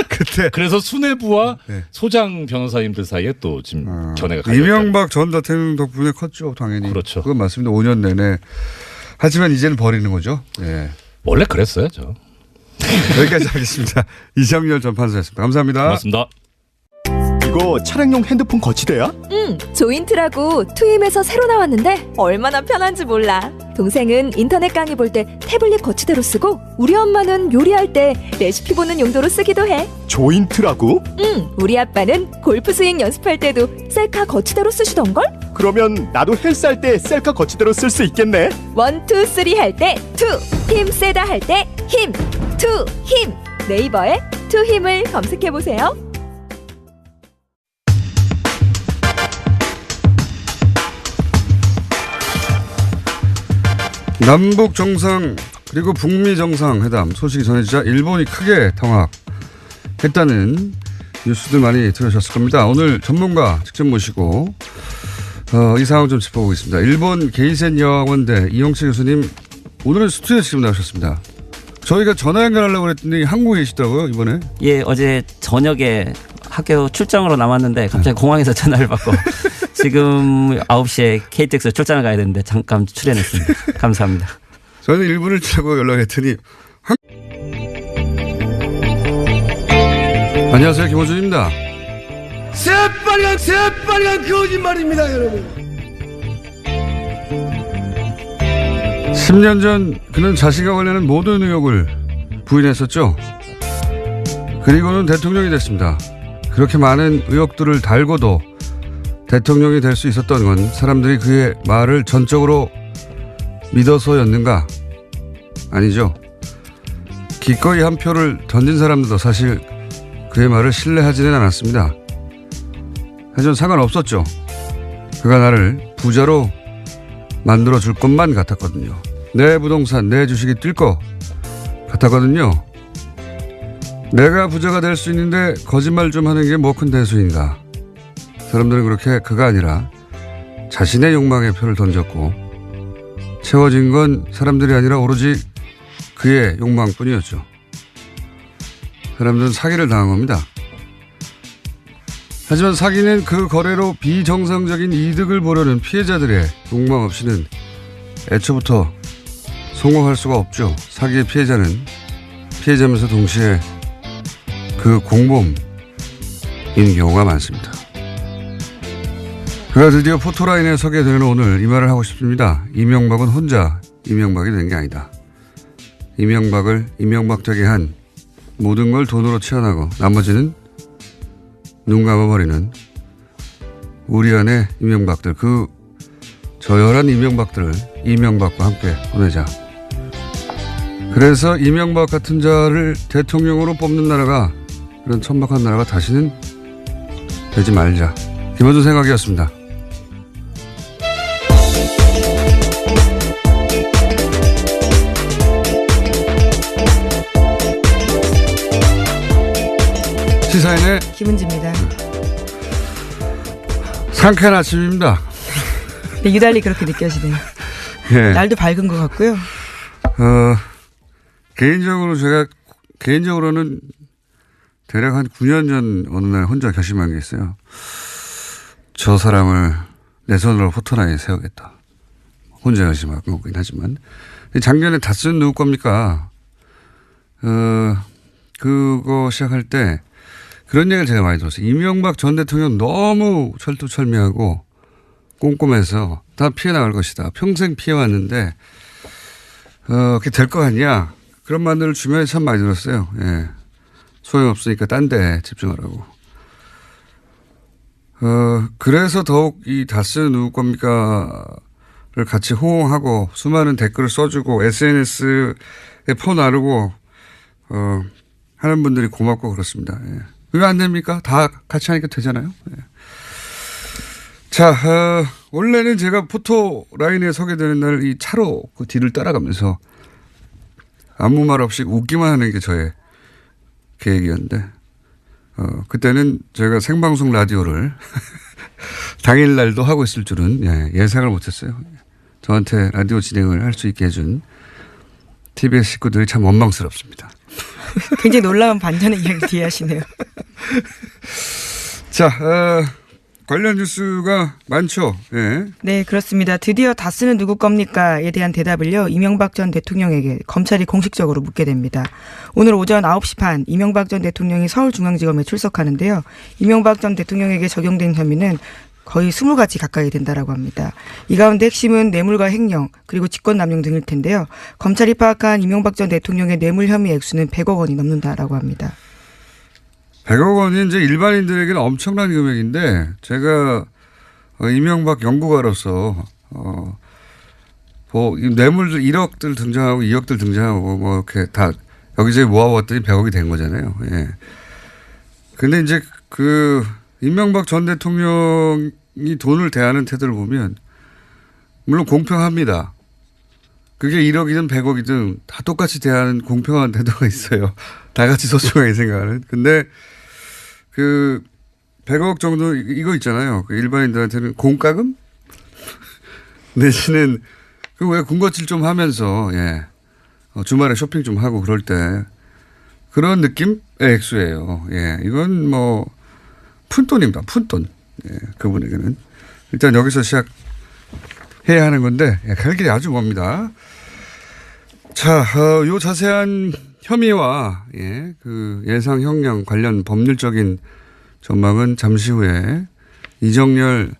그때 그래서 수뇌부와 네. 소장 변호사님들 사이에 또 지금 견해가 갈려 있다. 이명박 전 대통령 덕분에 컸죠, 당연히. 그렇죠. 그건 맞습니다. 5년 내내. 하지만 이제는 버리는 거죠. 예. 원래 그랬어요, 저. 여기까지 하겠습니다. 이정열 전 판사였습니다. 감사합니다. 고맙습니다. 이거 차량용 핸드폰 거치대야? 조인트라고 투임에서 새로 나왔는데 얼마나 편한지 몰라. 동생은 인터넷 강의 볼 때 태블릿 거치대로 쓰고 우리 엄마는 요리할 때 레시피 보는 용도로 쓰기도 해. 조인트라고? 우리 아빠는 골프 스윙 연습할 때도 셀카 거치대로 쓰시던걸? 그러면 나도 헬스할 때 셀카 거치대로 쓸 수 있겠네. 1, 2, 3 할 때 투, 힘 세다 할 때 힘, 투, 힘. 네이버에 투 힘을 검색해보세요. 남북 정상 그리고 북미 정상회담 소식이 전해지자 일본이 크게 당황했다는 뉴스들 많이 들으셨을 겁니다. 오늘 전문가 직접 모시고 이 상황 좀 짚어보겠습니다. 일본 게이센 여학원대 이영채 교수님 오늘은 스튜디오에 지금 나오셨습니다. 저희가 전화 연결하려고 그랬더니 한국에 계시다고요 이번에? 예, 어제 저녁에 학교 출장으로 남았는데 갑자기 공항에서 전화를 받고 지금 9시에 KTX 출장을 가야 되는데 잠깐 출연했습니다. 감사합니다. 저는 1분을 차고 연락했더니 안녕하세요. 김호준입니다. 새빨간 거짓말입니다 여러분. 10년 전 그는 자신과 관련한 모든 의혹을 부인했었죠. 그리고는 대통령이 됐습니다. 그렇게 많은 의혹들을 달고도 대통령이 될 수 있었던 건 사람들이 그의 말을 전적으로 믿어서였는가? 아니죠. 기꺼이 한 표를 던진 사람들도 사실 그의 말을 신뢰하지는 않았습니다. 하지만 상관없었죠. 그가 나를 부자로 만들어줄 것만 같았거든요. 내 부동산, 내 주식이 뛸 것 같았거든요. 내가 부자가 될 수 있는데 거짓말 좀 하는 게 뭐 큰 대수인가. 사람들은 그렇게 그가 아니라 자신의 욕망에 표를 던졌고 채워진 건 사람들이 아니라 오로지 그의 욕망뿐이었죠. 사람들은 사기를 당한 겁니다. 하지만 사기는 그 거래로 비정상적인 이득을 보려는 피해자들의 욕망 없이는 애초부터 성공할 수가 없죠. 사기의 피해자는 피해자면서 동시에 그 공범인 경우가 많습니다. 그가 드디어 포토라인에 서게 되는 오늘 이 말을 하고 싶습니다. 이명박은 혼자 이명박이 된 게 아니다. 이명박을 이명박 되게 한 모든 걸 돈으로 채워나고 나머지는 눈 감아버리는 우리 안의 이명박들, 그 저열한 이명박들을 이명박과 함께 보내자. 그래서 이명박 같은 자를 대통령으로 뽑는 나라가, 그런 천박한 나라가 다시는 되지 말자. 김어준 생각이었습니다. 시사인의 김은지입니다. 상쾌한 아침입니다. 네, 유달리 그렇게 느껴지네요. 예. 날도 밝은 것 같고요. 개인적으로는 대략 한 9년 전 어느 날 혼자 결심한 게 있어요. 저 사람을 내 손으로 포토라인에 세우겠다. 혼자 결심한 거긴 하지만. 작년에 다스는 누구 겁니까? 그거 시작할 때 그런 얘기를 제가 많이 들었어요. 이명박 전 대통령 너무 철두철미하고 꼼꼼해서 다 피해 나갈 것이다. 평생 피해왔는데 그게 될 거 아니야. 그런 말들을 주변에 참 많이 들었어요. 예. 소용없으니까 딴 데 집중하라고. 그래서 더욱 이 다스는 누구 겁니까를 같이 호응하고 수많은 댓글을 써주고 SNS에 퍼 나르고 하는 분들이 고맙고 그렇습니다. 예. 왜 안 됩니까? 다 같이 하니까 되잖아요. 예. 자, 원래는 제가 포토 라인에 서게 되는 날 이 차로 그 뒤를 따라가면서 아무 말 없이 웃기만 하는 게 저의 계획이었는데, 그때는 제가 생방송 라디오를 당일날도 하고 있을 줄은 예상을 못했어요. 저한테 라디오 진행을 할 수 있게 해준 TBS 식구들이 참 원망스럽습니다. 굉장히 놀라운 반전의 이야기 뒤에 하시네요. 자, 관련 뉴스가 많죠. 예. 네, 그렇습니다. 드디어 다스는 누구 겁니까에 대한 대답을요, 이명박 전 대통령에게 검찰이 공식적으로 묻게 됩니다. 오늘 오전 9시 반 이명박 전 대통령이 서울중앙지검에 출석하는데요. 이명박 전 대통령에게 적용된 혐의는 거의 20가지 가까이 된다라고 합니다. 이 가운데 핵심은 뇌물과 횡령 그리고 직권남용 등일 텐데요. 검찰이 파악한 이명박 전 대통령의 뇌물 혐의 액수는 100억 원이 넘는다라고 합니다. 100억 원이 이제 일반인들에게는 엄청난 금액인데, 제가 이명박 연구가로서 뭐 뇌물들 1억들 등장하고 2억들 등장하고 뭐 이렇게 다 여기저기 모아봤더니 100억이 된 거잖아요. 예. 근데 이제 그 이명박 전 대통령이 돈을 대하는 태도를 보면 물론 공평합니다. 그게 1억이든 100억이든 다 똑같이 대하는 공평한 태도가 있어요. 다 같이 소중하게 생각하는. 근데 그 100억 정도 이거 있잖아요. 그 일반인들한테는 공과금? 내지는 그 왜 군것질 좀 하면서 주말에 쇼핑 좀 하고 그럴 때 그런 느낌의 액수예요. 예. 이건 뭐 푼돈입니다. 푼돈. 예. 그분에게는. 일단 여기서 시작해야 하는 건데 갈 길이 아주 멉니다. 자, 요 자세한 혐의와 그 예상 형량 관련 법률적인 전망은 잠시 후에 이정열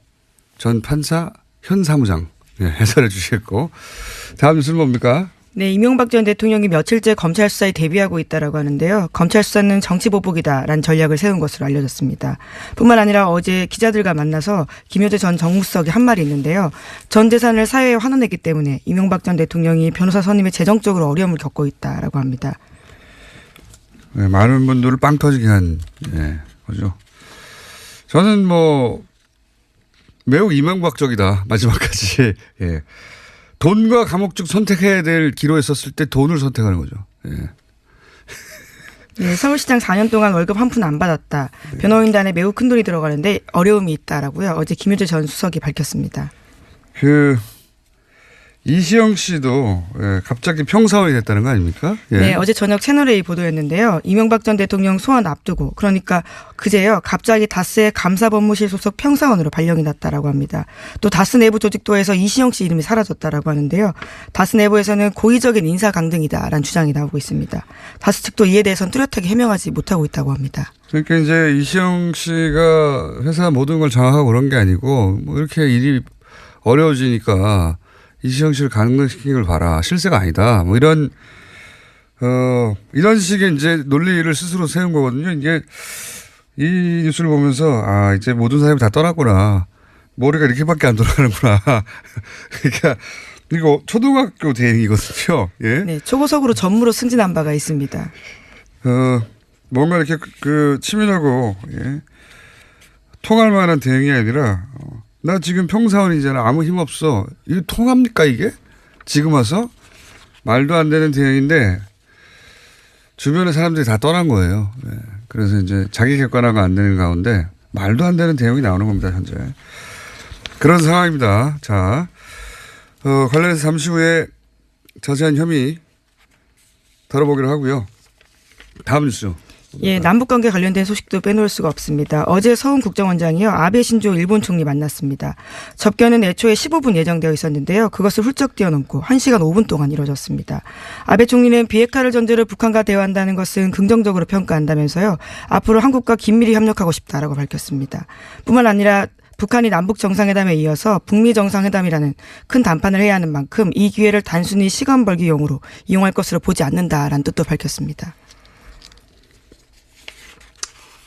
전 판사 현 사무장 해설해 주시겠고, 다음 뉴스는 뭡니까? 네, 이명박 전 대통령이 며칠째 검찰 수사에 대비하고 있다라고 하는데요. 검찰 수사는 정치보복이다라는 전략을 세운 것으로 알려졌습니다. 뿐만 아니라 어제 기자들과 만나서 김효재 전 정무수석이 한 말이 있는데요. 전 재산을 사회에 환원했기 때문에 이명박 전 대통령이 변호사 선임에 재정적으로 어려움을 겪고 있다라고 합니다. 네, 많은 분들을 빵 터지게 한 거죠. 저는 뭐 매우 이명박적이다. 마지막까지. 예. 돈과 감옥 중 선택해야 될 기로에 섰을 때 돈을 선택하는 거죠. 예. 네, 서울시장 4년 동안 월급 한 푼 안 받았다. 변호인단에 매우 큰 돈이 들어가는데 어려움이 있다라고요. 어제 김효재 전 수석이 밝혔습니다. 이시영 씨도 갑자기 평사원이 됐다는 거 아닙니까? 예. 네, 어제 저녁 채널A 보도였는데요. 이명박 전 대통령 소환 앞두고 그러니까 그제요. 갑자기 다스의 감사법무실 소속 평사원으로 발령이 났다라고 합니다. 또 다스 내부 조직도에서 이시영 씨 이름이 사라졌다라고 하는데요. 다스 내부에서는 고의적인 인사 강등이다라는 주장이 나오고 있습니다. 다스 측도 이에 대해서는 뚜렷하게 해명하지 못하고 있다고 합니다. 그러니까 이제 이시영 씨가 회사 모든 걸 장악하고 그런 게 아니고 뭐 이렇게 일이 어려워지니까 이시영 씨를 강등시킨 걸 봐라. 실세가 아니다. 뭐 이런 식의 이제 논리를 스스로 세운 거거든요. 이게 이 뉴스를 보면서 이제 모든 사람이 다 떠났구나. 머리가 이렇게밖에 안 돌아가는구나. 그러니까 이거 초등학교 대행이거든요. 예. 네, 초고속으로 전무로 승진한 바가 있습니다. 뭔가 이렇게 치밀하고 통할 만한 대행이 아니라 나 지금 평사원이잖아. 아무 힘 없어. 이거 통합니까 이게? 지금 와서? 말도 안 되는 대응인데 주변의 사람들이 다 떠난 거예요. 네. 그래서 이제 자기 객관화가 안 되는 가운데 말도 안 되는 대응이 나오는 겁니다. 현재. 그런 상황입니다. 자, 관련해서 잠시 후에 자세한 혐의 다뤄보기로 하고요. 다음 뉴스. 예, 남북관계 관련된 소식도 빼놓을 수가 없습니다. 어제 서훈 국정원장이요. 아베 신조 일본 총리 만났습니다. 접견은 애초에 15분 예정되어 있었는데요. 그것을 훌쩍 뛰어넘고 1시간 5분 동안 이뤄졌습니다. 아베 총리는 비핵화를 전제로 북한과 대화한다는 것은 긍정적으로 평가한다면서요. 앞으로 한국과 긴밀히 협력하고 싶다라고 밝혔습니다. 뿐만 아니라 북한이 남북 정상회담에 이어서 북미 정상회담이라는 큰 담판을 해야 하는 만큼 이 기회를 단순히 시간 벌기용으로 이용할 것으로 보지 않는다라는 뜻도 밝혔습니다.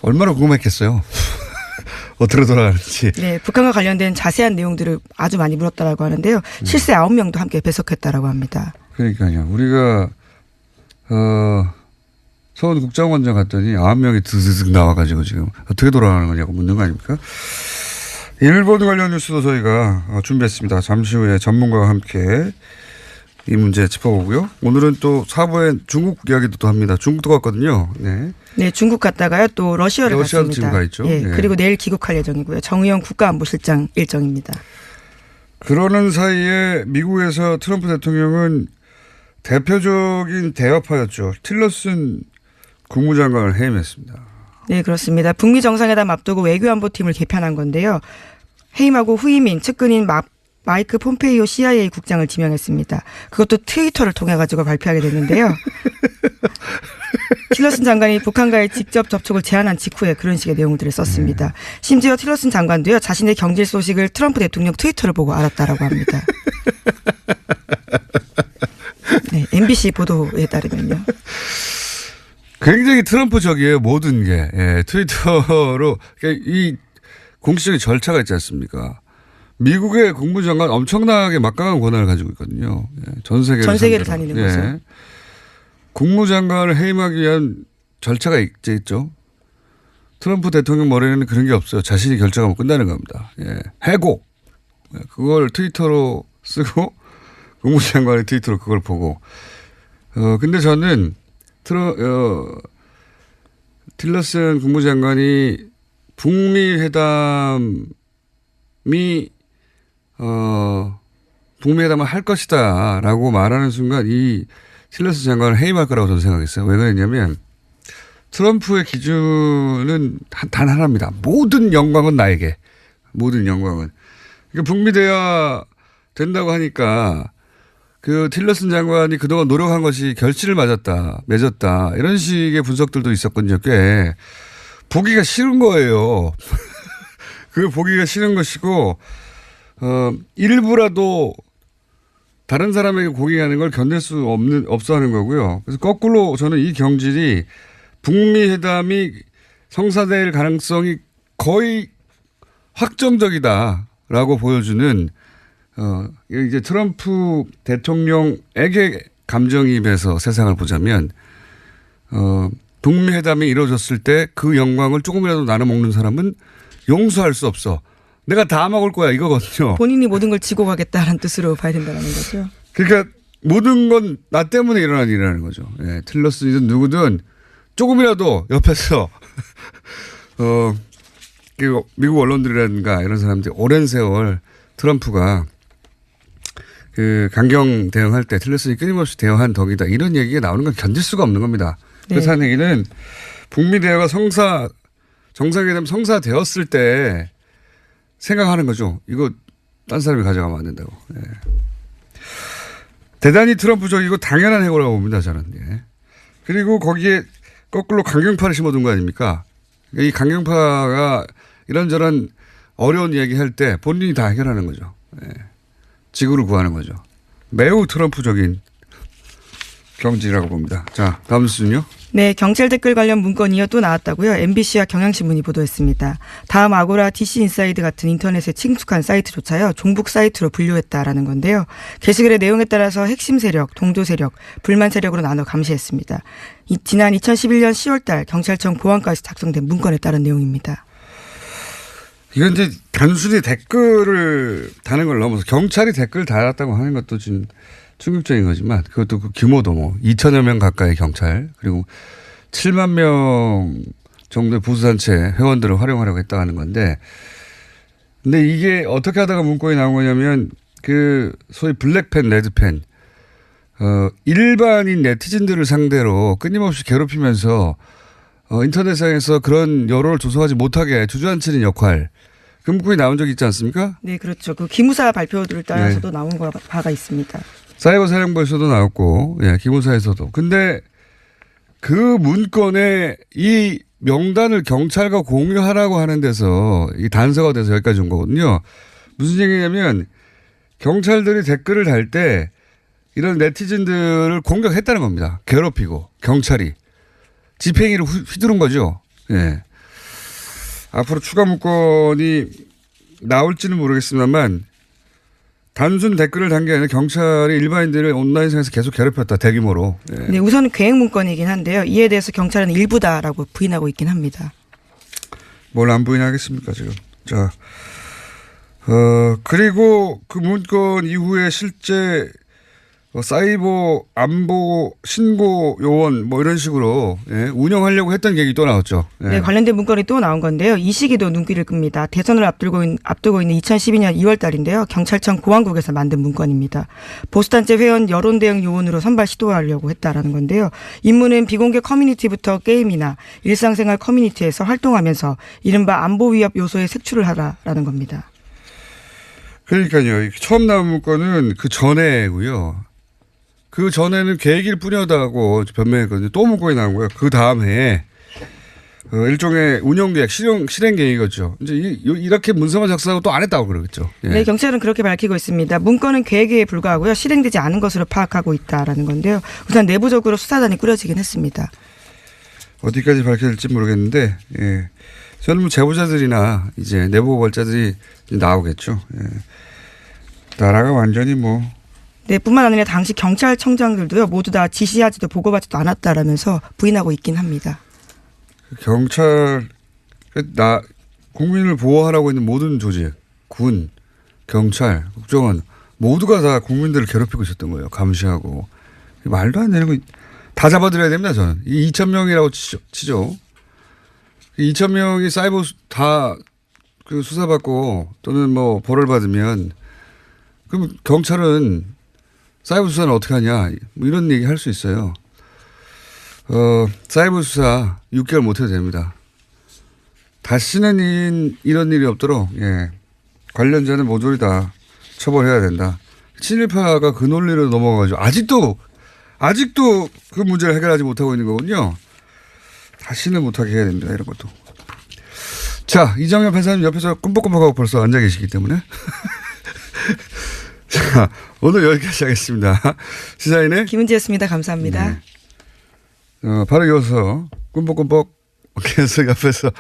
얼마나 궁금했겠어요. 어떻게 돌아가는지. 네, 북한과 관련된 자세한 내용들을 아주 많이 물었다라고 하는데요. 실세 9명도 함께 배석했다라고 합니다. 그러니까요. 우리가 서울 국정원장 갔더니 9명이 드드득 나와가지고 지금 어떻게 돌아가는 거냐고 묻는 거 아닙니까? 일본 관련 뉴스도 저희가 준비했습니다. 잠시 후에 전문가와 함께 이 문제 짚어보고요. 오늘은 또 4부에 중국 이야기도 또 합니다. 중국도 갔거든요. 네. 네, 중국 갔다가요. 또 러시아도 갔습니다. 지금 가 있죠. 예, 네. 그리고 내일 귀국할 예정이고요. 정의용 국가안보실장 일정입니다. 그러는 사이에 미국에서 트럼프 대통령은 대표적인 대화파였죠. 틸러슨 국무장관을 해임했습니다. 네, 그렇습니다. 북미 정상회담 앞두고 외교안보팀을 개편한 건데요. 해임하고 후임인 측근인 마이크 폼페이오 CIA 국장을 지명했습니다. 그것도 트위터를 통해 가지고 발표하게 됐는데요. 틸러슨 장관이 북한과의 직접 접촉을 제안한 직후에 그런 식의 내용들을 썼습니다. 심지어 틸러슨 장관도요. 자신의 경질 소식을 트럼프 대통령 트위터를 보고 알았다라고 합니다. 네, MBC 보도에 따르면요. 굉장히 트럼프적이에요. 모든 게. 예, 트위터로. 그러니까 이 공식적인 절차가 있지 않습니까? 미국의 국무장관 엄청나게 막강한 권한을 가지고 있거든요. 예, 전 세계를 다니는 예. 거죠. 국무장관을 해임하기 위한 절차가 있죠. 트럼프 대통령 머리에는 그런 게 없어요. 자신이 결정하면 끝나는 겁니다. 예. 해고. 예, 그걸 트위터로 쓰고 국무장관의 트위터로 그걸 보고. 근데 저는 틸러슨 국무장관이 북미 회담이 북미 회담을 할 것이다라고 말하는 순간 이 틸러슨 장관을 해임할 거라고 저는 생각했어요. 왜 그랬냐면 트럼프의 기준은 단 하나입니다. 모든 영광은 나에게. 모든 영광은. 그러니까 북미 대화 된다고 하니까 그 틸러슨 장관이 그동안 노력한 것이 결실을 맺었다. 이런 식의 분석들도 있었거든요. 꽤. 보기가 싫은 거예요. 그 보기가 싫은 것이고, 일부라도 다른 사람에게 공익하는 걸 견딜 수 없어 하는 거고요. 그래서 거꾸로 저는 이 경질이 북미 회담이 성사될 가능성이 거의 확정적이다라고 보여주는 이제 트럼프 대통령에게 감정이입해서 세상을 보자면 북미 회담이 이루어졌을 때 그 영광을 조금이라도 나눠 먹는 사람은 용서할 수 없어. 내가 다 먹을 거야 이거거든요. 본인이 모든 걸 지고 가겠다는 뜻으로 봐야 된다는 거죠. 그러니까 모든 건 나 때문에 일어난 일이라는 거죠. 예, 틸러슨이든 누구든 조금이라도 옆에서 미국 언론들이라든가 이런 사람들이 오랜 세월 트럼프가 그 강경 대응할 때 틀렸으니 끊임없이 대응한 덕이다. 이런 얘기가 나오는 건 견딜 수가 없는 겁니다. 그래서 하는 얘기는 북미 대화가 정상이 되면 성사되었을 때 생각하는 거죠. 이거 딴 사람이 가져가면 안 된다고. 예. 대단히 트럼프적이고 당연한 해고라고 봅니다. 저는. 예. 그리고 거기에 거꾸로 강경파를 심어둔 거 아닙니까? 이 강경파가 이런저런 어려운 얘기할 때 본인이 다 해결하는 거죠. 예. 지구를 구하는 거죠. 매우 트럼프적인 경질이라고 봅니다. 자, 다음 뉴스는요. 네, 경찰 댓글 관련 문건이요 또 나왔다고요. MBC와 경향신문이 보도했습니다. 다음 아고라, DC인사이드 같은 인터넷에 친숙한 사이트조차요 종북 사이트로 분류했다라는 건데요. 게시글의 내용에 따라서 핵심 세력, 동조 세력, 불만 세력으로 나눠 감시했습니다. 지난 2011년 10월달 경찰청 보안까지 작성된 문건에 따른 내용입니다. 이건 이제 단순히 댓글을 다는 걸 넘어서 경찰이 댓글 달았다고 하는 것도 좀 충격적인 거지만 그것도 그 규모도 뭐 2천여 명 가까이 경찰 그리고 7만 명 정도의 보수단체 회원들을 활용하려고 했다는 건데 근데 이게 어떻게 하다가 문건이 나온 거냐면 그 소위 블랙팬, 레드팬 일반인 네티즌들을 상대로 끊임없이 괴롭히면서 인터넷상에서 그런 여론을 조성하지 못하게 주저앉히는 역할 그 문건이 나온 적이 있지 않습니까? 네, 그렇죠. 그 기무사 발표들을 따라서도 나온 바가 있습니다. 사이버 사령부에서도 나왔고, 예, 기무사에서도. 근데 그 문건에 이 명단을 경찰과 공유하라고 하는 데서 이 단서가 돼서 여기까지 온 거거든요. 무슨 얘기냐면 경찰들이 댓글을 달 때 이런 네티즌들을 공격했다는 겁니다. 괴롭히고 경찰이. 집행위를 휘두른 거죠. 예. 앞으로 추가 문건이 나올지는 모르겠습니다만 단순 댓글을 단 게 아니라 경찰이 일반인들을 온라인상에서 계속 괴롭혔다. 대규모로. 예. 네, 우선 계획 문건이긴 한데요. 이에 대해서 경찰은 일부다라고 부인하고 있긴 합니다. 뭘 안 부인하겠습니까 지금. 자, 그리고 그 문건 이후에 실제 사이버 안보 신고 요원 뭐 이런 식으로 예, 운영하려고 했던 계획이 또 나왔죠. 예. 네, 관련된 문건이 또 나온 건데요. 이 시기도 눈길을 끕니다. 대선을 앞두고 있는 2012년 2월 달인데요. 경찰청 보안국에서 만든 문건입니다. 보수단체 회원 여론대응 요원으로 선발 시도하려고 했다라는 건데요. 임무는 비공개 커뮤니티부터 게임이나 일상생활 커뮤니티에서 활동하면서 이른바 안보 위협 요소에 색출을 하라라는 겁니다. 그러니까요. 처음 나온 문건은 그 전에고요. 그 전에는 계획일 뿐이었다고 변명했거든요. 또 문건이 나온 거예요. 그 다음 해에 일종의 운영계획, 실행계획이었죠. 이제 이렇게 문서만 작성하고 또 안 했다고 그러겠죠. 예. 네, 경찰은 그렇게 밝히고 있습니다. 문건은 계획에 불과하고요. 실행되지 않은 것으로 파악하고 있다라는 건데요. 우선 내부적으로 수사단이 꾸려지긴 했습니다. 어디까지 밝혀질지 모르겠는데, 예. 저는 뭐 제보자들이나 이제 내부 고발자들이 나오겠죠. 예. 나라가 완전히 뭐. 네, 뿐만 아니라 당시 경찰청장들도요, 모두 다 지시하지도 보고받지도 않았다라면서 부인하고 있긴 합니다. 국민을 보호하라고 있는 모든 조직, 군, 경찰, 국정원, 모두가 다 국민들을 괴롭히고 있었던 거예요. 감시하고. 말도 안 되는 거 다 잡아들여야 됩니다, 저는. 이 2,000명이라고 치죠. 2,000명이 사이버 다 그 수사받고 또는 뭐 벌을 받으면 그럼 경찰은 사이버 수사는 어떻게 하냐 뭐 이런 얘기 할 수 있어요. 사이버 수사 6개월 못 해도 됩니다. 다시는 이런 일이 없도록 예. 관련자는 모조리 다 처벌해야 된다. 친일파가 그 논리로 넘어가가지고 아직도 그 문제를 해결하지 못하고 있는 거군요. 다시는 못하게 해야 됩니다. 이런 것도. 자, 이정현 판사님 옆에서 꿈뻑꿈뻑하고 벌써 앉아 계시기 때문에. 자, 오늘 여기까지 하겠습니다. 시사인의 김은지였습니다. 감사합니다. 네. 바로 이어서 꿈뻑꿈뻑 계속 옆에서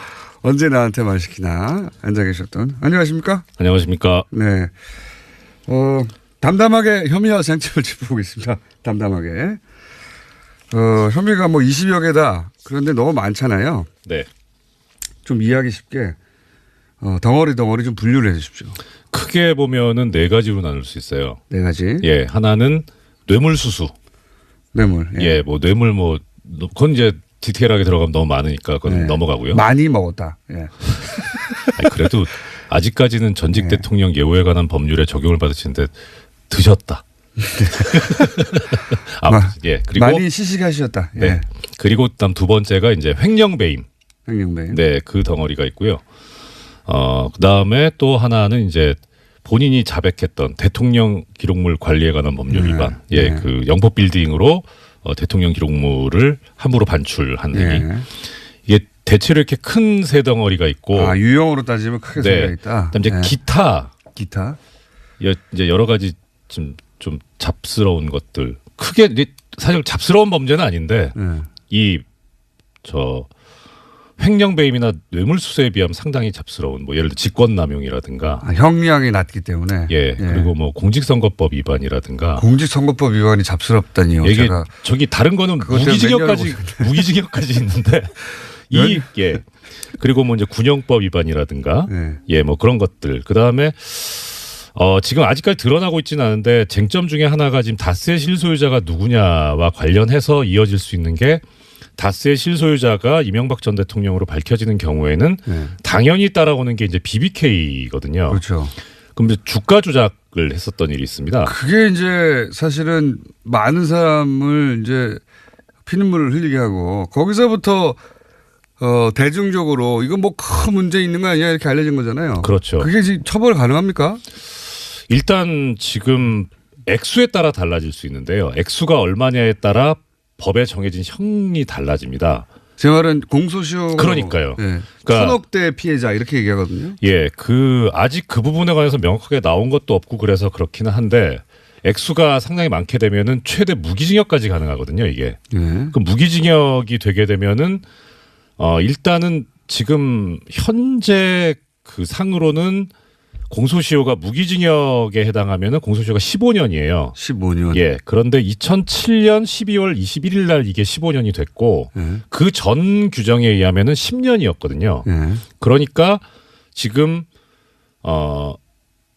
언제 나한테 말 시키나 앉아 계셨던. 안녕하십니까? 안녕하십니까? 네. 담담하게 혐의와 쟁점을 짚어보겠습니다. 담담하게. 혐의가 뭐 20여 개다. 그런데 너무 많잖아요. 네. 좀 이해하기 쉽게 덩어리 좀 분류를 해 주십시오. 크게 보면은 4가지로 나눌 수 있어요. 4가지. 예, 하나는 뇌물수수. 뇌물. 예, 뭐 뇌물 뭐 그건 이제 디테일하게 들어가면 너무 많으니까 그건 넘어가고요. 많이 먹었다. 예. 아니, 그래도 아직까지는 전직 대통령 예우에 관한 법률에 적용을 받으시는데 드셨다. 예. 그리고 많이 시시하셨다. 예. 네. 그리고 다음 두 번째가 이제 횡령배임. 횡령배임. 네, 그 덩어리가 있고요. 그다음에 또 하나는 이제 본인이 자백했던 대통령 기록물 관리에 관한 법률 위반. 예, 그 영법 빌딩으로 대통령 기록물을 함부로 반출한 행위. 이게 대체로 이렇게 큰 세 덩어리가 있고. 유형으로 따지면 크게 세 개가 있다. 그다음 이제 기타. 이제 여러 가지 좀 잡스러운 것들. 크게 사실 잡스러운 범죄는 아닌데 횡령배임이나 뇌물수수에 비하면 상당히 잡스러운 뭐 예를 들어 직권남용이라든가 형량이 낮기 때문에 그리고 뭐 공직선거법 위반이라든가 공직선거법 위반이 잡스럽다니요. 이게 저기 다른 거는 무기징역까지 있는데 그리고 뭐 이제 군형법 위반이라든가 뭐 그런 것들 그다음에 지금 아직까지 드러나고 있지는 않은데 쟁점 중에 하나가 지금 다스의 실소유자가 누구냐와 관련해서 이어질 수 있는 게 다스의 실소유자가 이명박 전 대통령으로 밝혀지는 경우에는 당연히 따라오는 게 이제 BBK거든요. 그렇죠. 그럼 이제 주가 조작을 했었던 일이 있습니다. 그게 이제 사실은 많은 사람을 이제 피눈물을 흘리게 하고 거기서부터 대중적으로 이건 뭐 큰 문제 있는 거 아니야 이렇게 알려진 거잖아요. 그렇죠. 그게 지금 처벌 가능합니까? 일단 지금 액수에 따라 달라질 수 있는데요. 액수가 얼마냐에 따라 법에 정해진 형이 달라집니다. 제 말은 공소시효. 그러니까요. 예. 그러니까 1000억대 피해자 이렇게 얘기하거든요. 예, 아직 그 부분에 관해서 명확하게 나온 것도 없고 그래서 그렇기는 한데 액수가 상당히 많게 되면은 최대 무기징역까지 가능하거든요. 이게. 그 무기징역이 되게 되면은 일단은 지금 현재 그 상으로는 공소시효가 무기징역에 해당하면은 공소시효가 15년이에요. 15년. 예. 그런데 2007년 12월 21일 날 이게 15년이 됐고 그 전 규정에 의하면은 10년이었거든요. 그러니까 지금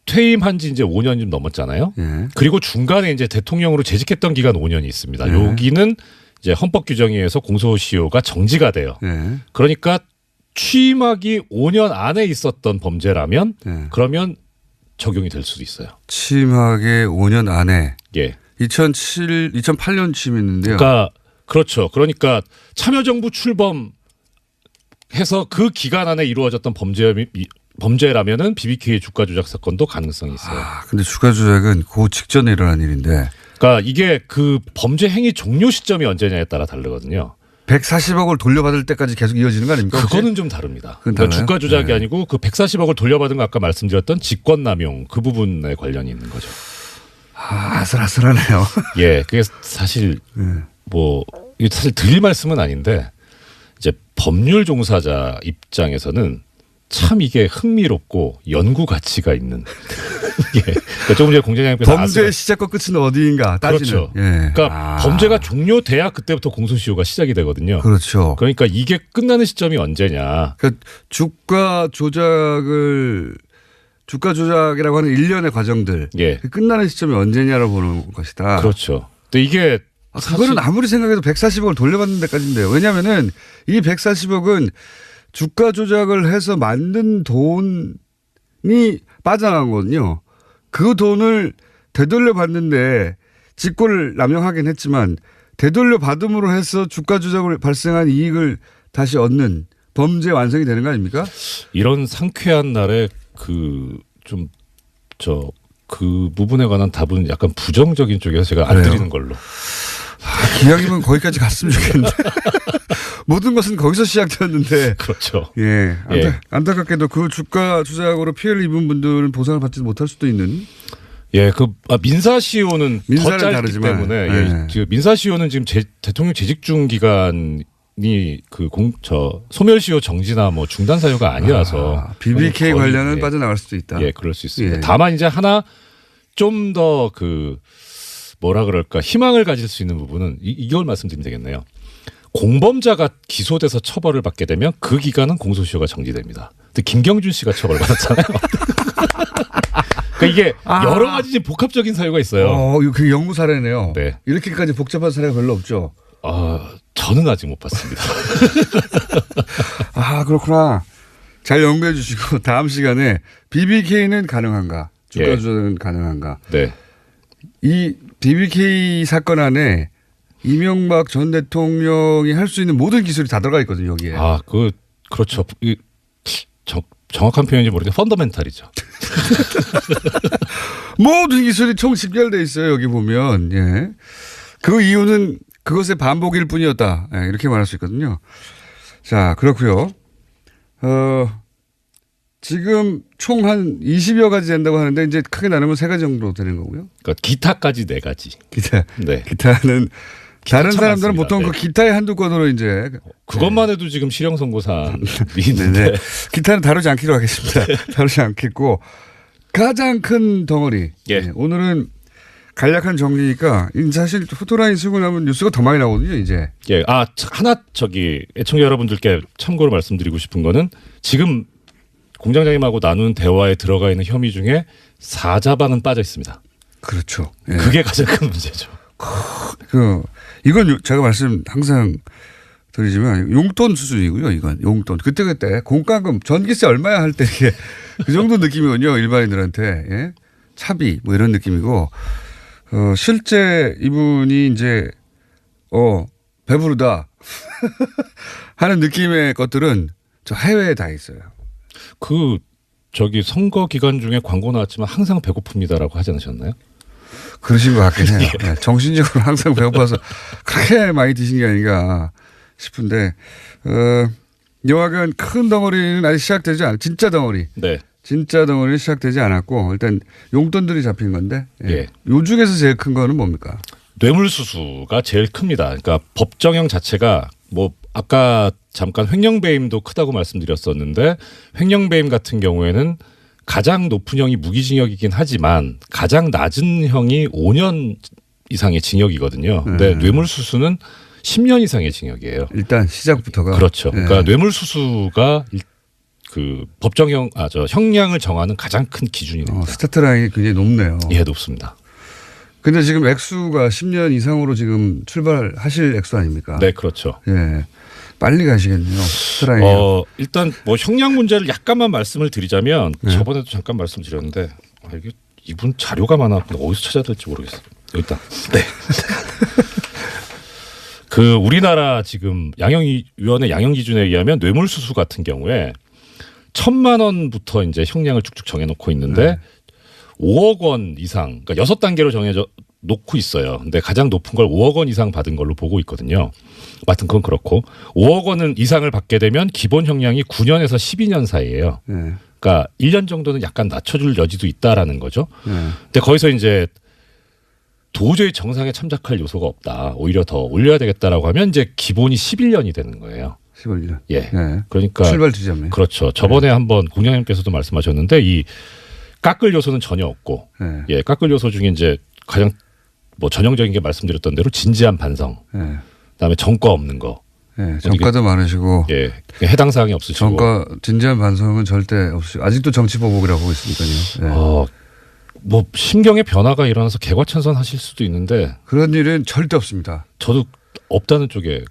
퇴임한 지 이제 5년이 좀 넘었잖아요. 그리고 중간에 이제 대통령으로 재직했던 기간 5년이 있습니다. 여기는 이제 헌법 규정에 의해서 공소시효가 정지가 돼요. 그러니까 취임하기 5년 안에 있었던 범죄라면 그러면 적용이 될 수도 있어요. 취임하기 5년 안에. 예. 2008년 취임했는데요. 그렇죠. 그러니까 참여정부 출범해서 그 기간 안에 이루어졌던 범죄라면은 BBK 주가 조작 사건도 가능성이 있어요. 근데 주가 조작은 그 직전에 일어난 일인데. 그러니까 이게 그 범죄 행위 종료 시점이 언제냐에 따라 다르거든요. 140억을 돌려받을 때까지 계속 이어지는 거 아닙니까? 그거는 좀 다릅니다. 그러니까 주가 조작이 아니고 그 140억을 돌려받은 거 아까 말씀드렸던 직권남용 그 부분에 관련이 있는 거죠. 아슬아슬하네요. 예, 그게 사실 이게 사실 드릴 말씀은 아닌데 이제 법률 종사자 입장에서는 참 이게 흥미롭고 연구 가치가 있는. 예. 그러니까 조금 전에 공장장님께서 범죄의 시작과 끝은 어디인가 따지는. 그렇죠. 그러니까 범죄가 종료돼야 그때부터 공소시효가 시작이 되거든요. 그렇죠. 그러니까 이게 끝나는 시점이 언제냐. 그러니까 주가 조작이라고 하는 일련의 과정들. 끝나는 시점이 언제냐로 보는 것이다. 그렇죠. 근데 이게 그거는 아무리 생각해도 140억을 돌려받는 데까지인데요. 왜냐하면은 이 140억은 주가 조작을 해서 만든 돈이 빠져나간 거거든요. 그 돈을 되돌려 받는데 직권을 남용하긴 했지만 되돌려 받음으로 해서 주가 조작을 발생한 이익을 다시 얻는 범죄 완성이 되는 거 아닙니까? 이런 상쾌한 날에 그 부분에 관한 답은 약간 부정적인 쪽에서 제가 안 드리는 걸로. 기왕이면 거기까지 갔으면 좋겠는데. 모든 것은 거기서 시작되었는데. 그렇죠. 예. 안타깝게도 그 주가 조작으로 피해를 입은 분들은 보상을 받지 못할 수도 있는. 예, 민사시효는 더 짧기 다르지만, 때문에 민사시효는 지금 대통령 재직 중 기간이 소멸시효 정지나 뭐 중단 사유가 아니라서 BBK 관련은 빠져나갈 수도 있다. 예, 그럴 수 있습니다. 다만 이제 하나 좀 더 뭐라 그럴까 희망을 가질 수 있는 부분은 이걸 말씀드리면 되겠네요. 공범자가 기소돼서 처벌을 받게 되면 그 기간은 공소시효가 정지됩니다. 근데 김경준 씨가 처벌받았잖아요. 그러니까 이게 여러 가지 복합적인 사유가 있어요. 그 연구 사례네요. 네. 이렇게까지 복잡한 사례가 별로 없죠. 저는 아직 못 봤습니다. 그렇구나. 잘 연구해 주시고 다음 시간에 BBK는 가능한가? 주가 조작은 가능한가? 네. 이 BBK 사건 안에 이명박 전 대통령이 할 수 있는 모든 기술이 다 들어가 있거든요, 여기에. 그렇죠. 정확한 표현인지 모르겠는데 펀더멘탈이죠. 모든 기술이 총 집결돼 있어요, 여기 보면. 예. 그 이유는 그것의 반복일 뿐이었다. 예, 이렇게 말할 수 있거든요. 자, 그렇고요. 지금 총 한 20여 가지 된다고 하는데 이제 크게 나누면 3가지 정도 되는 거고요. 그러니까 기타까지 4가지. 기타. 네. 기타는 다른 사람들은 많습니다. 보통 네. 그 기타의 한두 건으로 이제 그것만 해도 지금 실형 선고사안이 있는데 기타는 다루지 않기로 하겠습니다. 다루지 않겠고 가장 큰 덩어리. 예. 오늘은 간략한 정리니까 사실 포토라인 쓰고 나면 뉴스가 더 많이 나오거든요, 이제. 예. 하나 애청자 여러분들께 참고로 말씀드리고 싶은 거는 지금 공장장님하고 나눈 대화에 들어가 있는 혐의 중에 사자방은 빠져 있습니다. 그렇죠. 예. 그게 가장 큰 문제죠. 이건 제가 항상 드리지만 용돈 수준이고요. 이건 용돈. 그때 공과금 전기세 얼마야 할 때 이게 그 정도 느낌이군요. 일반인들한테. 예? 차비 뭐 이런 느낌이고 실제 이분이 이제 배부르다 하는 느낌의 것들은 저 해외에 다 있어요. 선거 기간 중에 광고 나왔지만 항상 배고픕니다라고 하지 않으셨나요? 그러신 것 같긴 해요. 네, 정신적으로 항상 배고파서 그렇게 많이 드신 게 아닌가 싶은데 여하간 큰 덩어리는 아직 시작되지 않아. 진짜 덩어리. 네. 진짜 덩어리는 시작되지 않았고 일단 용돈들이 잡힌 건데 예. 요 중에서 제일 큰 거는 뭡니까? 뇌물수수가 제일 큽니다. 그러니까 법정형 자체가 아까 잠깐 횡령배임도 크다고 말씀드렸었는데 횡령배임 같은 경우에는 가장 높은 형이 무기징역이긴 하지만 가장 낮은 형이 5년 이상의 징역이거든요. 근데 뇌물수수는 10년 이상의 징역이에요. 일단 시작부터가. 그렇죠. 그러니까 뇌물수수가 형량을 정하는 가장 큰 기준이 됩니다. 스타트 라인이 굉장히 높네요. 예, 높습니다. 근데 지금 액수가 10년 이상으로 지금 출발하실 액수 아닙니까? 네, 그렇죠. 예. 빨리 가시겠네요. 스트라이크. 일단 형량 문제를 약간만 말씀을 드리자면 저번에도 잠깐 말씀드렸는데 이분 자료가 많아. 어디서 찾아야 될지 모르겠어요. 여기 있다. 네. 우리나라 지금 양형위원회 양형 기준에 의하면 뇌물수수 같은 경우에 1,000만 원부터 이제 형량을 쭉쭉 정해놓고 있는데 5억 원 이상, 그러니까 6단계로 정해져 놓고 있어요. 근데 가장 높은 걸 5억 원 이상 받은 걸로 보고 있거든요. 하여튼 그건 그렇고 5억 원 이상을 받게 되면 기본 형량이 9년에서 12년 사이예요. 그러니까 1년 정도는 약간 낮춰줄 여지도 있다라는 거죠. 근데 거기서 이제 도저히 정상에 참작할 요소가 없다. 오히려 더 올려야 되겠다라고 하면 이제 기본이 11년이 되는 거예요. 11년. 예. 그러니까 출발 지점에. 그렇죠. 저번에 한번 공장님께서도 말씀하셨는데 이 깎을 요소는 전혀 없고, 예, 깎을 요소 중에 이제 가장 전형적인 게 말씀드렸던 대로 진지한 반성, 그다음에 전과 없는 거, 전과도 많으시고, 예, 해당 사항이 없으시고, 진지한 반성은 절대 없으시고, 아직도 정치 보복이라고 하고 있으니까요. 심경의 변화가 일어나서 개과천선하실 수도 있는데 그런 일은 절대 없습니다. 저도 없다는 쪽에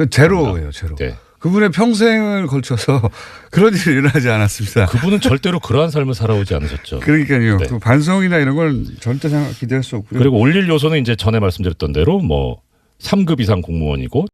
제로예요, 제로. 네. 그분의 평생을 걸쳐서 그런 일이 일어나지 않았습니다. 그분은 절대로 그러한 삶을 살아오지 않으셨죠. 그러니까요. 네. 그 반성이나 이런 건 절대 기대할 수 없고요. 그리고 올릴 요소는 이제 전에 말씀드렸던 대로 3급 이상 공무원이고